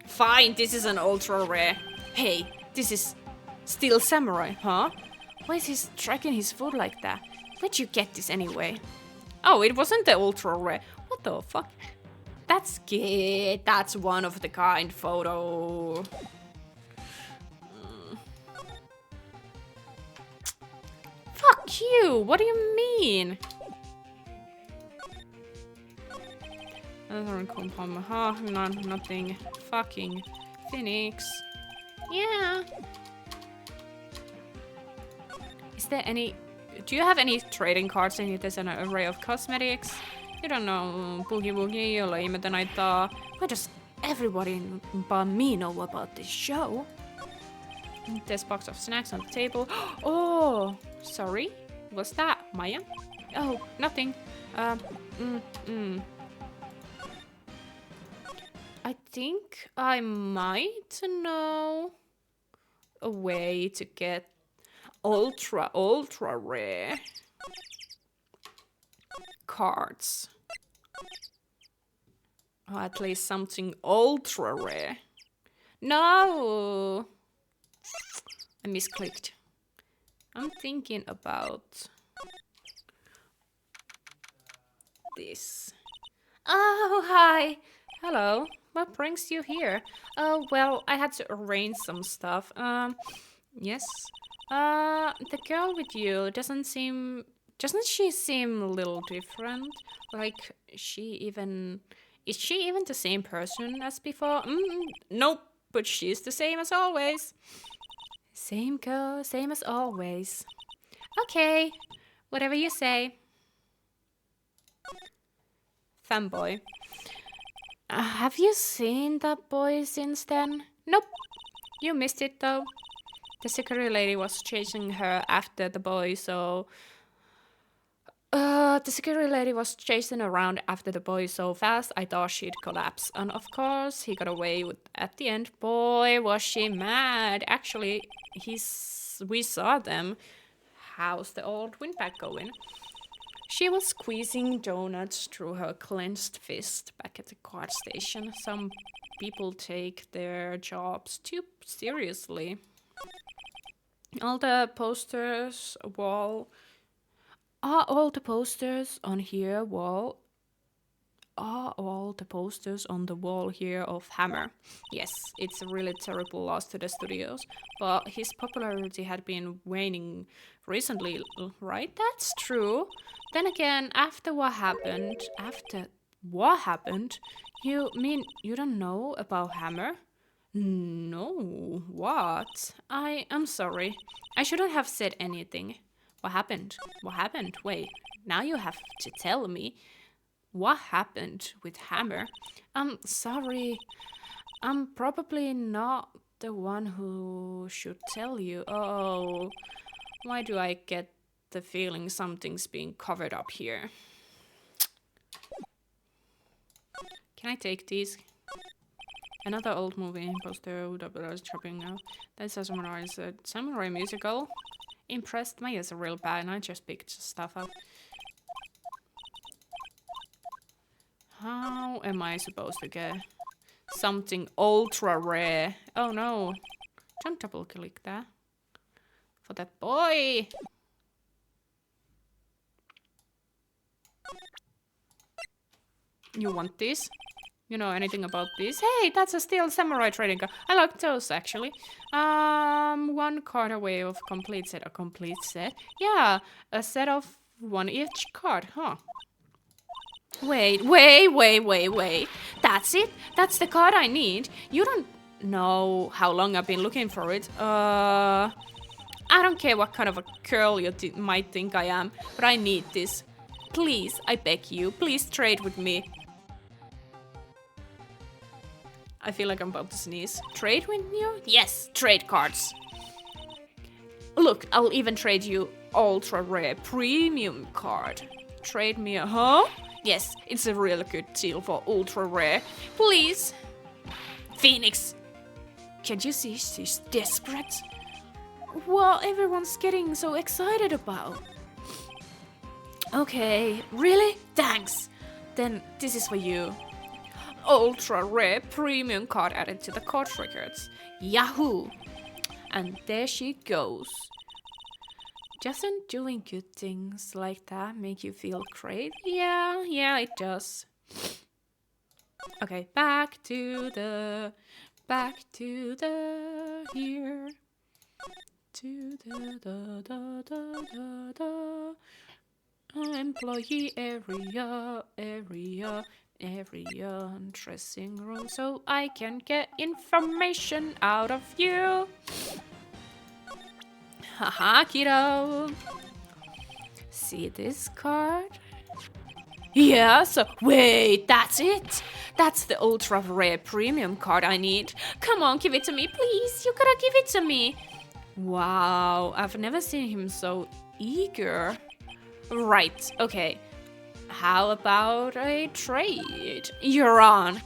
Fine, this is an ultra rare. Hey, this is Steel Samurai, huh? Why is he striking his foot like that? Where'd you get this anyway? Oh, it wasn't the ultra rare. What the fuck? That's good. That's one of the kind photo. you? What do you mean? Nothing. Fucking Phoenix. Yeah. Is there any... Do you have any trading cards in here? There's an array of cosmetics. You don't know Boogie Woogie, jolla ihmettä näitä. Why does everybody but me know about this show? There's a box of snacks on the table. Oh, sorry. What's that, Maya? Oh, nothing. I think I might know a way to get ultra rare cards. Or at least something ultra rare. No! I misclicked. I'm thinking about this. Oh, hi! Hello. What brings you here? Oh, well, I had to arrange some stuff. Yes. The girl with you doesn't she seem a little different? Like, is she even the same person as before? Nope, but she's the same as always. Same girl, same as always. Okay, whatever you say. Fanboy. Have you seen that boy since then? Nope. You missed it though. The security lady was chasing her after the boy, so... the security lady was chasing around after the boy so fast, I thought she'd collapse. And of course, he got away at the end. Boy, was she mad. Actually, we saw them. How's the old windbag going? She was squeezing donuts through her clenched fist back at the card station. Some people take their jobs too seriously. All the posters on the wall here of Hammer? Yes, it's a really terrible loss to the studios, but his popularity had been waning recently, right? That's true. Then again, after what happened, you mean you don't know about Hammer? No, what? I'm sorry. I shouldn't have said anything. What happened? Wait, now you have to tell me. What happened with Hammer? I'm sorry. I'm probably not the one who should tell you. Oh, why do I get the feeling something's being covered up here? Can I take these? Another old movie poster that was chopping now. That's a samurai musical. Impressed. My ears are real bad and I just picked stuff up. How am I supposed to get something ultra rare? Oh no. Don't double click that. For that boy. You want this? You know anything about this? Hey, that's a steel samurai trading card. I like those actually. One card away of complete set. A complete set? Yeah, a set of one each card, huh? Wait. That's it? That's the card I need? You don't know how long I've been looking for it. I don't care what kind of a girl you might think I am, but I need this. Please, I beg you, please trade with me. I feel like I'm about to sneeze. Trade with you? Yes, trade cards. Look, I'll even trade you ultra rare premium card. Trade me a... Huh? Yes, it's a really good deal for ultra rare. Please. Phoenix. Can't you see she's desperate? What everyone's getting so excited about. Okay, really? Thanks. Then this is for you. Ultra rare premium card added to the card records. Yahoo! And there she goes. Doesn't doing good things like that make you feel great? Yeah, it does. Okay, back to the here. to the employee area, dressing room, so I can get information out of you. Haha, kiddo. See this card? Yeah, so wait, that's it. That's the ultra rare premium card I need. Come on, give it to me, please. You gotta give it to me. Wow, I've never seen him so eager. Right, okay. How about a trade? You're on.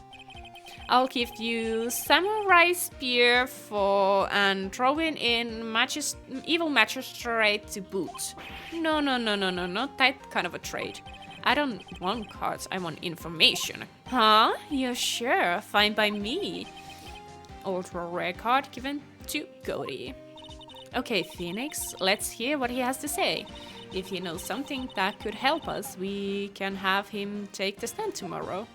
I'll give you Samurai Spear for and throwing in Evil Magistrate to boot. No, not that kind of a trade. I don't want cards, I want information. Huh? You're sure? Fine by me. Ultra rare card given to Cody. Okay, Phoenix, let's hear what he has to say. If he knows something that could help us, we can have him take the stand tomorrow.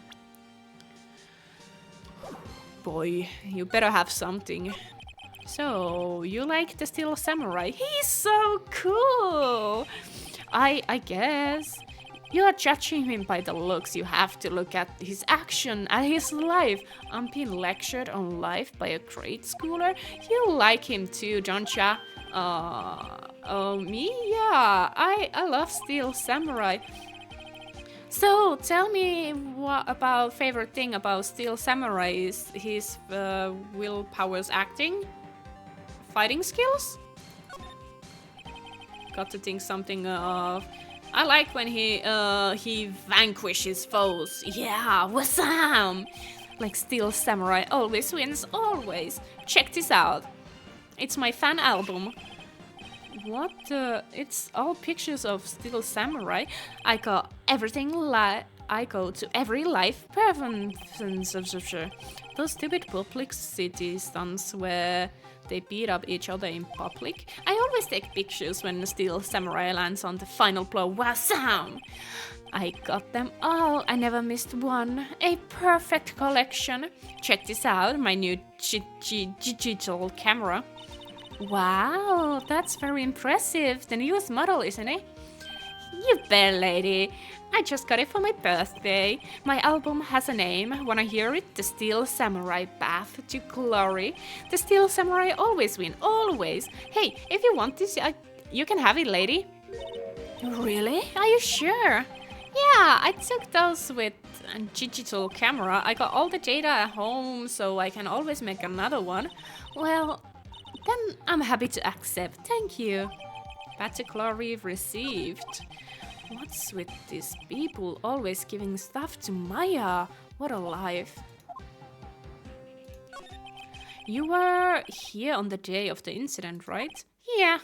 Boy, you better have something. So, you like the Steel Samurai? He's so cool! I guess. You are judging him by the looks. You have to look at his action, at his life. I'm being lectured on life by a grade schooler. You like him too, don't ya? Me? Yeah, I love Steel Samurai. So, tell me what about favorite thing about Steel Samurai is his willpower's acting? Fighting skills? Got to think something of... I like when he vanquishes foes. Yeah, wasam! Like Steel Samurai always wins, always. Check this out. It's my fan album. What? It's all pictures of Steel Samurai. I go to every live performance. Those stupid public city stunts where they beat up each other in public. I always take pictures when the Steel Samurai lands on the final blow. Wazam! I got them all. I never missed one. A perfect collection. Check this out, my new digital camera. Wow, that's very impressive. The newest model, isn't it? You bet, lady. I just got it for my birthday. My album has a name. Wanna hear it? The Steel Samurai Path to Glory. The Steel Samurai always win, always. Hey, if you want this, you can have it, lady. Really? Are you sure? Yeah, I took those with a digital camera. I got all the data at home, so I can always make another one. Well, then I'm happy to accept. Thank you. Path to Glory received. What's with these people always giving stuff to Maya? What a life. You were here on the day of the incident, right? Yeah.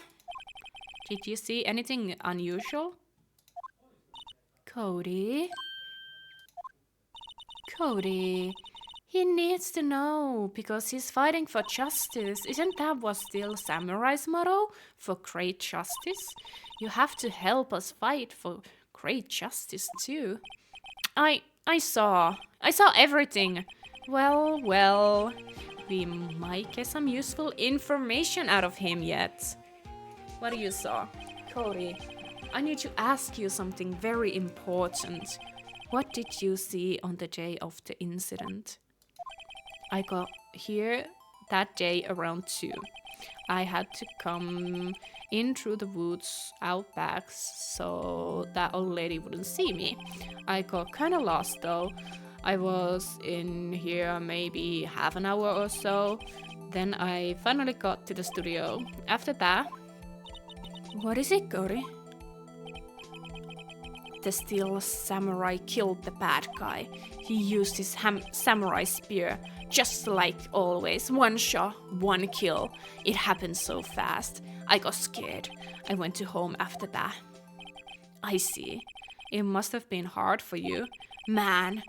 Did you see anything unusual? Cody? Cody, he needs to know because he's fighting for justice. Isn't that what Steel Samurai's motto? For great justice? You have to help us fight for great justice too. I saw everything. Well, we might get some useful information out of him yet. What do you saw? Cody, I need to ask you something very important. What did you see on the day of the incident? I got here that day around 2. I had to come in through the woods out back so that old lady wouldn't see me. I got kinda lost though. I was in here maybe half an hour or so. Then I finally got to the studio. After that... What is it, Cody? The Steel Samurai killed the bad guy. He used his samurai spear, just like always. 1 shot, 1 kill. It happened so fast. I got scared. I went to home after that. I see. It must have been hard for you. Man,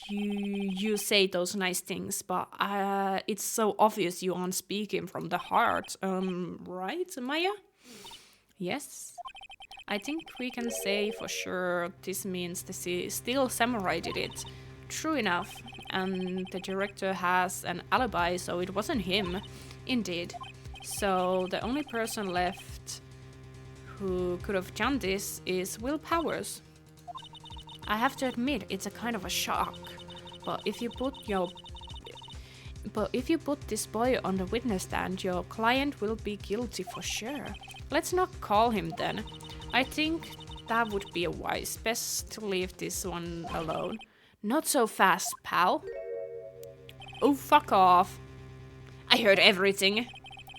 you say those nice things, but it's so obvious you aren't speaking from the heart. Right, Maya? Yes. I think we can say for sure this means the Steel Samurai did it. True enough. And the director has an alibi, so it wasn't him. Indeed. So the only person left who could have done this is Will Powers. I have to admit, it's a kind of a shock. But if you put this boy on the witness stand, your client will be guilty for sure. Let's not call him then. I think that would be wise. Best to leave this one alone. Not so fast, pal. Oh, fuck off. I heard everything.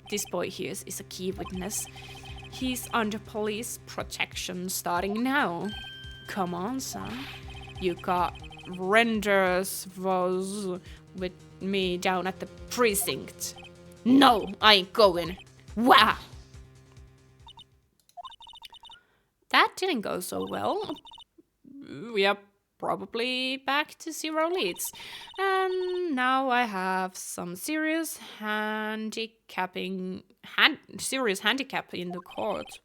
This boy here is a key witness. He's under police protection starting now. Come on, son. You got renders was with me down at the precinct. No, I ain't going. Wah! That didn't go so well. We are probably back to 0 leads. And now I have some serious handicap in the court.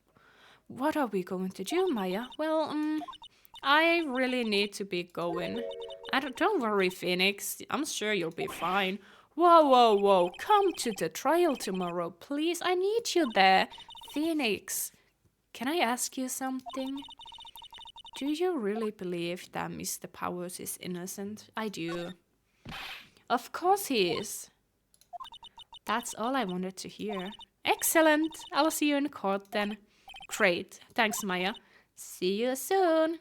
What are we going to do, Maya? Well, I really need to be going. Don't worry, Phoenix. I'm sure you'll be fine. Whoa. Come to the trial tomorrow, please. I need you there. Phoenix, can I ask you something? Do you really believe that Mr. Powers is innocent? I do. Of course he is. That's all I wanted to hear. Excellent. I'll see you in court then. Great. Thanks, Maya. See you soon.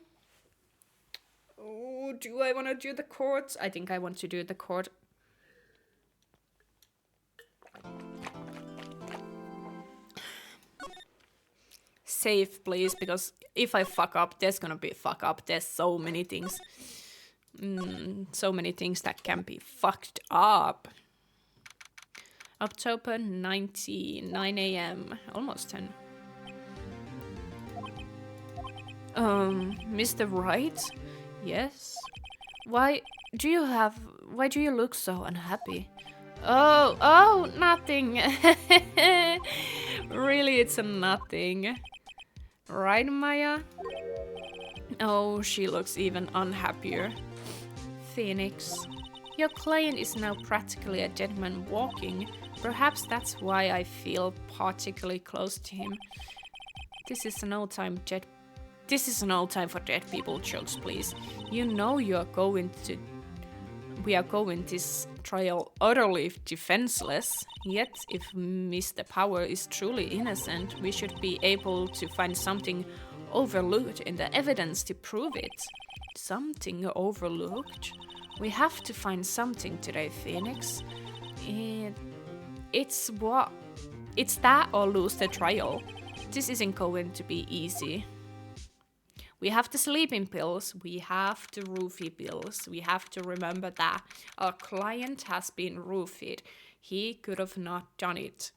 Oh, do I want to do the court? I think I want to do the court. Save, please, because if I fuck up, there's gonna be a fuck up. There's so many things. So many things that can be fucked up. October 19, 9 a.m. Almost 10. Mr. Wright? Yes? Why do you look so unhappy? Oh, nothing. Really, it's a nothing. Right, Maya? Oh, she looks even unhappier. Phoenix, your client is now practically a dead man walking. Perhaps that's why I feel particularly close to him. This is an old time for dead people jokes, please. You know we are going this trial utterly defenseless. Yet, if Mr. Power is truly innocent, we should be able to find something overlooked in the evidence to prove it. Something overlooked? We have to find something today, Phoenix. It's that or lose the trial. This isn't going to be easy. We have the sleeping pills, we have the roofie pills, we have to remember that our client has been roofied. He could have not done it.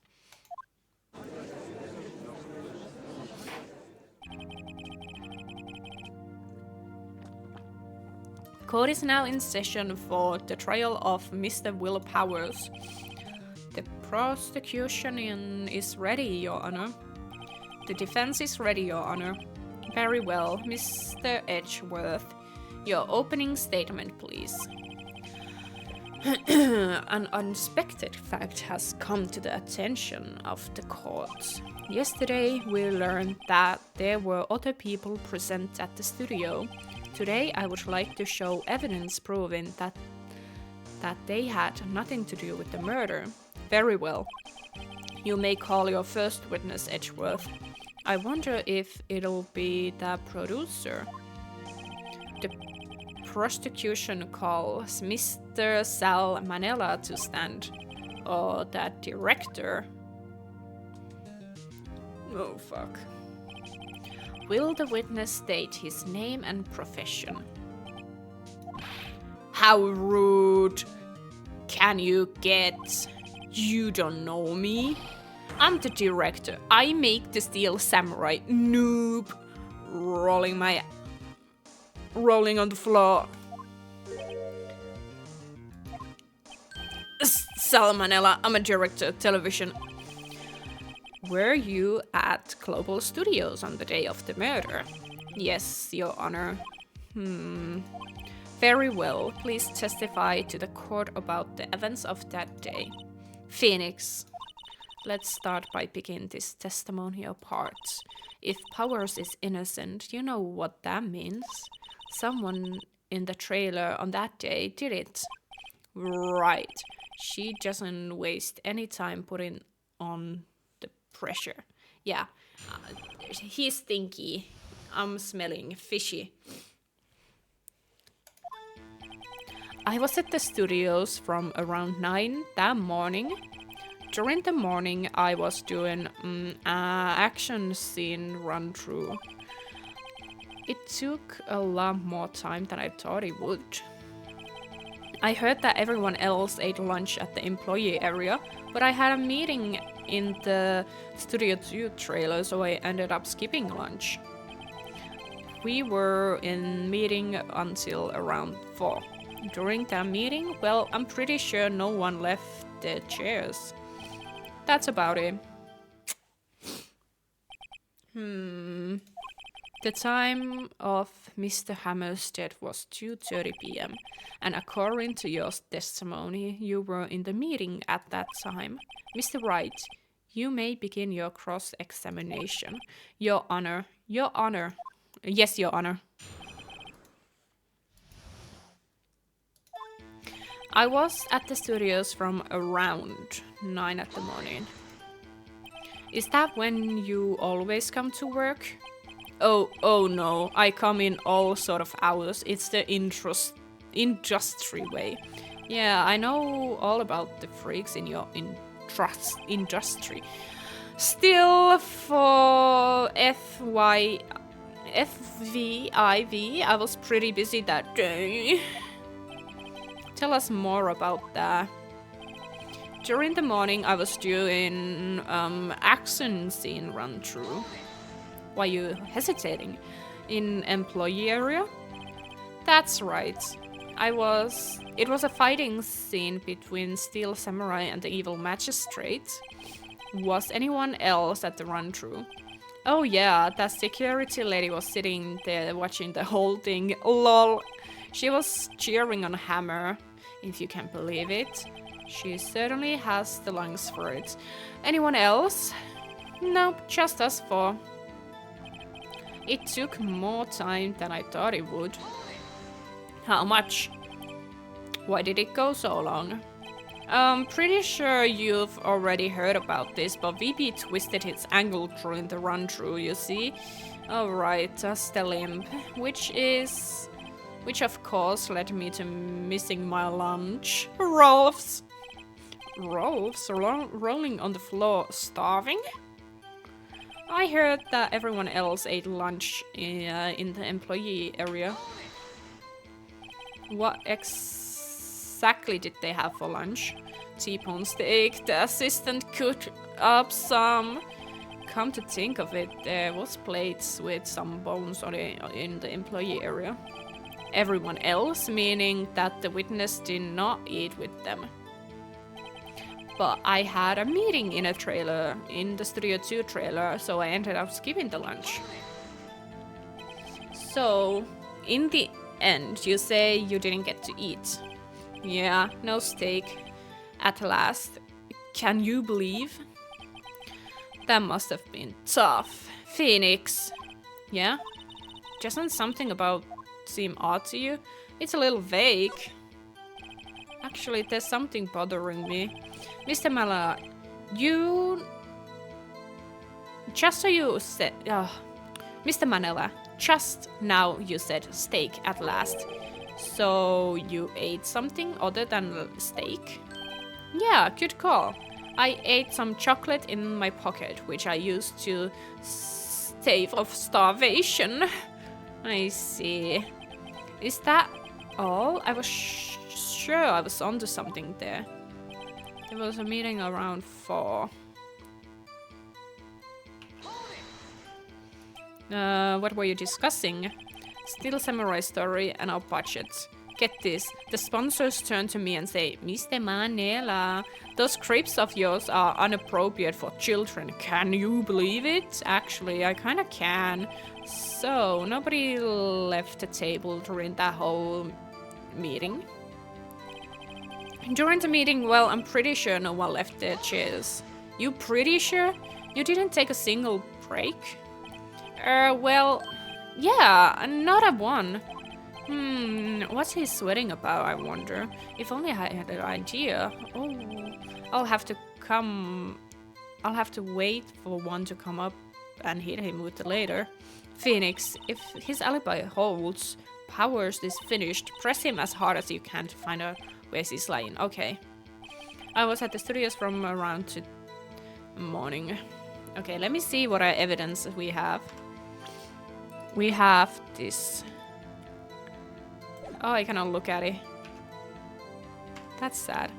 Court is now in session for the trial of Mr. Will Powers. The prosecution is ready, Your Honor. The defense is ready, Your Honor. Very well, Mr. Edgeworth. Your opening statement, please. An unexpected fact has come to the attention of the court. Yesterday, we learned that there were other people present at the studio. Today, I would like to show evidence proving that they had nothing to do with the murder. Very well. You may call your first witness, Edgeworth. I wonder if it'll be the producer. The prosecution calls Mr. Sal Manella to stand. Or the director. Oh, fuck. Will the witness state his name and profession? How rude can you get? You don't know me. I'm the director. I make the Steel Samurai. Noob. Rolling on the floor. Salmonella, I'm a director, television. Were you at Global Studios on the day of the murder? Yes, Your Honor. Very well. Please testify to the court about the events of that day. Phoenix. Let's start by picking this testimony apart. If Powers is innocent, you know what that means. Someone in the trailer on that day did it. Right. She doesn't waste any time putting on the pressure. Yeah, he's stinky. I'm smelling fishy. I was at the studios from around 9 that morning. During the morning, I was doing action scene run through. It took a lot more time than I thought it would. I heard that everyone else ate lunch at the employee area, but I had a meeting in the Studio 2 trailer, so I ended up skipping lunch. We were in meeting until around 4. During that meeting, well, I'm pretty sure no one left their chairs. That's about it. The time of Mr. Hammer's death was 2:30 p.m. and according to your testimony, you were in the meeting at that time. Mr. Wright, you may begin your cross-examination. Your Honor. Your Honor. Yes, Your Honor. I was at the studios from around 9 at the morning. Is that when you always come to work? Oh no, I come in all sort of hours. It's the industry way. Yeah, I know all about the freaks in your industry. Still, for FVIV, I was pretty busy that day. Tell us more about that. During the morning, I was doing action scene run through. Why are you hesitating? In employee area? That's right. It was a fighting scene between Steel Samurai and the evil magistrate. Was anyone else at the run through? Oh yeah, that security lady was sitting there watching the whole thing. LOL. She was cheering on Hammer, if you can believe it. She certainly has the lungs for it. Anyone else? Nope, just us 4. It took more time than I thought it would. How much? Why did it go so long? I'm pretty sure you've already heard about this, but VP twisted his ankle during the run-through, you see? Alright, just the limp. Which of course led me to missing my lunch. Rolf's rolling on the floor, starving? I heard that everyone else ate lunch in the employee area. What exactly did they have for lunch? T-bone steak. The assistant cooked up some. Come to think of it, there was plates with some bones in the employee area. Everyone else, meaning that the witness did not eat with them. But I had a meeting in the Studio 2 trailer, so I ended up skipping the lunch. So, in the end, you say you didn't get to eat. Yeah, no steak. At last. Can you believe? That must have been tough. Phoenix. Yeah? Doesn't something about seem odd to you? It's a little vague. Actually, there's something bothering me. Mr. Mala, just so you said... Mr. Manella, just now you said steak at last. So you ate something other than steak? Yeah, good call. I ate some chocolate in my pocket, which I used to stave off starvation. I see. Is that all? I was sure I was onto something there. There was a meeting around 4. What were you discussing? Steel Samurai story and our budget. Get this, the sponsors turn to me and say, Mr. Manela, those crepes of yours are inappropriate for children. Can you believe it? Actually, I kinda can. So, nobody left the table during that whole meeting. During the meeting, well, I'm pretty sure no one left their chairs. You pretty sure? You didn't take a single break? Well, yeah, not a one. What's he sweating about, I wonder? If only I had an idea. Oh, I'll have to wait for one to come up and hit him with the later. Phoenix, if his alibi holds, Powers is finished. Press him as hard as you can to find out where he's lying. Okay. I was at the studios from around to morning. Okay, let me see what evidence we have. We have this. Oh, I cannot look at it. That's sad.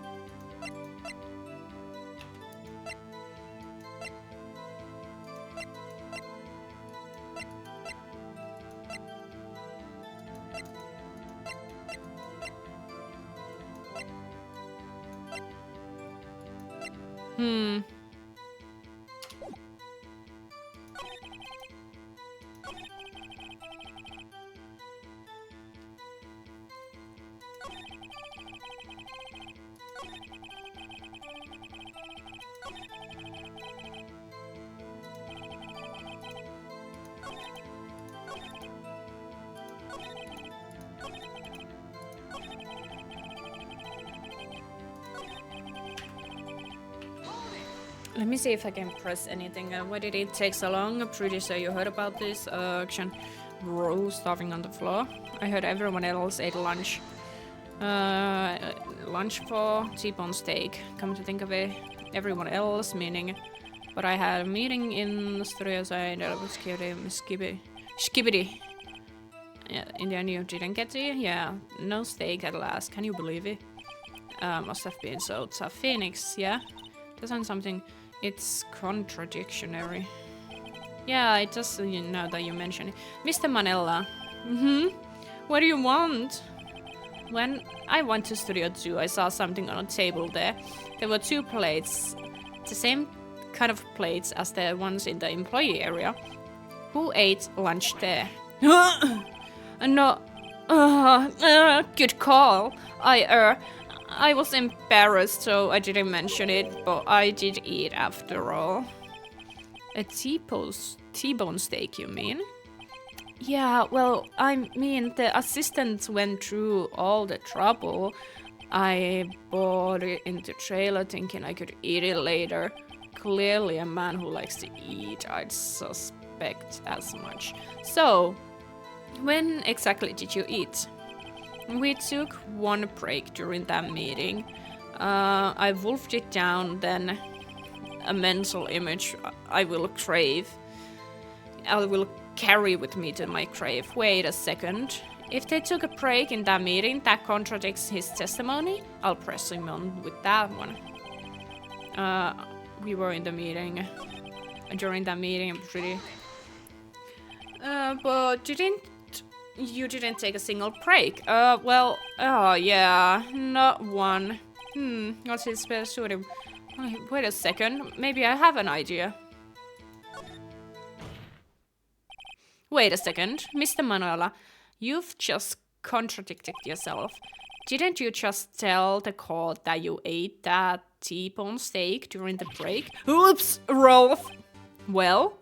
Let me see if I can press anything. Why did it take so long? I'm pretty sure you heard about this. Action. Roll starving on the floor. I heard everyone else ate lunch. Lunch for T-bone steak. Come to think of it, everyone else meaning. But I had a meeting in the studio, so I ended up with Skibidi. Yeah, in the end you didn't get to? Yeah, no steak at last. Can you believe it? Must have been so tough. Phoenix, yeah? Doesn't something... It's contradictionary. Yeah, it does, you know, that you mention it. Mr. Manella. What do you want? When I went to Studio 2, I saw something on a table there. There were 2 plates. The same kind of plates as the ones in the employee area. Who ate lunch there? No. Good call. I was embarrassed, so I didn't mention it, but I did eat after all. A T-bone steak, you mean? Yeah, well, I mean, the assistant went through all the trouble. I bought it in the trailer thinking I could eat it later. Clearly a man who likes to eat, I'd suspect as much. So, when exactly did you eat? We took 1 break during that meeting. I wolfed it down, then a mental image I will carry with me to my grave. Wait a second. If they took a break in that meeting that contradicts his testimony, I'll press him on with that one. We were in the meeting. During that meeting, I'm pretty... but you didn't take a single break. Well, oh yeah, not one. What's his special? Wait a second, maybe I have an idea. Wait a second, Mr. Manuela, you've just contradicted yourself. Didn't you just tell the court that you ate that T-bone steak during the break? Oops, Rolf. Well?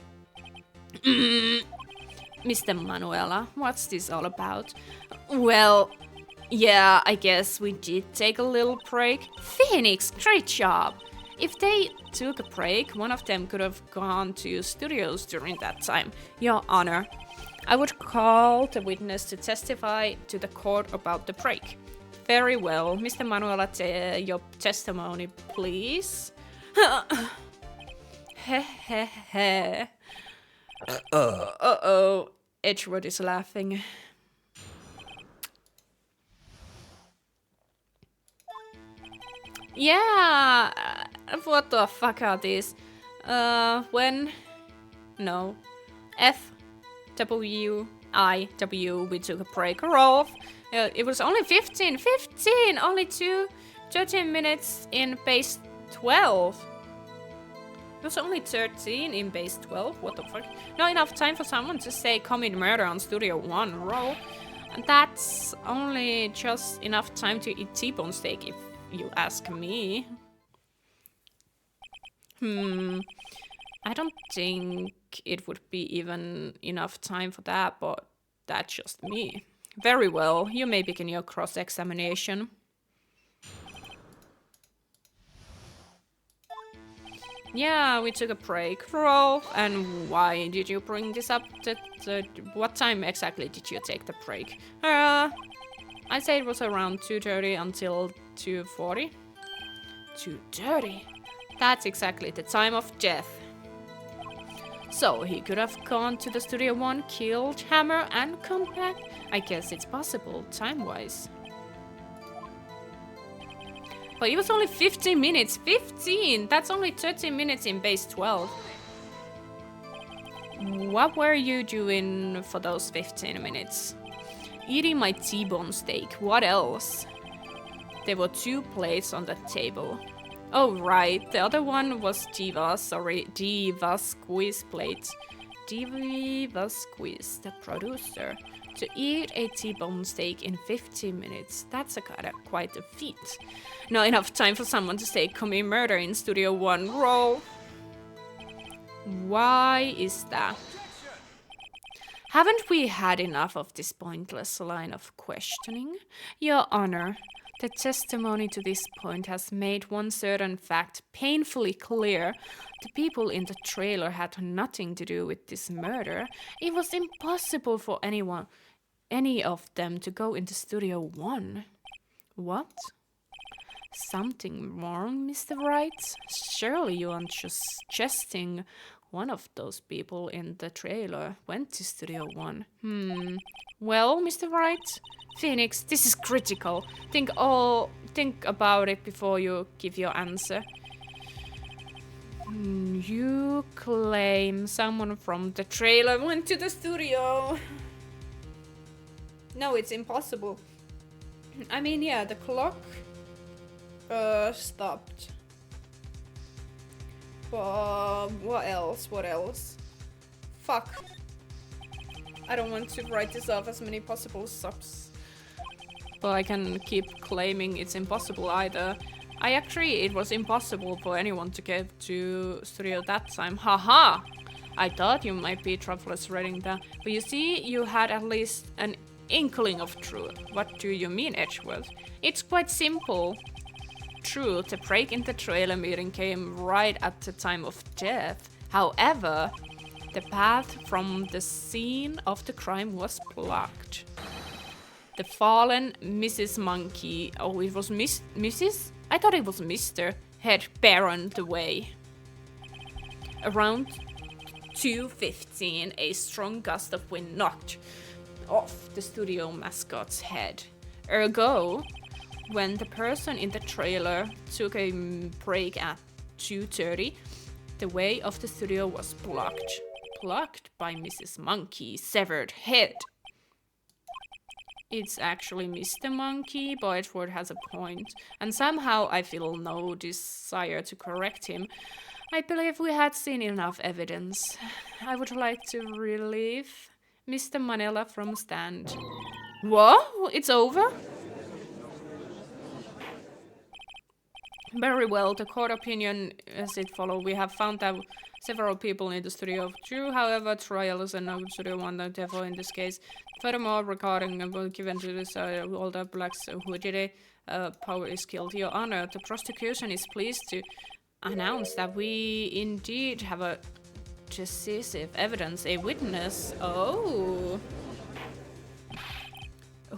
Mr. Manuela, what's this all about? Well, yeah, I guess we did take a little break. Phoenix, great job! If they took a break, one of them could have gone to studios during that time. Your Honor, I would call the witness to testify to the court about the break. Very well. Mr. Manuela, your testimony, please. Hehehe. Uh-oh. Edgewood is laughing. Yeah, what the fuck are these? When? No. F-W-I-W, we took a break. Rolf. It was only 15, only 13 minutes in base 12. It was only 13 in base 12, what the fuck? Not enough time for someone to say commit murder on Studio 1, Rolf. And that's only just enough time to eat T-bone steak, if you ask me. I don't think it would be even enough time for that, but that's just me. Very well, you may begin your cross-examination. Yeah, we took a break. Roll. And why did you bring this up? What time exactly did you take the break? I'd say it was around 2:30 until 2:40. 2:30? That's exactly the time of death. So he could have gone to the Studio One, killed Hammer, and come back? I guess it's possible, time-wise. But it was only 15 minutes. 15! That's only 13 minutes in base 12. What were you doing for those 15 minutes? Eating my T-bone steak. What else? There were 2 plates on the table. Oh, right. The other one was Diva's squeeze plate. Diva Squeeze, the producer. To eat a T-bone steak in 15 minutes. That's quite a feat. Not enough time for someone to say commit murder in Studio One. Roll. Why is that? Haven't we had enough of this pointless line of questioning? Your Honor, the testimony to this point has made one certain fact painfully clear. The people in the trailer had nothing to do with this murder. It was impossible for any of them to go into Studio One. What? Something wrong, Mr. Wright? Surely you aren't just suggesting one of those people in the trailer went to Studio One. Well, Mr. Wright? Phoenix, this is critical. Think about it before you give your answer. You claim someone from the trailer went to the studio. No, it's impossible. I mean, yeah, the clock stopped. But what else? Fuck. I don't want to write this off as many possible subs. But I can keep claiming it's impossible either. It was impossible for anyone to get to studio that time. Haha! I thought you might be Traveler's reading that. But you see, you had at least an inkling of truth. What do you mean, Edgeworth? It's quite simple. True, the break in the trailer meeting came right at the time of death. However, the path from the scene of the crime was blocked. The fallen Mrs. Monkey, oh, it was Mrs.? I thought it was Mr. had barren the way. Around 2:15, a strong gust of wind knocked off the studio mascot's head. Ergo, when the person in the trailer took a break at 2:30, the way of the studio was blocked. Blocked by Mrs. Monkey's severed head. It's actually Mr. Monkey, but Edward has a point. And somehow I feel no desire to correct him. I believe we had seen enough evidence. I would like to relieve Mr. Manella from stand. What? It's over? Very well, the court opinion as it follows. We have found that several people in the studio of True, however, trials and no studio one, therefore in this case. Furthermore, regarding given to this all the blacks who did it, power is killed. Your Honor, the prosecution is pleased to announce that we indeed have a decisive evidence, a witness. Oh.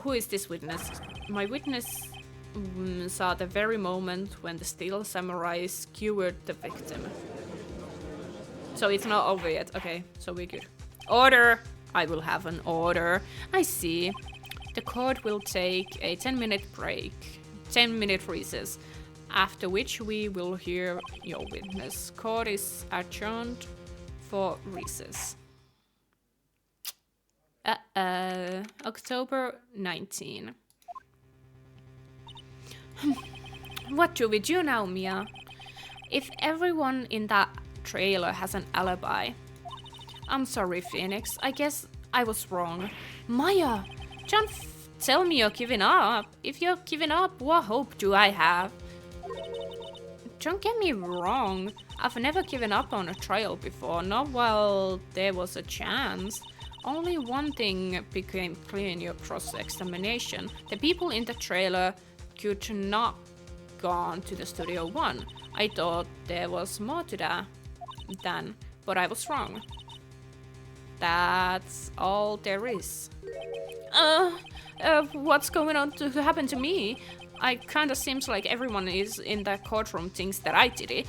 Who is this witness? My witness saw the very moment when the steel samurai skewered the victim. So it's not over yet. Okay, so we're good. Order! I will have an order. I see. The court will take a 10-minute break. 10-minute recess. After which we will hear your witness. Court is adjourned for recess. October 19. What do we do now, Mia? If everyone in that trailer has an alibi. I'm sorry, Phoenix. I guess I was wrong. Maya, don't tell me you're giving up. If you're giving up, what hope do I have? Don't get me wrong, I've never given up on a trial before, not while there was a chance. Only one thing became clear in your cross-examination. The people in the trailer could not gone to the Studio 1. I thought there was more to that than, but I was wrong. That's all there is. What's going on to happen to me? I kinda seems like everyone is in that courtroom thinks that I did it.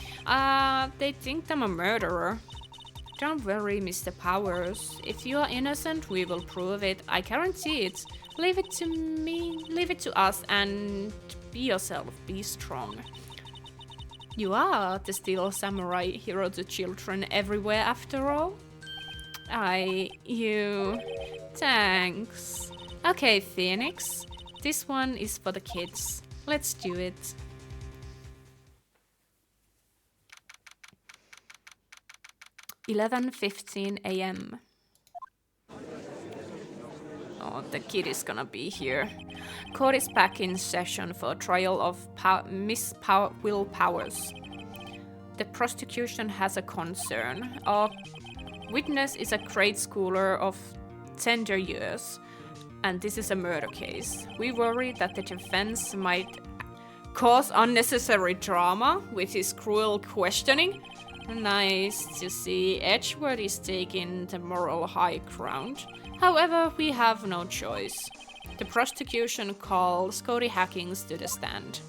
They think I'm a murderer. Don't worry, Mr. Powers. If you are innocent, we will prove it. I guarantee it. Leave it to me, leave it to us, and be yourself, be strong. You are the Steel Samurai hero to children everywhere after all. Thanks. Okay, Phoenix. This one is for the kids. Let's do it. "11:15 a.m. Oh, the kid is gonna be here. Court is back in session for a trial of Miss Will Powers. The prosecution has a concern. Our witness is a grade schooler of tender years, and this is a murder case. We worry that the defense might cause unnecessary drama with his cruel questioning. Nice to see Edgeworth is taking the moral high ground. However, we have no choice. The prosecution calls Cody Hackings to the stand."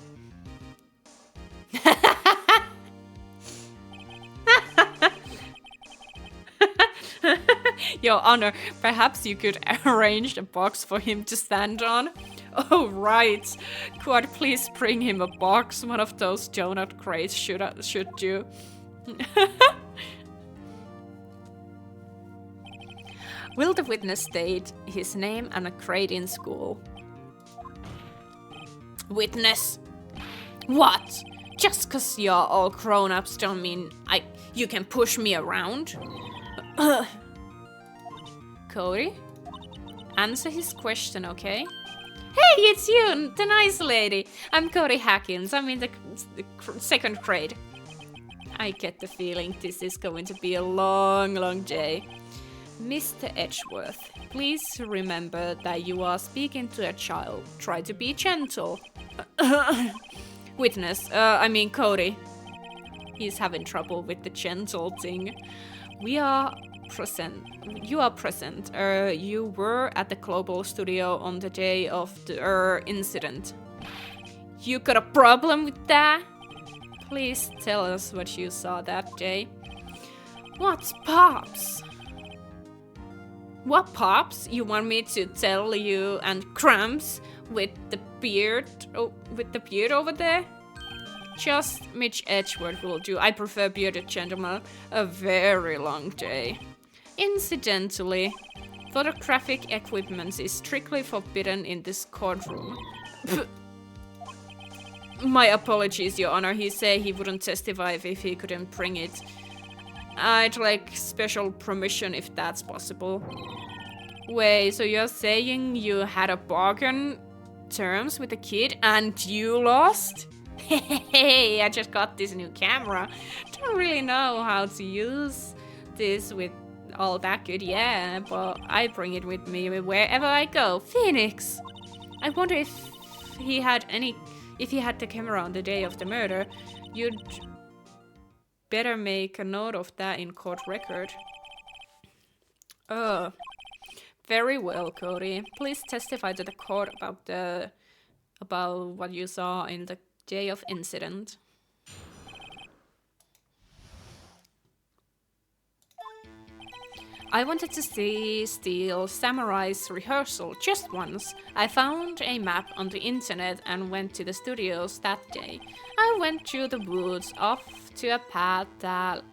Your Honor, perhaps you could arrange a box for him to stand on? Oh, right. Could please bring him a box? One of those donut crates should do. Will the witness state his name and a grade in school? Witness. What? Just cause you're all grown-ups don't mean you can push me around? Cody? Answer his question, okay? Hey, it's you, the nice lady. I'm Cody Hackins. I'm in the second grade. I get the feeling this is going to be a long, long day. Mr. Edgeworth, please remember that you are speaking to a child. Try to be gentle. Witness, Cody. He's having trouble with the gentle thing. You are present. You were at the Global Studio on the day of the incident. You got a problem with that? Please tell us what you saw that day. What's Pops? What Pops? You want me to tell you and Cramps with the beard over there? Just Mitch Edgeworth will do. I prefer bearded gentlemen. A very long day. Incidentally, photographic equipment is strictly forbidden in this courtroom. My apologies, Your Honor. He said he wouldn't testify if he couldn't bring it. I'd like special permission if that's possible. Wait, so you're saying you had a bargain terms with the kid and you lost? Hey, I just got this new camera. Don't really know how to use this with all that good, yeah, but I bring it with me wherever I go. Phoenix! I wonder if he had the camera on the day of the murder. You'd better make a note of that in court record. Very well, Cody. Please testify to the court about what you saw in the day of incident. I wanted to see Steel Samurai's rehearsal just once. I found a map on the internet and went to the studios that day. I went through the woods off to a path that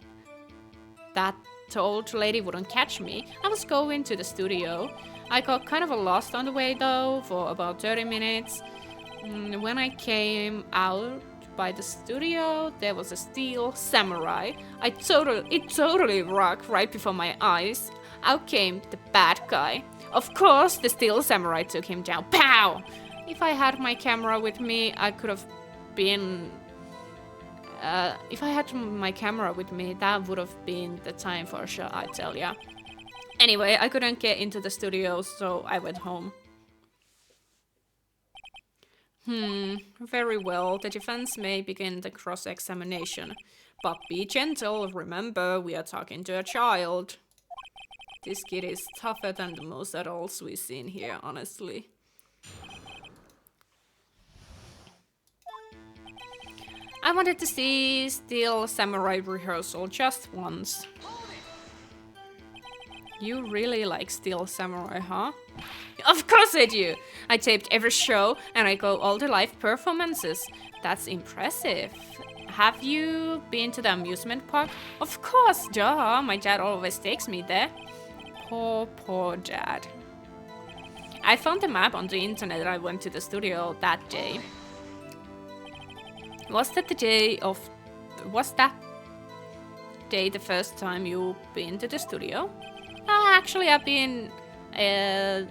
old lady wouldn't catch me. I was going to the studio. I got kind of lost on the way though for about 30 minutes. When I came out by the studio, there was a Steel Samurai. It totally rocked right before my eyes. Out came the bad guy. Of course, the Steel Samurai took him down. Pow! If I had my camera with me, I could have been If I had my camera with me, that would have been the time for sure, I tell ya. Anyway, I couldn't get into the studio, so I went home. Very well. The defense may begin the cross-examination. But be gentle, remember, we are talking to a child. This kid is tougher than the most adults we've seen here, honestly. I wanted to see Steel Samurai rehearsal just once. You really like Steel Samurai, huh? Of course I do! I taped every show and I go all the live performances. That's impressive. Have you been to the amusement park? Of course, duh! My dad always takes me there. Poor dad. I found the map on the internet. I went to the studio that day. Was that day the first time you've been to the studio? Actually, I've been a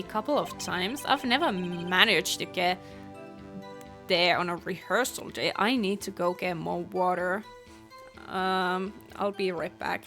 couple of times. I've never managed to get there on a rehearsal day. I need to go get more water. I'll be right back.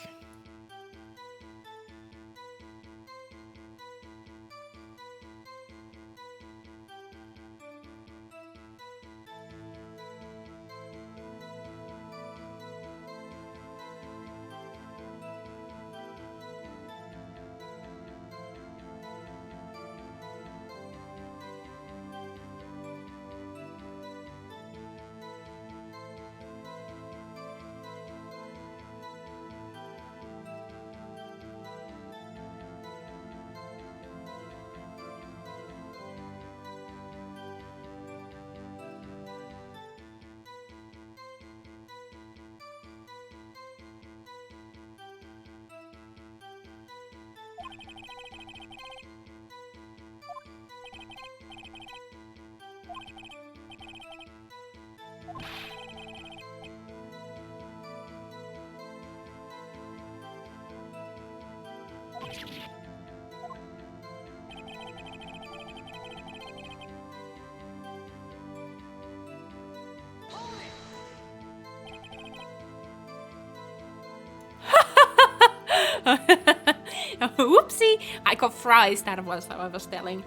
Whoopsie! I got fries, that was what I was telling.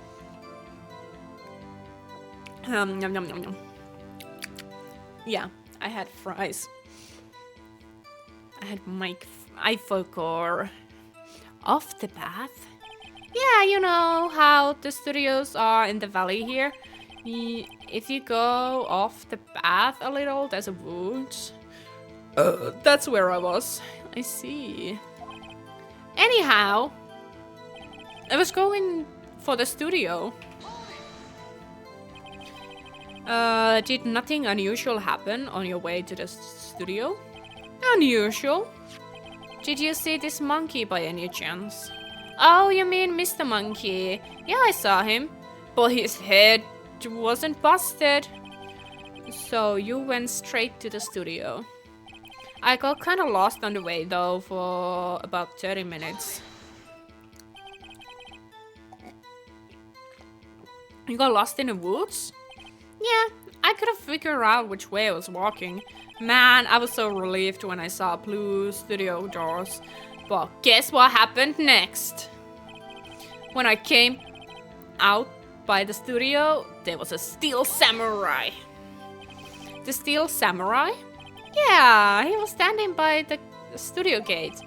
Yum, yum, yum. Yeah, I had fries. I forgot. Off the path? Yeah, you know how the studios are in the valley here. If you go off the path a little, there's a woods. That's where I was. I see. Anyhow, I was going for the studio. Did nothing unusual happen on your way to the studio? Unusual? Did you see this monkey by any chance? Oh, you mean Mr. Monkey? Yeah, I saw him. But his head wasn't busted. So you went straight to the studio. I got kind of lost on the way though for about 30 minutes. You got lost in the woods? Yeah, I could have figured out which way I was walking. Man, I was so relieved when I saw blue studio doors. But guess what happened next? When I came out by the studio, there was a Steel Samurai. The Steel Samurai? Yeah, he was standing by the studio gate.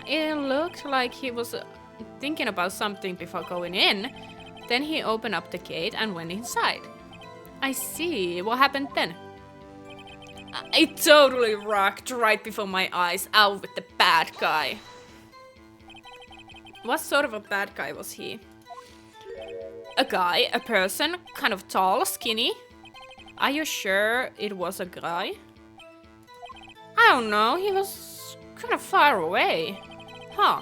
It looked like he was thinking about something before going in. Then he opened up the gate and went inside. I see. What happened then? It totally rocked right before my eyes out with the bad guy. What sort of a bad guy was he? A guy, a person, kind of tall, skinny. Are you sure it was a guy? I don't know, he was kind of far away. Huh,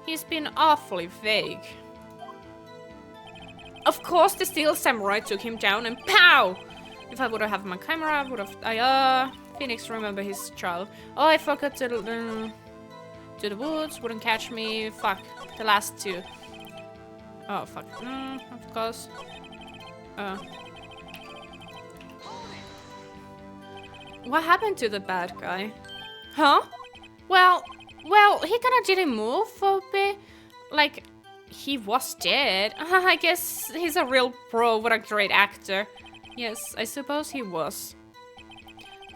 he's been awfully vague. Of course the Steel Samurai took him down and POW! If I would have had my camera, I would have... Phoenix, remember his child. Oh, I forgot to the woods, wouldn't catch me. Fuck, the last two. Oh, fuck. Of course. What happened to the bad guy? Huh? Well, he kinda didn't move for a bit. Like, he was dead. I guess he's a real pro, what a great actor. Yes, I suppose he was.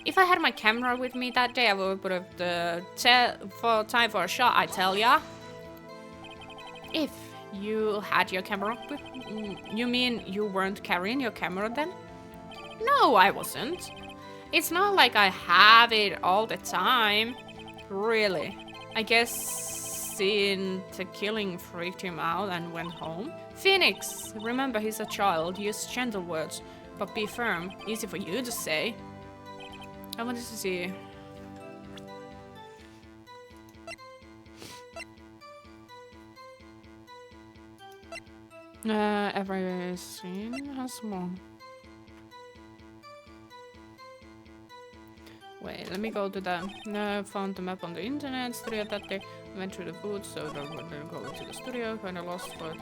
If I had my camera with me that day, I would put up the time for a shot, I tell ya. If you had your camera with... You mean you weren't carrying your camera then? No, I wasn't. It's not like I have it all the time. Really. I guess seeing the killing freaked him out and went home. Phoenix, remember he's a child. Use gentle words, but be firm. Easy for you to say. I wanted to see. Every scene has one. Wait, let me go to the... found the map on the internet, studio that day, went through the food, so don't go to the studio, kinda lost, but...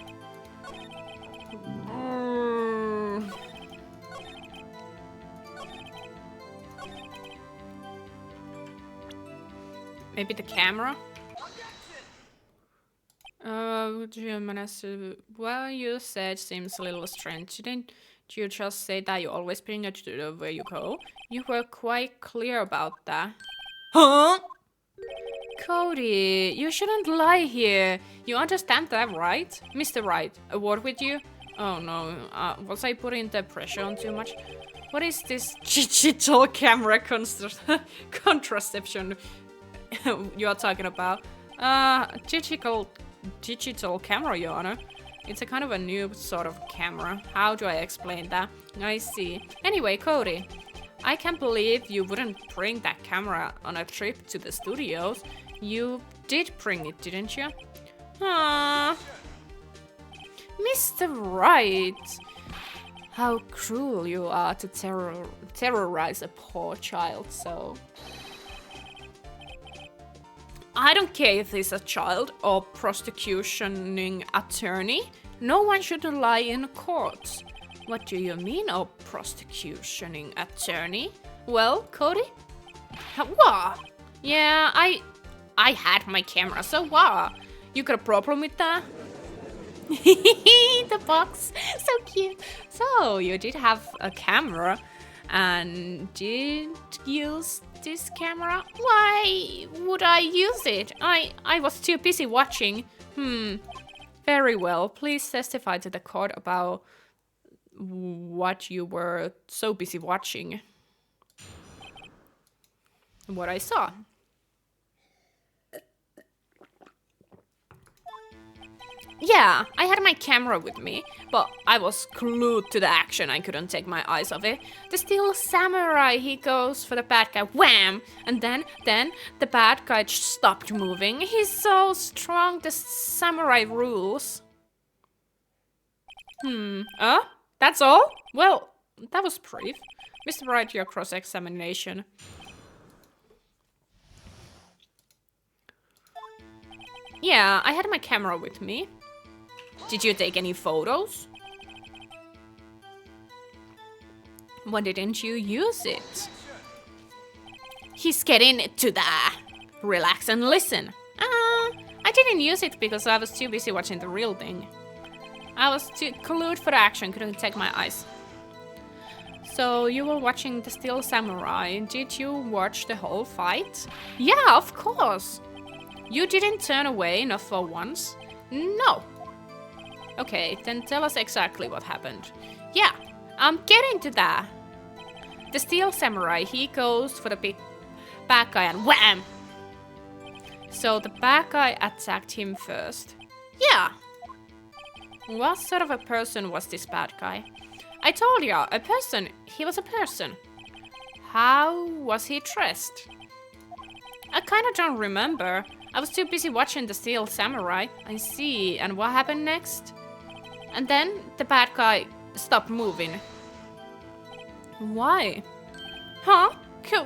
Maybe the camera? Well, you said seems a little strange. Didn't you just say that you always bring it to where you go? You were quite clear about that. Huh? Cody, you shouldn't lie here. You understand that, right? Mr. Wright, a word with you? Oh no, was I putting the pressure on too much? What is this digital camera contraception you are talking about? Digital camera, Your Honor. It's a kind of a new sort of camera. How do I explain that? I see. Anyway, Cody, I can't believe you wouldn't bring that camera on a trip to the studios. You did bring it, didn't you? Ah, Mr. Wright. How cruel you are to terrorize a poor child so. I don't care if he's a child or prosecutioning attorney. No one should lie in court. What do you mean, oh, prosecutioning attorney? Well, Cody? What? Yeah, I had my camera, so what? You got a problem with that? The box, so cute. So, you did have a camera and did use this camera? Why would I use it? I was too busy watching. Very well. Please testify to the court about what you were so busy watching. What I saw. Yeah, I had my camera with me, but I was glued to the action. I couldn't take my eyes off it. The steel samurai, he goes for the bad guy, wham! And then the bad guy stopped moving. He's so strong, the samurai rules. That's all? Well, that was brief. Mr. Wright, your cross-examination. Yeah, I had my camera with me. Did you take any photos? Why didn't you use it? He's getting to that. Relax and listen. I didn't use it because I was too busy watching the real thing. I was too glued for the action, couldn't take my eyes. So you were watching the Steel Samurai. Did you watch the whole fight? Yeah, of course. You didn't turn away, not for once? No. Okay, then tell us exactly what happened. Yeah, I'm getting to that. The Steel Samurai, he goes for the big bad guy and wham! So the bad guy attacked him first. Yeah. What sort of a person was this bad guy? I told you, a person. He was a person. How was he dressed? I kinda don't remember. I was too busy watching the Steel Samurai. I see. And what happened next? And then the bad guy stopped moving. Why? Huh?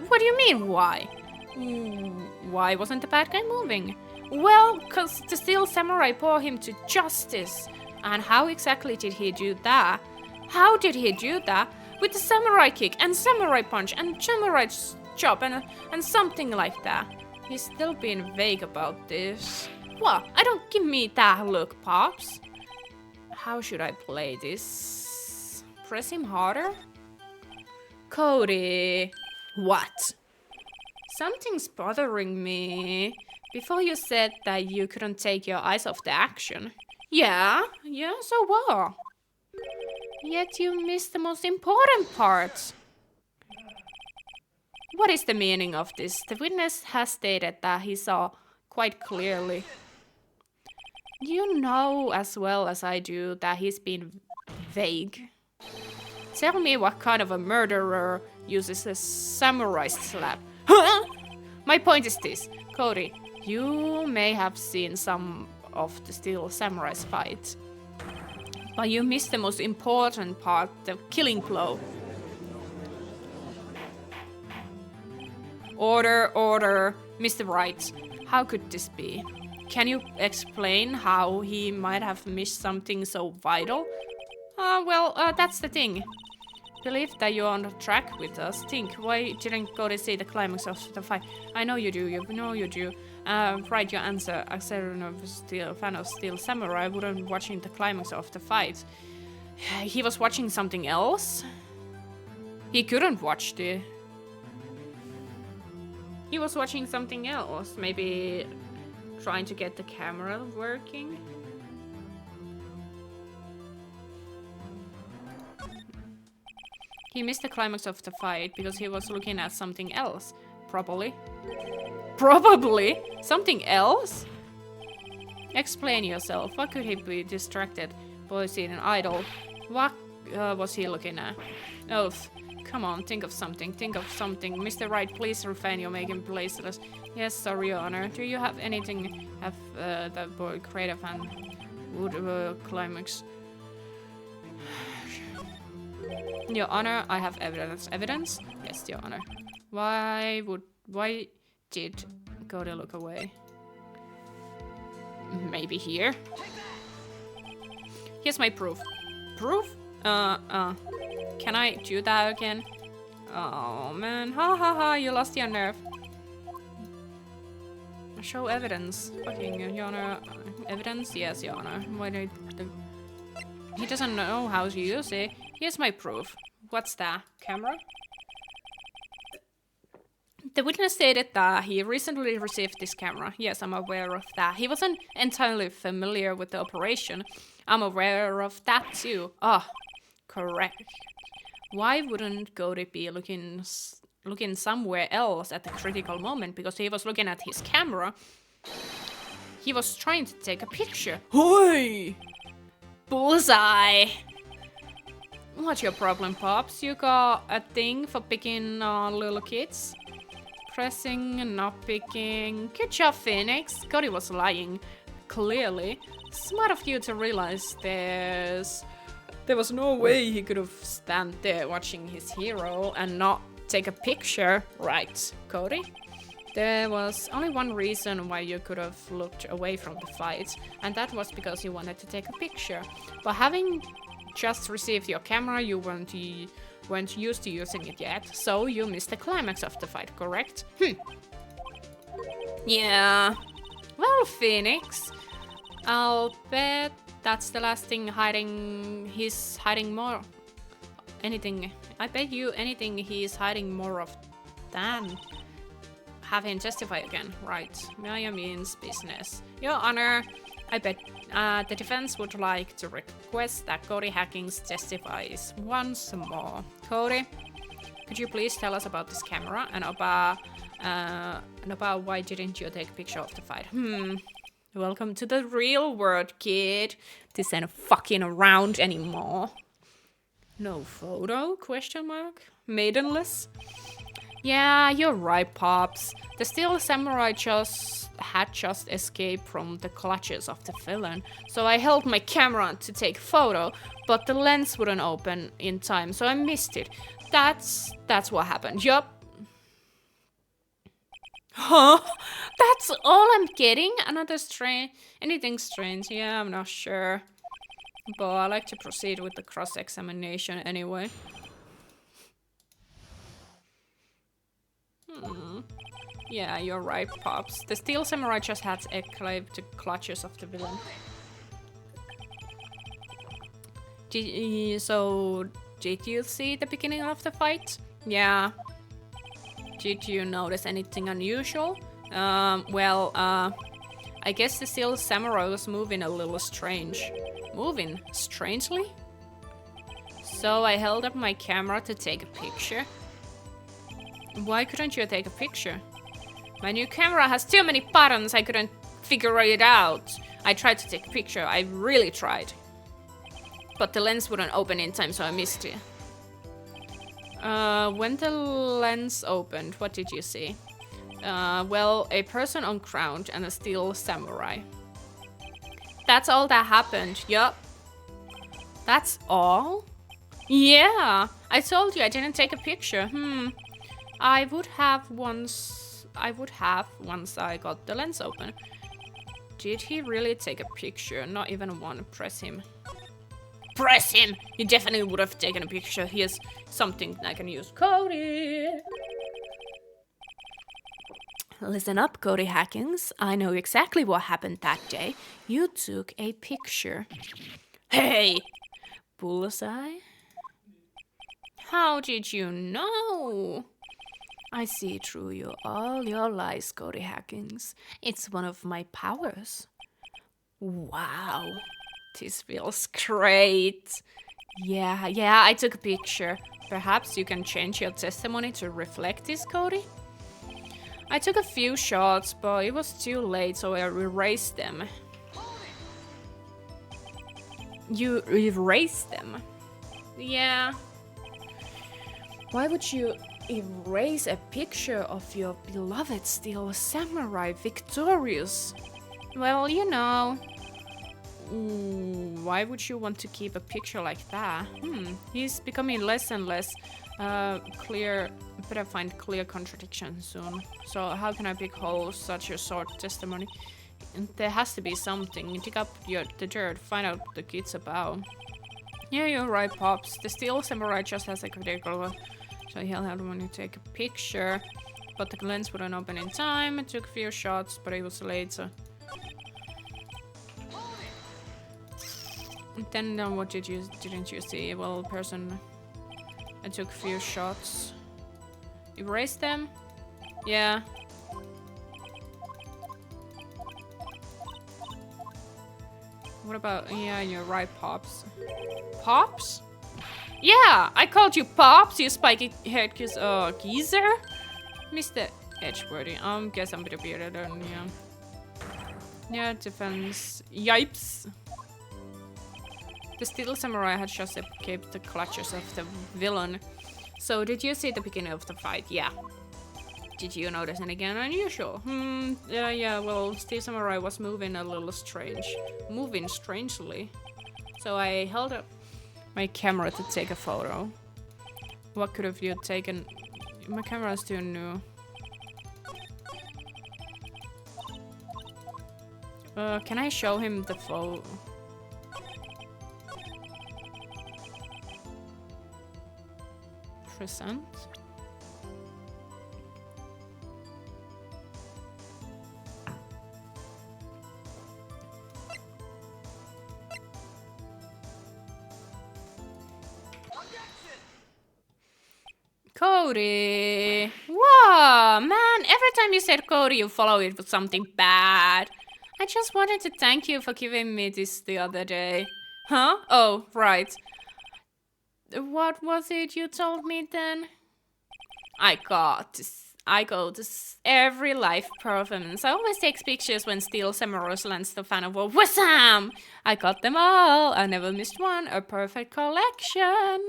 What do you mean, why? Why wasn't the bad guy moving? Well, cause the Steel Samurai brought him to justice. And how exactly did he do that? How did he do that? With the samurai kick and samurai punch and samurai job and something like that. He's still being vague about this. What? I don't give me that look, Pops. How should I play this? Press him harder? Cody. What? Something's bothering me. Before you said that you couldn't take your eyes off the action. Yeah, so what? Yet you missed the most important part. What is the meaning of this? The witness has stated that he saw quite clearly. You know as well as I do that he's been vague. Tell me what kind of a murderer uses a samurai slap. Huh? My point is this, Cody, you may have seen some of the Steel Samurai's fight, but you missed the most important part, the killing blow. Order, Mr. Wright. How could this be? Can you explain how he might have missed something so vital? That's the thing. Believe that you're on track with us. Think, why didn't go to see the climax of the fight? I know you do, Write your answer. I said a fan of Steel Samurai wouldn't watching the climax of the fight. He was watching something else? He couldn't watch the... He was watching something else. Maybe trying to get the camera working? He missed the climax of the fight because he was looking at something else. Probably. Probably? Something else? Explain yourself. What could he be distracted? Boys in an idol. What was he looking at? Oh, come on, think of something. Mr. Wright, please refrain your making placeless. Yes, sorry, Your Honor. Do you have anything of the boy creative and would climax? Your Honor, I have evidence. Evidence? Yes, Your Honor. Why did Cody look away? Maybe here? Here's my proof. Proof? Can I do that again? Oh man, ha, you lost your nerve. Show evidence. Fucking, Your Honor. Evidence? Yes, Your Honor. Why did he doesn't know how to use it. Here's my proof. What's that? Camera? The witness stated that he recently received this camera. Yes, I'm aware of that. He wasn't entirely familiar with the operation. I'm aware of that too. Correct. Why wouldn't Cody be looking somewhere else at the critical moment? Because he was looking at his camera. He was trying to take a picture. Hoi! Bullseye! What's your problem, Pops? You got a thing for picking on little kids? Pressing and not picking. Good job, Phoenix. Cody was lying. Clearly. Smart of you to realize there was no way he could have stand there watching his hero and not take a picture. Right, Cody? There was only one reason why you could have looked away from the fight, and that was because you wanted to take a picture. But having just received your camera, you weren't used to using it yet, so you missed the climax of the fight, correct? Yeah. Well, Phoenix, I'll bet that's the last thing he's hiding more. I bet you anything he's hiding more of than have him testify again, right? Maya means business. Your Honor, I bet the defense would like to request that Cody Hackings testifies once more. Cody, could you please tell us about this camera and about why didn't you take a picture of the fight? Welcome to the real world, kid. This ain't fucking around anymore. No photo? Question mark? Maidenless? Yeah, you're right, Pops. The Steel Samurai had just escaped from the clutches of the villain, so I held my camera to take a photo, but the lens wouldn't open in time, so I missed it. That's what happened. Yup. Huh? That's all I'm getting? Anything strange? Yeah, I'm not sure. But I like to proceed with the cross-examination anyway. Yeah, you're right, Pops. The Steel Samurai just had escaped the clutches of the villain. So, did you see the beginning of the fight? Yeah. Did you notice anything unusual? I guess the Steel Samurai was moving a little strange. Moving strangely? So I held up my camera to take a picture. Why couldn't you take a picture? My new camera has too many buttons, I couldn't figure it out. I tried to take a picture, I really tried. But the lens wouldn't open in time, so I missed it. When the lens opened, what did you see? Well, a person on ground and a Steel Samurai. That's all that happened, yup. That's all? Yeah, I told you I didn't take a picture. I would have once I got the lens open. Did he really take a picture? Not even one. Press him. Press him! He definitely would have taken a picture. Here's something I can use. Cody! Listen up, Cody Hackings. I know exactly what happened that day. You took a picture. Hey! Bullseye? How did you know? I see through all your lies, Cody Hackings. It's one of my powers. Wow. This feels great. Yeah, I took a picture. Perhaps you can change your testimony to reflect this, Cody? I took a few shots, but it was too late, so I erased them. You erased them? Yeah. Why would you erase a picture of your beloved Steel Samurai victorious? Well, you know. Why would you want to keep a picture like that? He's becoming less and less clear. Better find clear contradiction soon. So how can I pick holes such a short testimony? There has to be something. Dig up the dirt, find out what the kid's about. Yeah, you're right, Pops. The Steel Samurai just has a critical, so he'll have when you take a picture. But the lens wouldn't open in time. It took a few shots, but it was late, so. Then what didn't you see? Well, person, I took a few shots. Erase them? Yeah. What about, yeah, you're right, Pops. Pops? Yeah, I called you Pops, you spiky-haired geezer. Mr. Edgeworthy, guess I'm a bit bearded, yeah. Yeah, defense. Yipes. The Steel Samurai had just escaped the clutches of the villain. So, did you see the beginning of the fight? Yeah. Did you notice anything unusual? Yeah, well, Steel Samurai was moving a little strange. Moving strangely. So I held up my camera to take a photo. What could have you taken? My camera is too new. Can I show him the photo? Present. Cody! Whoa, man, every time you said Cody, you follow it with something bad. I just wanted to thank you for giving me this the other day. Huh? Oh, right. What was it you told me then? I go to every live performance. I always take pictures when Steel Samurai lands the fan of a Wissam! I got them all. I never missed one. A perfect collection.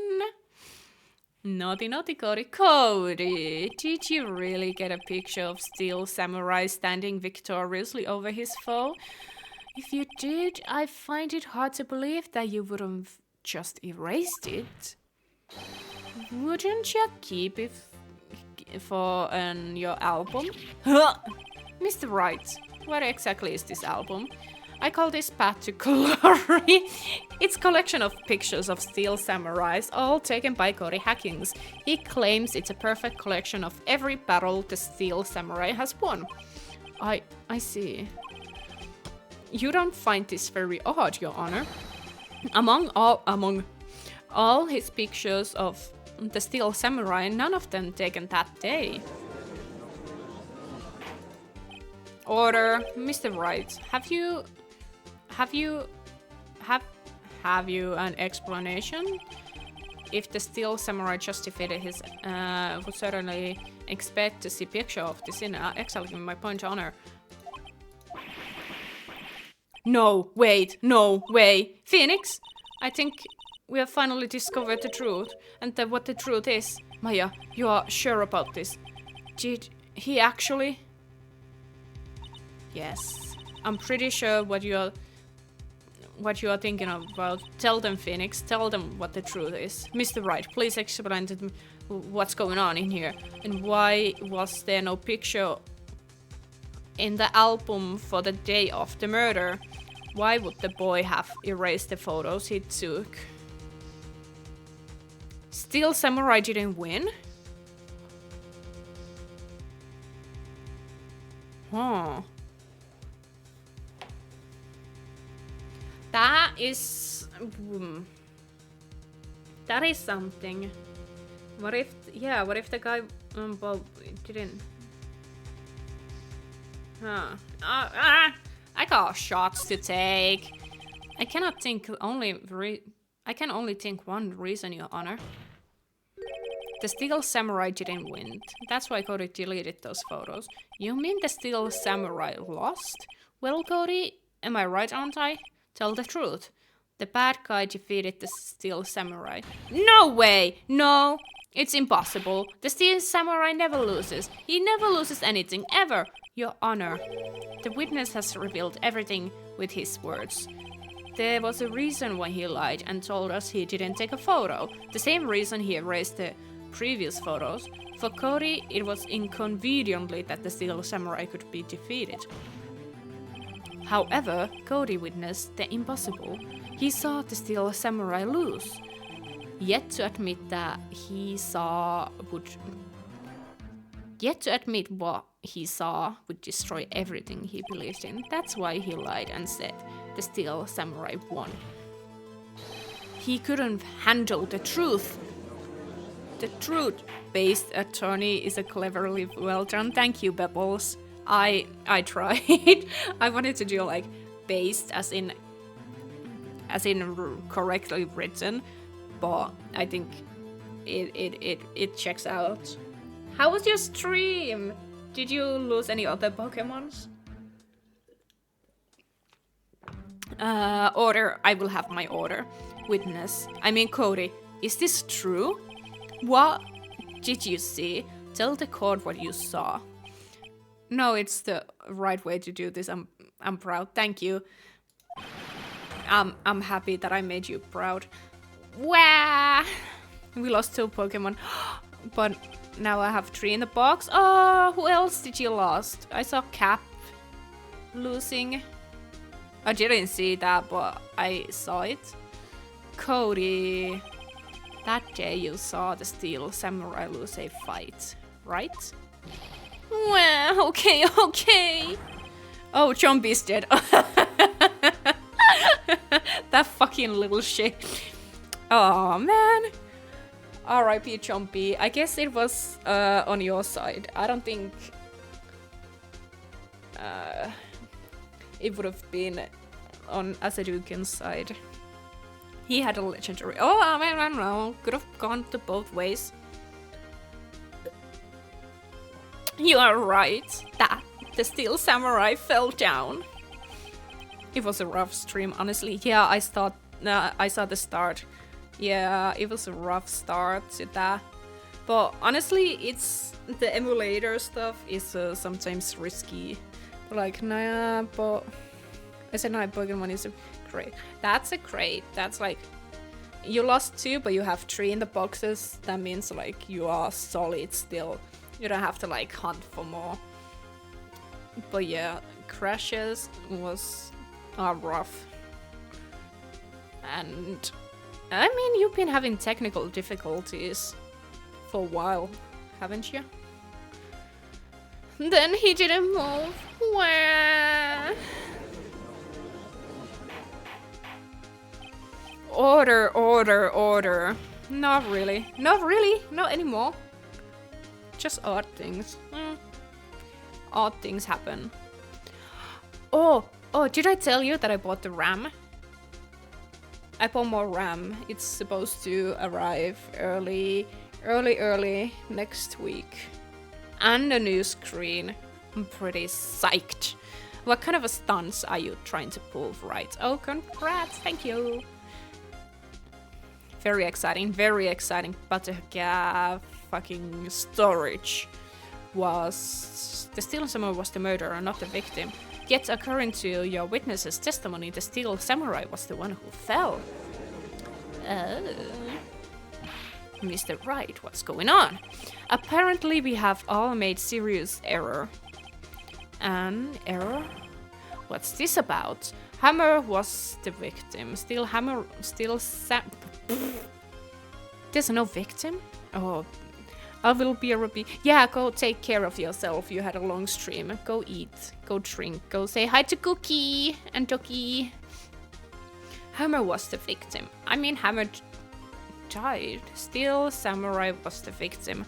Naughty, naughty, Cody. Cody, did you really get a picture of Steel Samurai standing victoriously over his foe? If you did, I find it hard to believe that you wouldn't have just erased it. Wouldn't you keep it for your album? Mr. Wright, what exactly is this album? I call this path to glory. It's a collection of pictures of steel samurais, all taken by Cody Hackings. He claims it's a perfect collection of every battle the steel samurai has won. I see. You don't find this very odd, Your Honor? Among all his pictures of the steel samurai, none of them taken that day. Order, Mr. Wright, have you an explanation? If the steel samurai justified his, would certainly expect to see picture of this in exactly my point, Honor. No, wait, no way. Phoenix, I think we have finally discovered the truth, and what the truth is. Maya, you are sure about this? Did he actually? Yes, I'm pretty sure what you are thinking about. Tell them, Phoenix. Tell them what the truth is. Mr. Wright, please explain to them what's going on in here. And why was there no picture in the album for the day of the murder? Why would the boy have erased the photos he took? Steel Samurai didn't win? Huh. That is something. What if the guy, well, didn't. Huh. I got shots to take. I can only think one reason, Your Honor. The Steel Samurai didn't win. That's why Cody deleted those photos. You mean the Steel Samurai lost? Well, Cody, am I right, aren't I? Tell the truth. The bad guy defeated the Steel Samurai. No way! No! It's impossible. The Steel Samurai never loses. He never loses anything, ever. Your Honor, the witness has revealed everything with his words. There was a reason why he lied and told us he didn't take a photo. The same reason he erased the previous photos. For Cody, it was inconveniently that the Steel Samurai could be defeated. However, Cody witnessed the impossible. He saw the Steel Samurai lose. Yet to admit what he saw would destroy everything he believed in. That's why he lied and said the Steel Samurai won. He couldn't handle the truth. The truth-based attorney is a cleverly well done. Thank you, Bubbles. I tried. I wanted to do like based as in correctly written, but I think it checks out. How was your stream? Did you lose any other Pokemons? Order. I will have my order. Witness. I mean, Cody. Is this true? What did you see? Tell the court what you saw. No, it's the right way to do this. I'm proud. Thank you. I'm happy that I made you proud. Wow! We lost 2 Pokemon, but now I have 3 in the box. Oh, who else did you lost? I saw Cap losing. I didn't see that, but I saw it. Cody, that day you saw the Steel Samurai lose a fight, right? Well, okay. Oh, Chompy's dead. That fucking little shit. Oh, man. R.I.P. Chompy. I guess it was on your side. I don't think it would have been on Asadukin's side. He had a legendary. Oh, I mean, I don't know. Could have gone to both ways. You are right. That the Steel Samurai fell down. It was a rough stream, honestly. Yeah, I saw the start. Yeah, it was a rough start to that. But honestly, it's the emulator stuff is sometimes risky. Like, nah, but I said no, Pokemon is a crate. That's a crate. That's like, you lost 2, but you have 3 in the boxes. That means like you are solid still. You don't have to like hunt for more. But yeah, crashes was are rough. And I mean, you've been having technical difficulties for a while, haven't you? Then he didn't move. Wah. Order, order, order. Not really. Not really. Not anymore. Just odd things. Odd things happen. Oh, did I tell you that I bought the RAM? I bought more RAM. It's supposed to arrive early next week. And a new screen. I'm pretty psyched. What kind of a stunts are you trying to pull, right? Oh, congrats, thank you. Very exciting, but the fucking storage was... The Steel Samurai was the murderer, not the victim. Yet, according to your witness's testimony, the Steel Samurai was the one who fell. Oh. Mr. Wright, what's going on? Apparently, we have all made serious error. An error? What's this about? Hammer was the victim. There's no victim? Oh, I will be a repeat. Yeah, go take care of yourself. You had a long stream. Go eat. Go drink. Go say hi to Cookie and Toki. Hammer was the victim. I mean, Hammer died. Steel Samurai was the victim.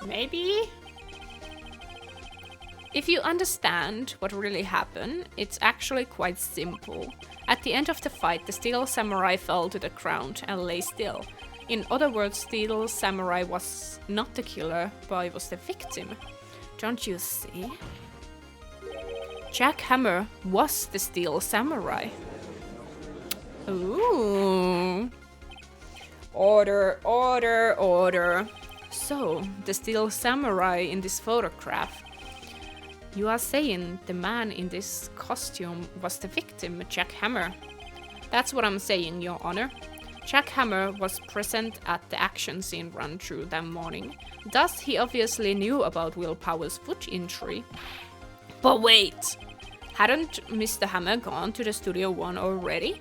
Maybe? If you understand what really happened, it's actually quite simple. At the end of the fight, the Steel Samurai fell to the ground and lay still. In other words, Steel Samurai was not the killer, but he was the victim. Don't you see? Jack Hammer was the Steel Samurai. Ooh. Order, order, order. So, the Steel Samurai in this photograph. You are saying the man in this costume was the victim, Jack Hammer. That's what I'm saying, Your Honor. Jack Hammer was present at the action scene run-through that morning. Thus, he obviously knew about Will Power's foot injury. But wait! Hadn't Mr. Hammer gone to the Studio One already?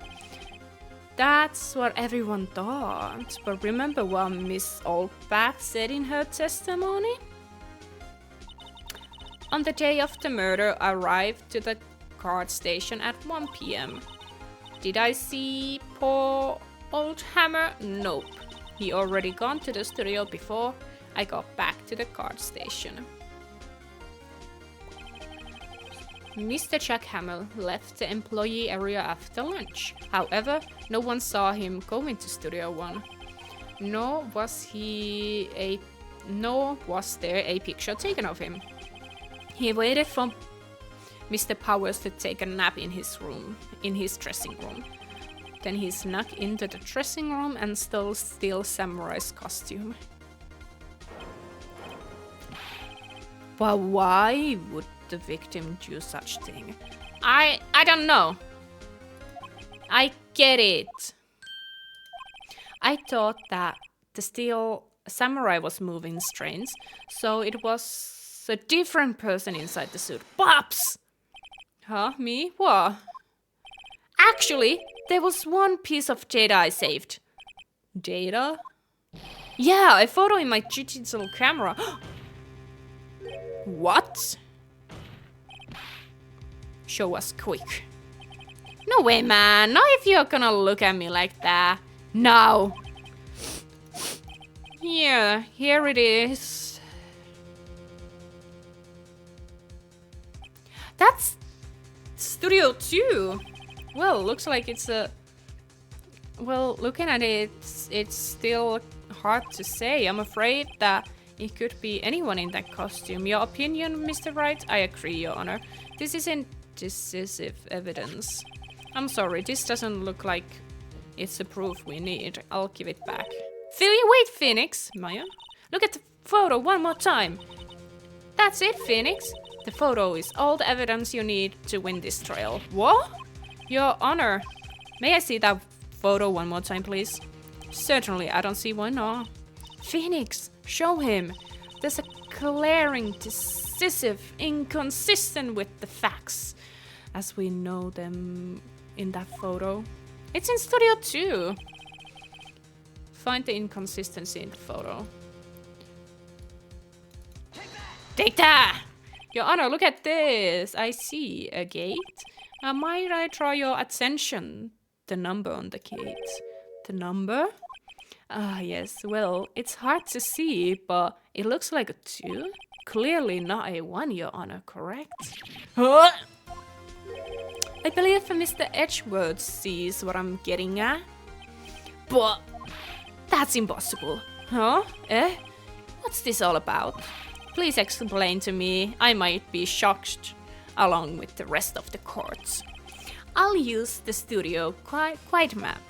That's what everyone thought. But remember what Miss Oldbat said in her testimony? On the day of the murder, I arrived to the guard station at 1 PM. Did I see poor old Hammer? Nope. He already gone to the studio before I got back to the guard station. Mr. Jack Hammer left the employee area after lunch. However, no one saw him go into Studio One. Nor was there a picture taken of him. He waited for Mr. Powers to take a nap in his dressing room. Then he snuck into the dressing room and stole Steel Samurai's costume. But why would the victim do such thing? I don't know. I get it. I thought that the Steel Samurai was moving strange, so it was a different person inside the suit. Pops! Huh? Me? What? Actually, there was one piece of data I saved. Data? Yeah, a photo in my digital camera. What? Show us quick. No way, man. Not if you're gonna look at me like that. No. Here it is. That's Studio 2. Well, looks like it's a... Well, looking at it, it's still hard to say. I'm afraid that it could be anyone in that costume. Your opinion, Mr. Wright? I agree, Your Honor. This isn't decisive evidence. I'm sorry, this doesn't look like it's the proof we need. I'll give it back. Wait, Phoenix! Maya? Look at the photo one more time. That's it, Phoenix. The photo is all the evidence you need to win this trial. What? Your Honor, may I see that photo one more time, please? Certainly, I don't see why not. Phoenix, show him. There's a glaring inconsistent with the facts as we know them in that photo. It's in Studio 2. Find the inconsistency in the photo. Take that! Your Honor, look at this. I see a gate. Might I draw your attention? The number on the gate. The number? Ah, yes. Well, it's hard to see, but it looks like a 2. Clearly not a 1, Your Honor, correct? Huh? I believe Mr. Edgeworth sees what I'm getting at. But that's impossible. Huh? Eh? What's this all about? Please explain to me. I might be shocked along with the rest of the courts. I'll use the studio quiet map.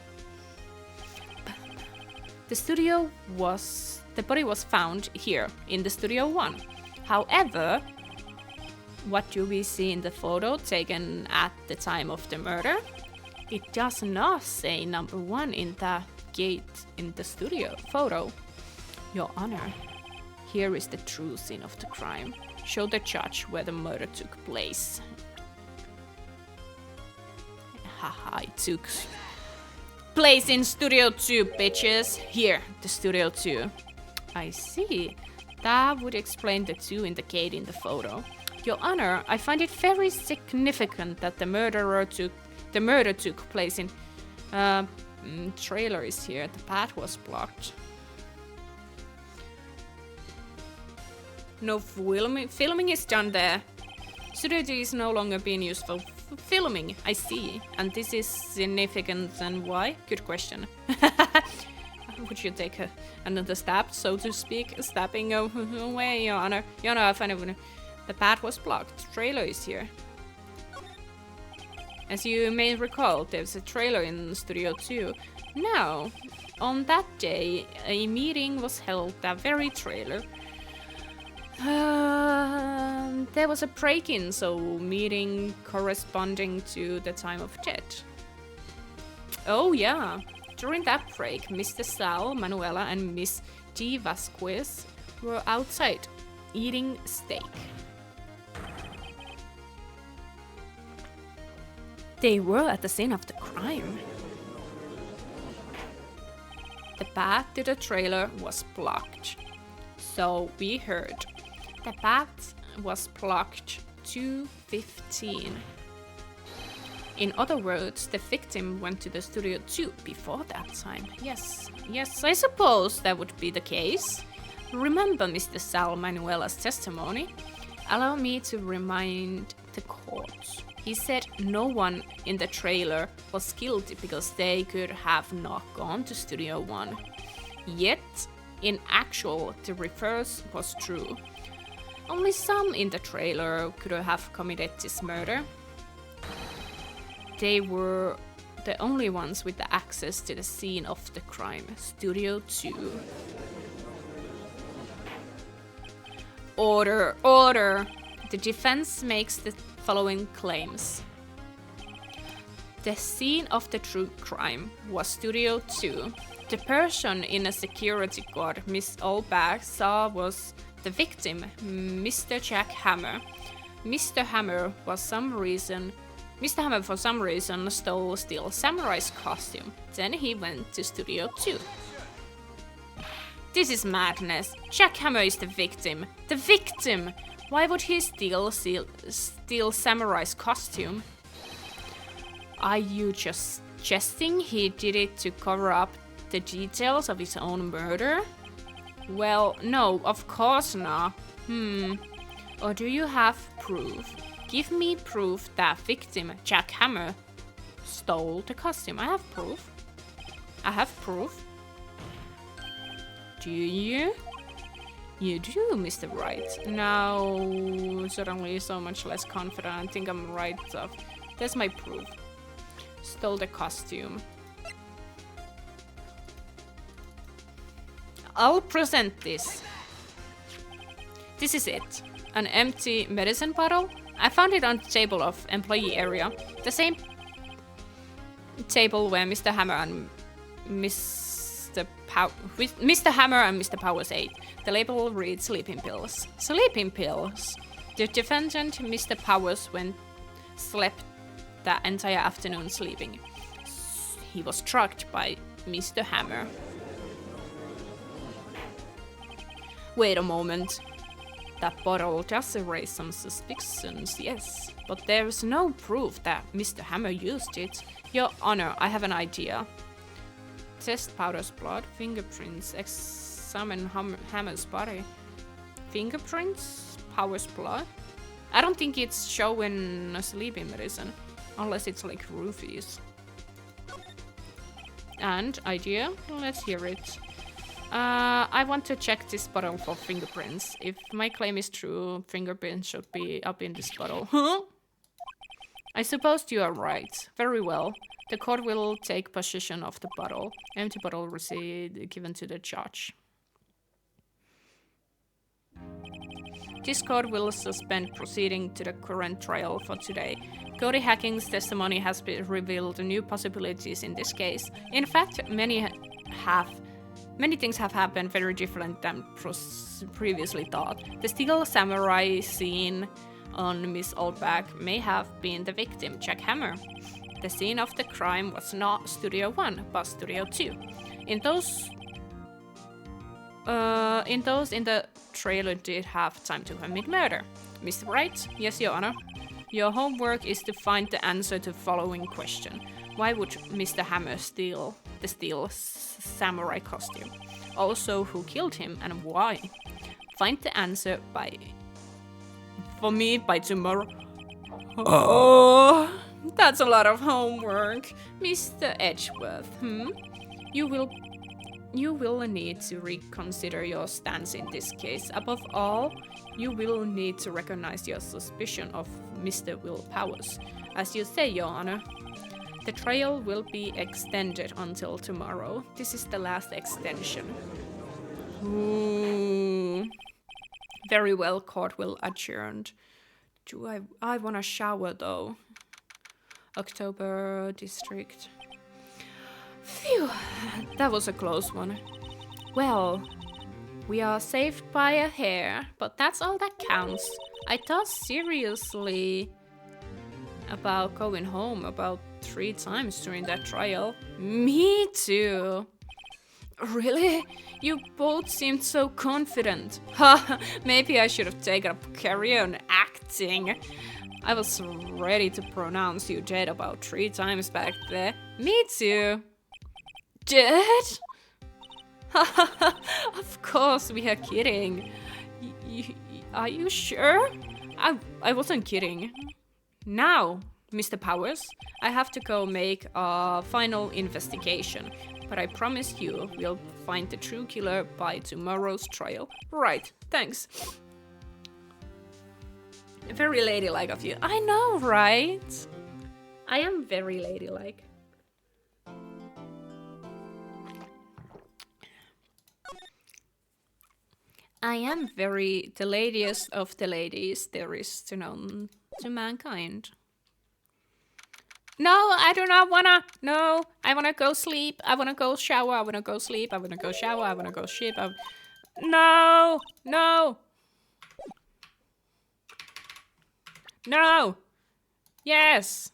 The body was found here in the Studio 1. However, what do we see in the photo taken at the time of the murder? It does not say number 1 in the gate in the studio photo. Your Honor, here is the true scene of the crime. Show the judge where the murder took place. Haha, it took place in Studio 2, bitches. Here, the Studio 2. I see. That would explain the 2 in the gate in the photo. Your Honor, I find it very significant that the murder took place in trailer is here. The path was blocked. No filming is done there. Studio 2 is no longer being used for filming. I see. And this is significant, and why? Good question. Would you take another stab, so to speak? Stabbing away, Your Honor. Your Honor, I find it. The path was blocked. The trailer is here. As you may recall, there's a trailer in Studio 2. Now, on that day, a meeting was held at that very trailer. There was a break-in, so meeting corresponding to the time of death. Oh yeah, during that break, Mr. Sal, Manuela, and Miss D. Vasquez were outside eating steak. They were at the scene of the crime. The path to the trailer was blocked. So we heard. The path was blocked 2:15. In other words, the victim went to the Studio 2 before that time. Yes, I suppose that would be the case. Remember Mr. Sal Manuela's testimony? Allow me to remind the court. He said no one in the trailer was guilty because they could have not gone to Studio 1. Yet, in actual, the reverse was true. Only some in the trailer could have committed this murder. They were the only ones with the access to the scene of the crime, Studio 2. Order, order! The defense makes the following claims. The scene of the true crime was Studio 2. The person in a security guard Miss Olbach saw was the victim, Mr. Jack Hammer. Mr. Hammer for some reason stole Steel Samurai's costume. Then he went to Studio 2. This is madness. Jack Hammer is the victim. The victim! Why would he steal Samurai's costume? Are you just suggesting he did it to cover up the details of his own murder? Well, no, of course not. Or do you have proof? Give me proof that victim, Jack Hammer, stole the costume. I have proof. I have proof. Do you? You do, Mr. Wright. Now, suddenly so much less confident. I think I'm right. There's my proof. Stole the costume. I'll present this. This is it. An empty medicine bottle. I found it on the table of employee area. The same table where Mr. Hammer and Mr. Powers ate. The label reads sleeping pills. Sleeping pills? The defendant, Mr. Powers, slept the entire afternoon sleeping. He was struck by Mr. Hammer. Wait a moment. That bottle does raise some suspicions, yes. But there's no proof that Mr. Hammer used it. Your Honor, I have an idea. Test Powder's blood, fingerprints, examine Hammer's body. Fingerprints? Powder's blood? I don't think it's showing a sleeping medicine. Unless it's like roofies. And idea? Let's hear it. I want to check this bottle for fingerprints. If my claim is true, fingerprints should be up in this bottle. Huh? I suppose you are right. Very well. The court will take possession of the bottle. Empty bottle receipt given to the judge. This court will suspend proceeding to the current trial for today. Cody Hacking's testimony has revealed new possibilities in this case. In fact, many things have happened very different than previously thought. The steel samurai scene on Miss Oldback may have been the victim, Jack Hammer. The scene of the crime was not Studio 1, but Studio 2. In the trailer did have time to commit murder. Mr. Wright? Yes, Your Honor. Your homework is to find the answer to the following question. Why would Mr. Hammer steal the steel samurai costume? Also, who killed him and why? Find the answer by tomorrow. Oh, that's a lot of homework. Mr. Edgeworth, You will need to reconsider your stance in this case. Above all, you will need to recognize your suspicion of Mr. Will Powers. As you say, Your Honor, the trial will be extended until tomorrow. This is the last extension. Ooh. Very well, court will adjourn. I want to shower though. October District. Phew, that was a close one. Well, we are saved by a hair, but that's all that counts. I thought seriously about going home about 3 times during that trial. Me too. Really? You both seemed so confident. Ha, maybe I should have taken a career in acting. I was ready to pronounce you dead about 3 times back there. Me too. Dead? Of course, we are kidding. Are you sure? I wasn't kidding. Now, Mr. Powers, I have to go make a final investigation. But I promise you, we'll find the true killer by tomorrow's trial. Right, thanks. Very ladylike of you. I know, right? I am very ladylike. I am very the ladiest of the ladies there is to known to mankind. No, I do not wanna. No, I wanna go sleep. I wanna go shower. I wanna go sleep. I wanna go shower. I wanna go ship. No, no, no. Yes.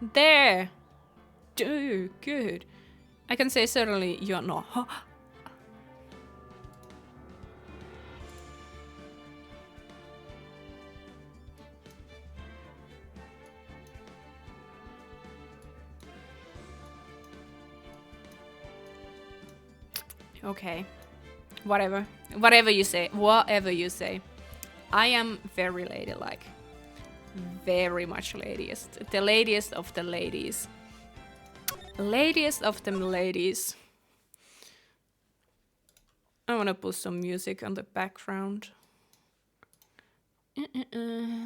There. Do good. I can say certainly you're not. Okay, whatever you say, I am very ladylike, very much ladiest, the ladiest of the ladies, ladiest of them ladies. I wanna put some music on the background.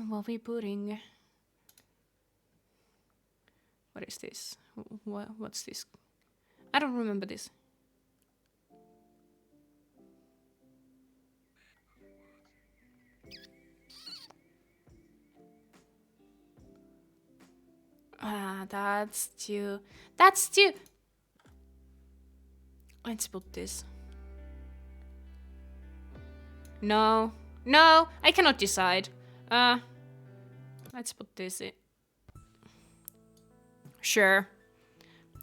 What we putting? What is this? What's this? I don't remember this. That's too. Let's put this. No, I cannot decide. Let's put this in. Sure.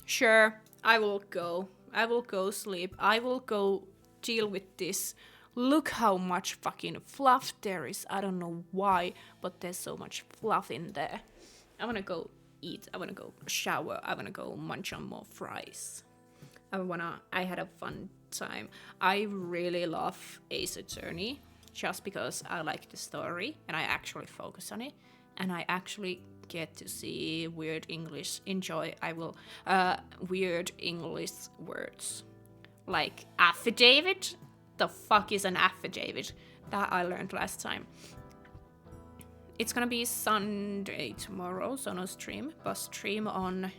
Sure. I will go. I will go sleep. I will go deal with this. Look how much fucking fluff there is. I don't know why, but there's so much fluff in there. I wanna go eat. I wanna go shower. I wanna go munch on more fries. I had a fun time. I really love Ace Attorney just because I like the story and I actually focus on it and I actually get to see weird English weird English words like affidavit. The fuck is an affidavit? That I learned last time. It's gonna be Sunday tomorrow, so no stream, but stream on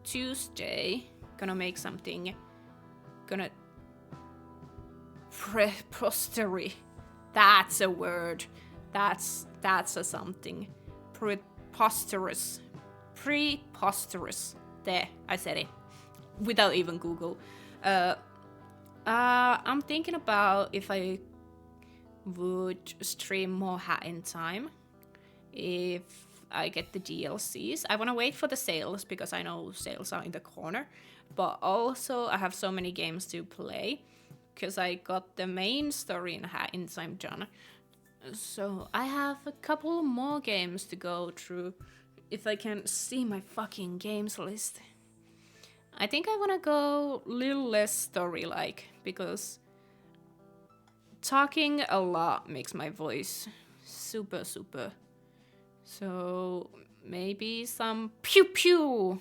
Tuesday. Gonna make something. Gonna preposterous. That's a word. That's a something. Preposterous. Preposterous. There, I said it. Without even Google. I'm thinking about if I would stream more Hat in Time. If I get the DLCs. I want to wait for the sales because I know sales are in the corner. But also I have so many games to play because I got the main story in Hat in Time done. So I have a couple more games to go through if I can see my fucking games list. I think I want to go a little less story-like because talking a lot makes my voice super. So maybe some pew pew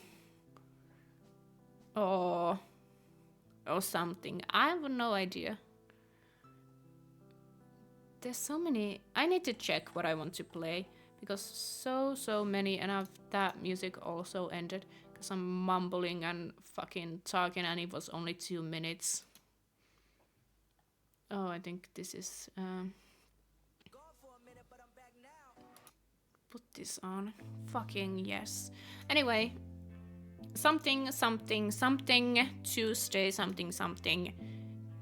or something. I have no idea. There's so many. I need to check what I want to play because so many, and that music also ended because I'm mumbling and fucking talking and it was only 2 minutes. Oh, I think this is put this on. Fucking yes. Anyway, something Tuesday something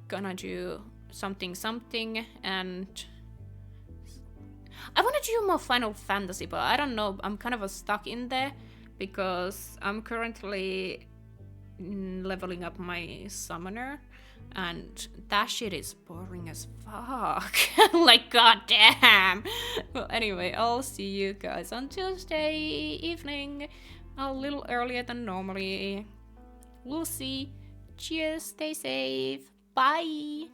gonna do something and I want to do more Final Fantasy, but I don't know, I'm kind of stuck in there because I'm currently leveling up my summoner and that shit is boring as fuck. Like goddamn. Well, anyway, I'll see you guys on Tuesday evening, a little earlier than normally. We'll see. Cheers, stay safe, bye.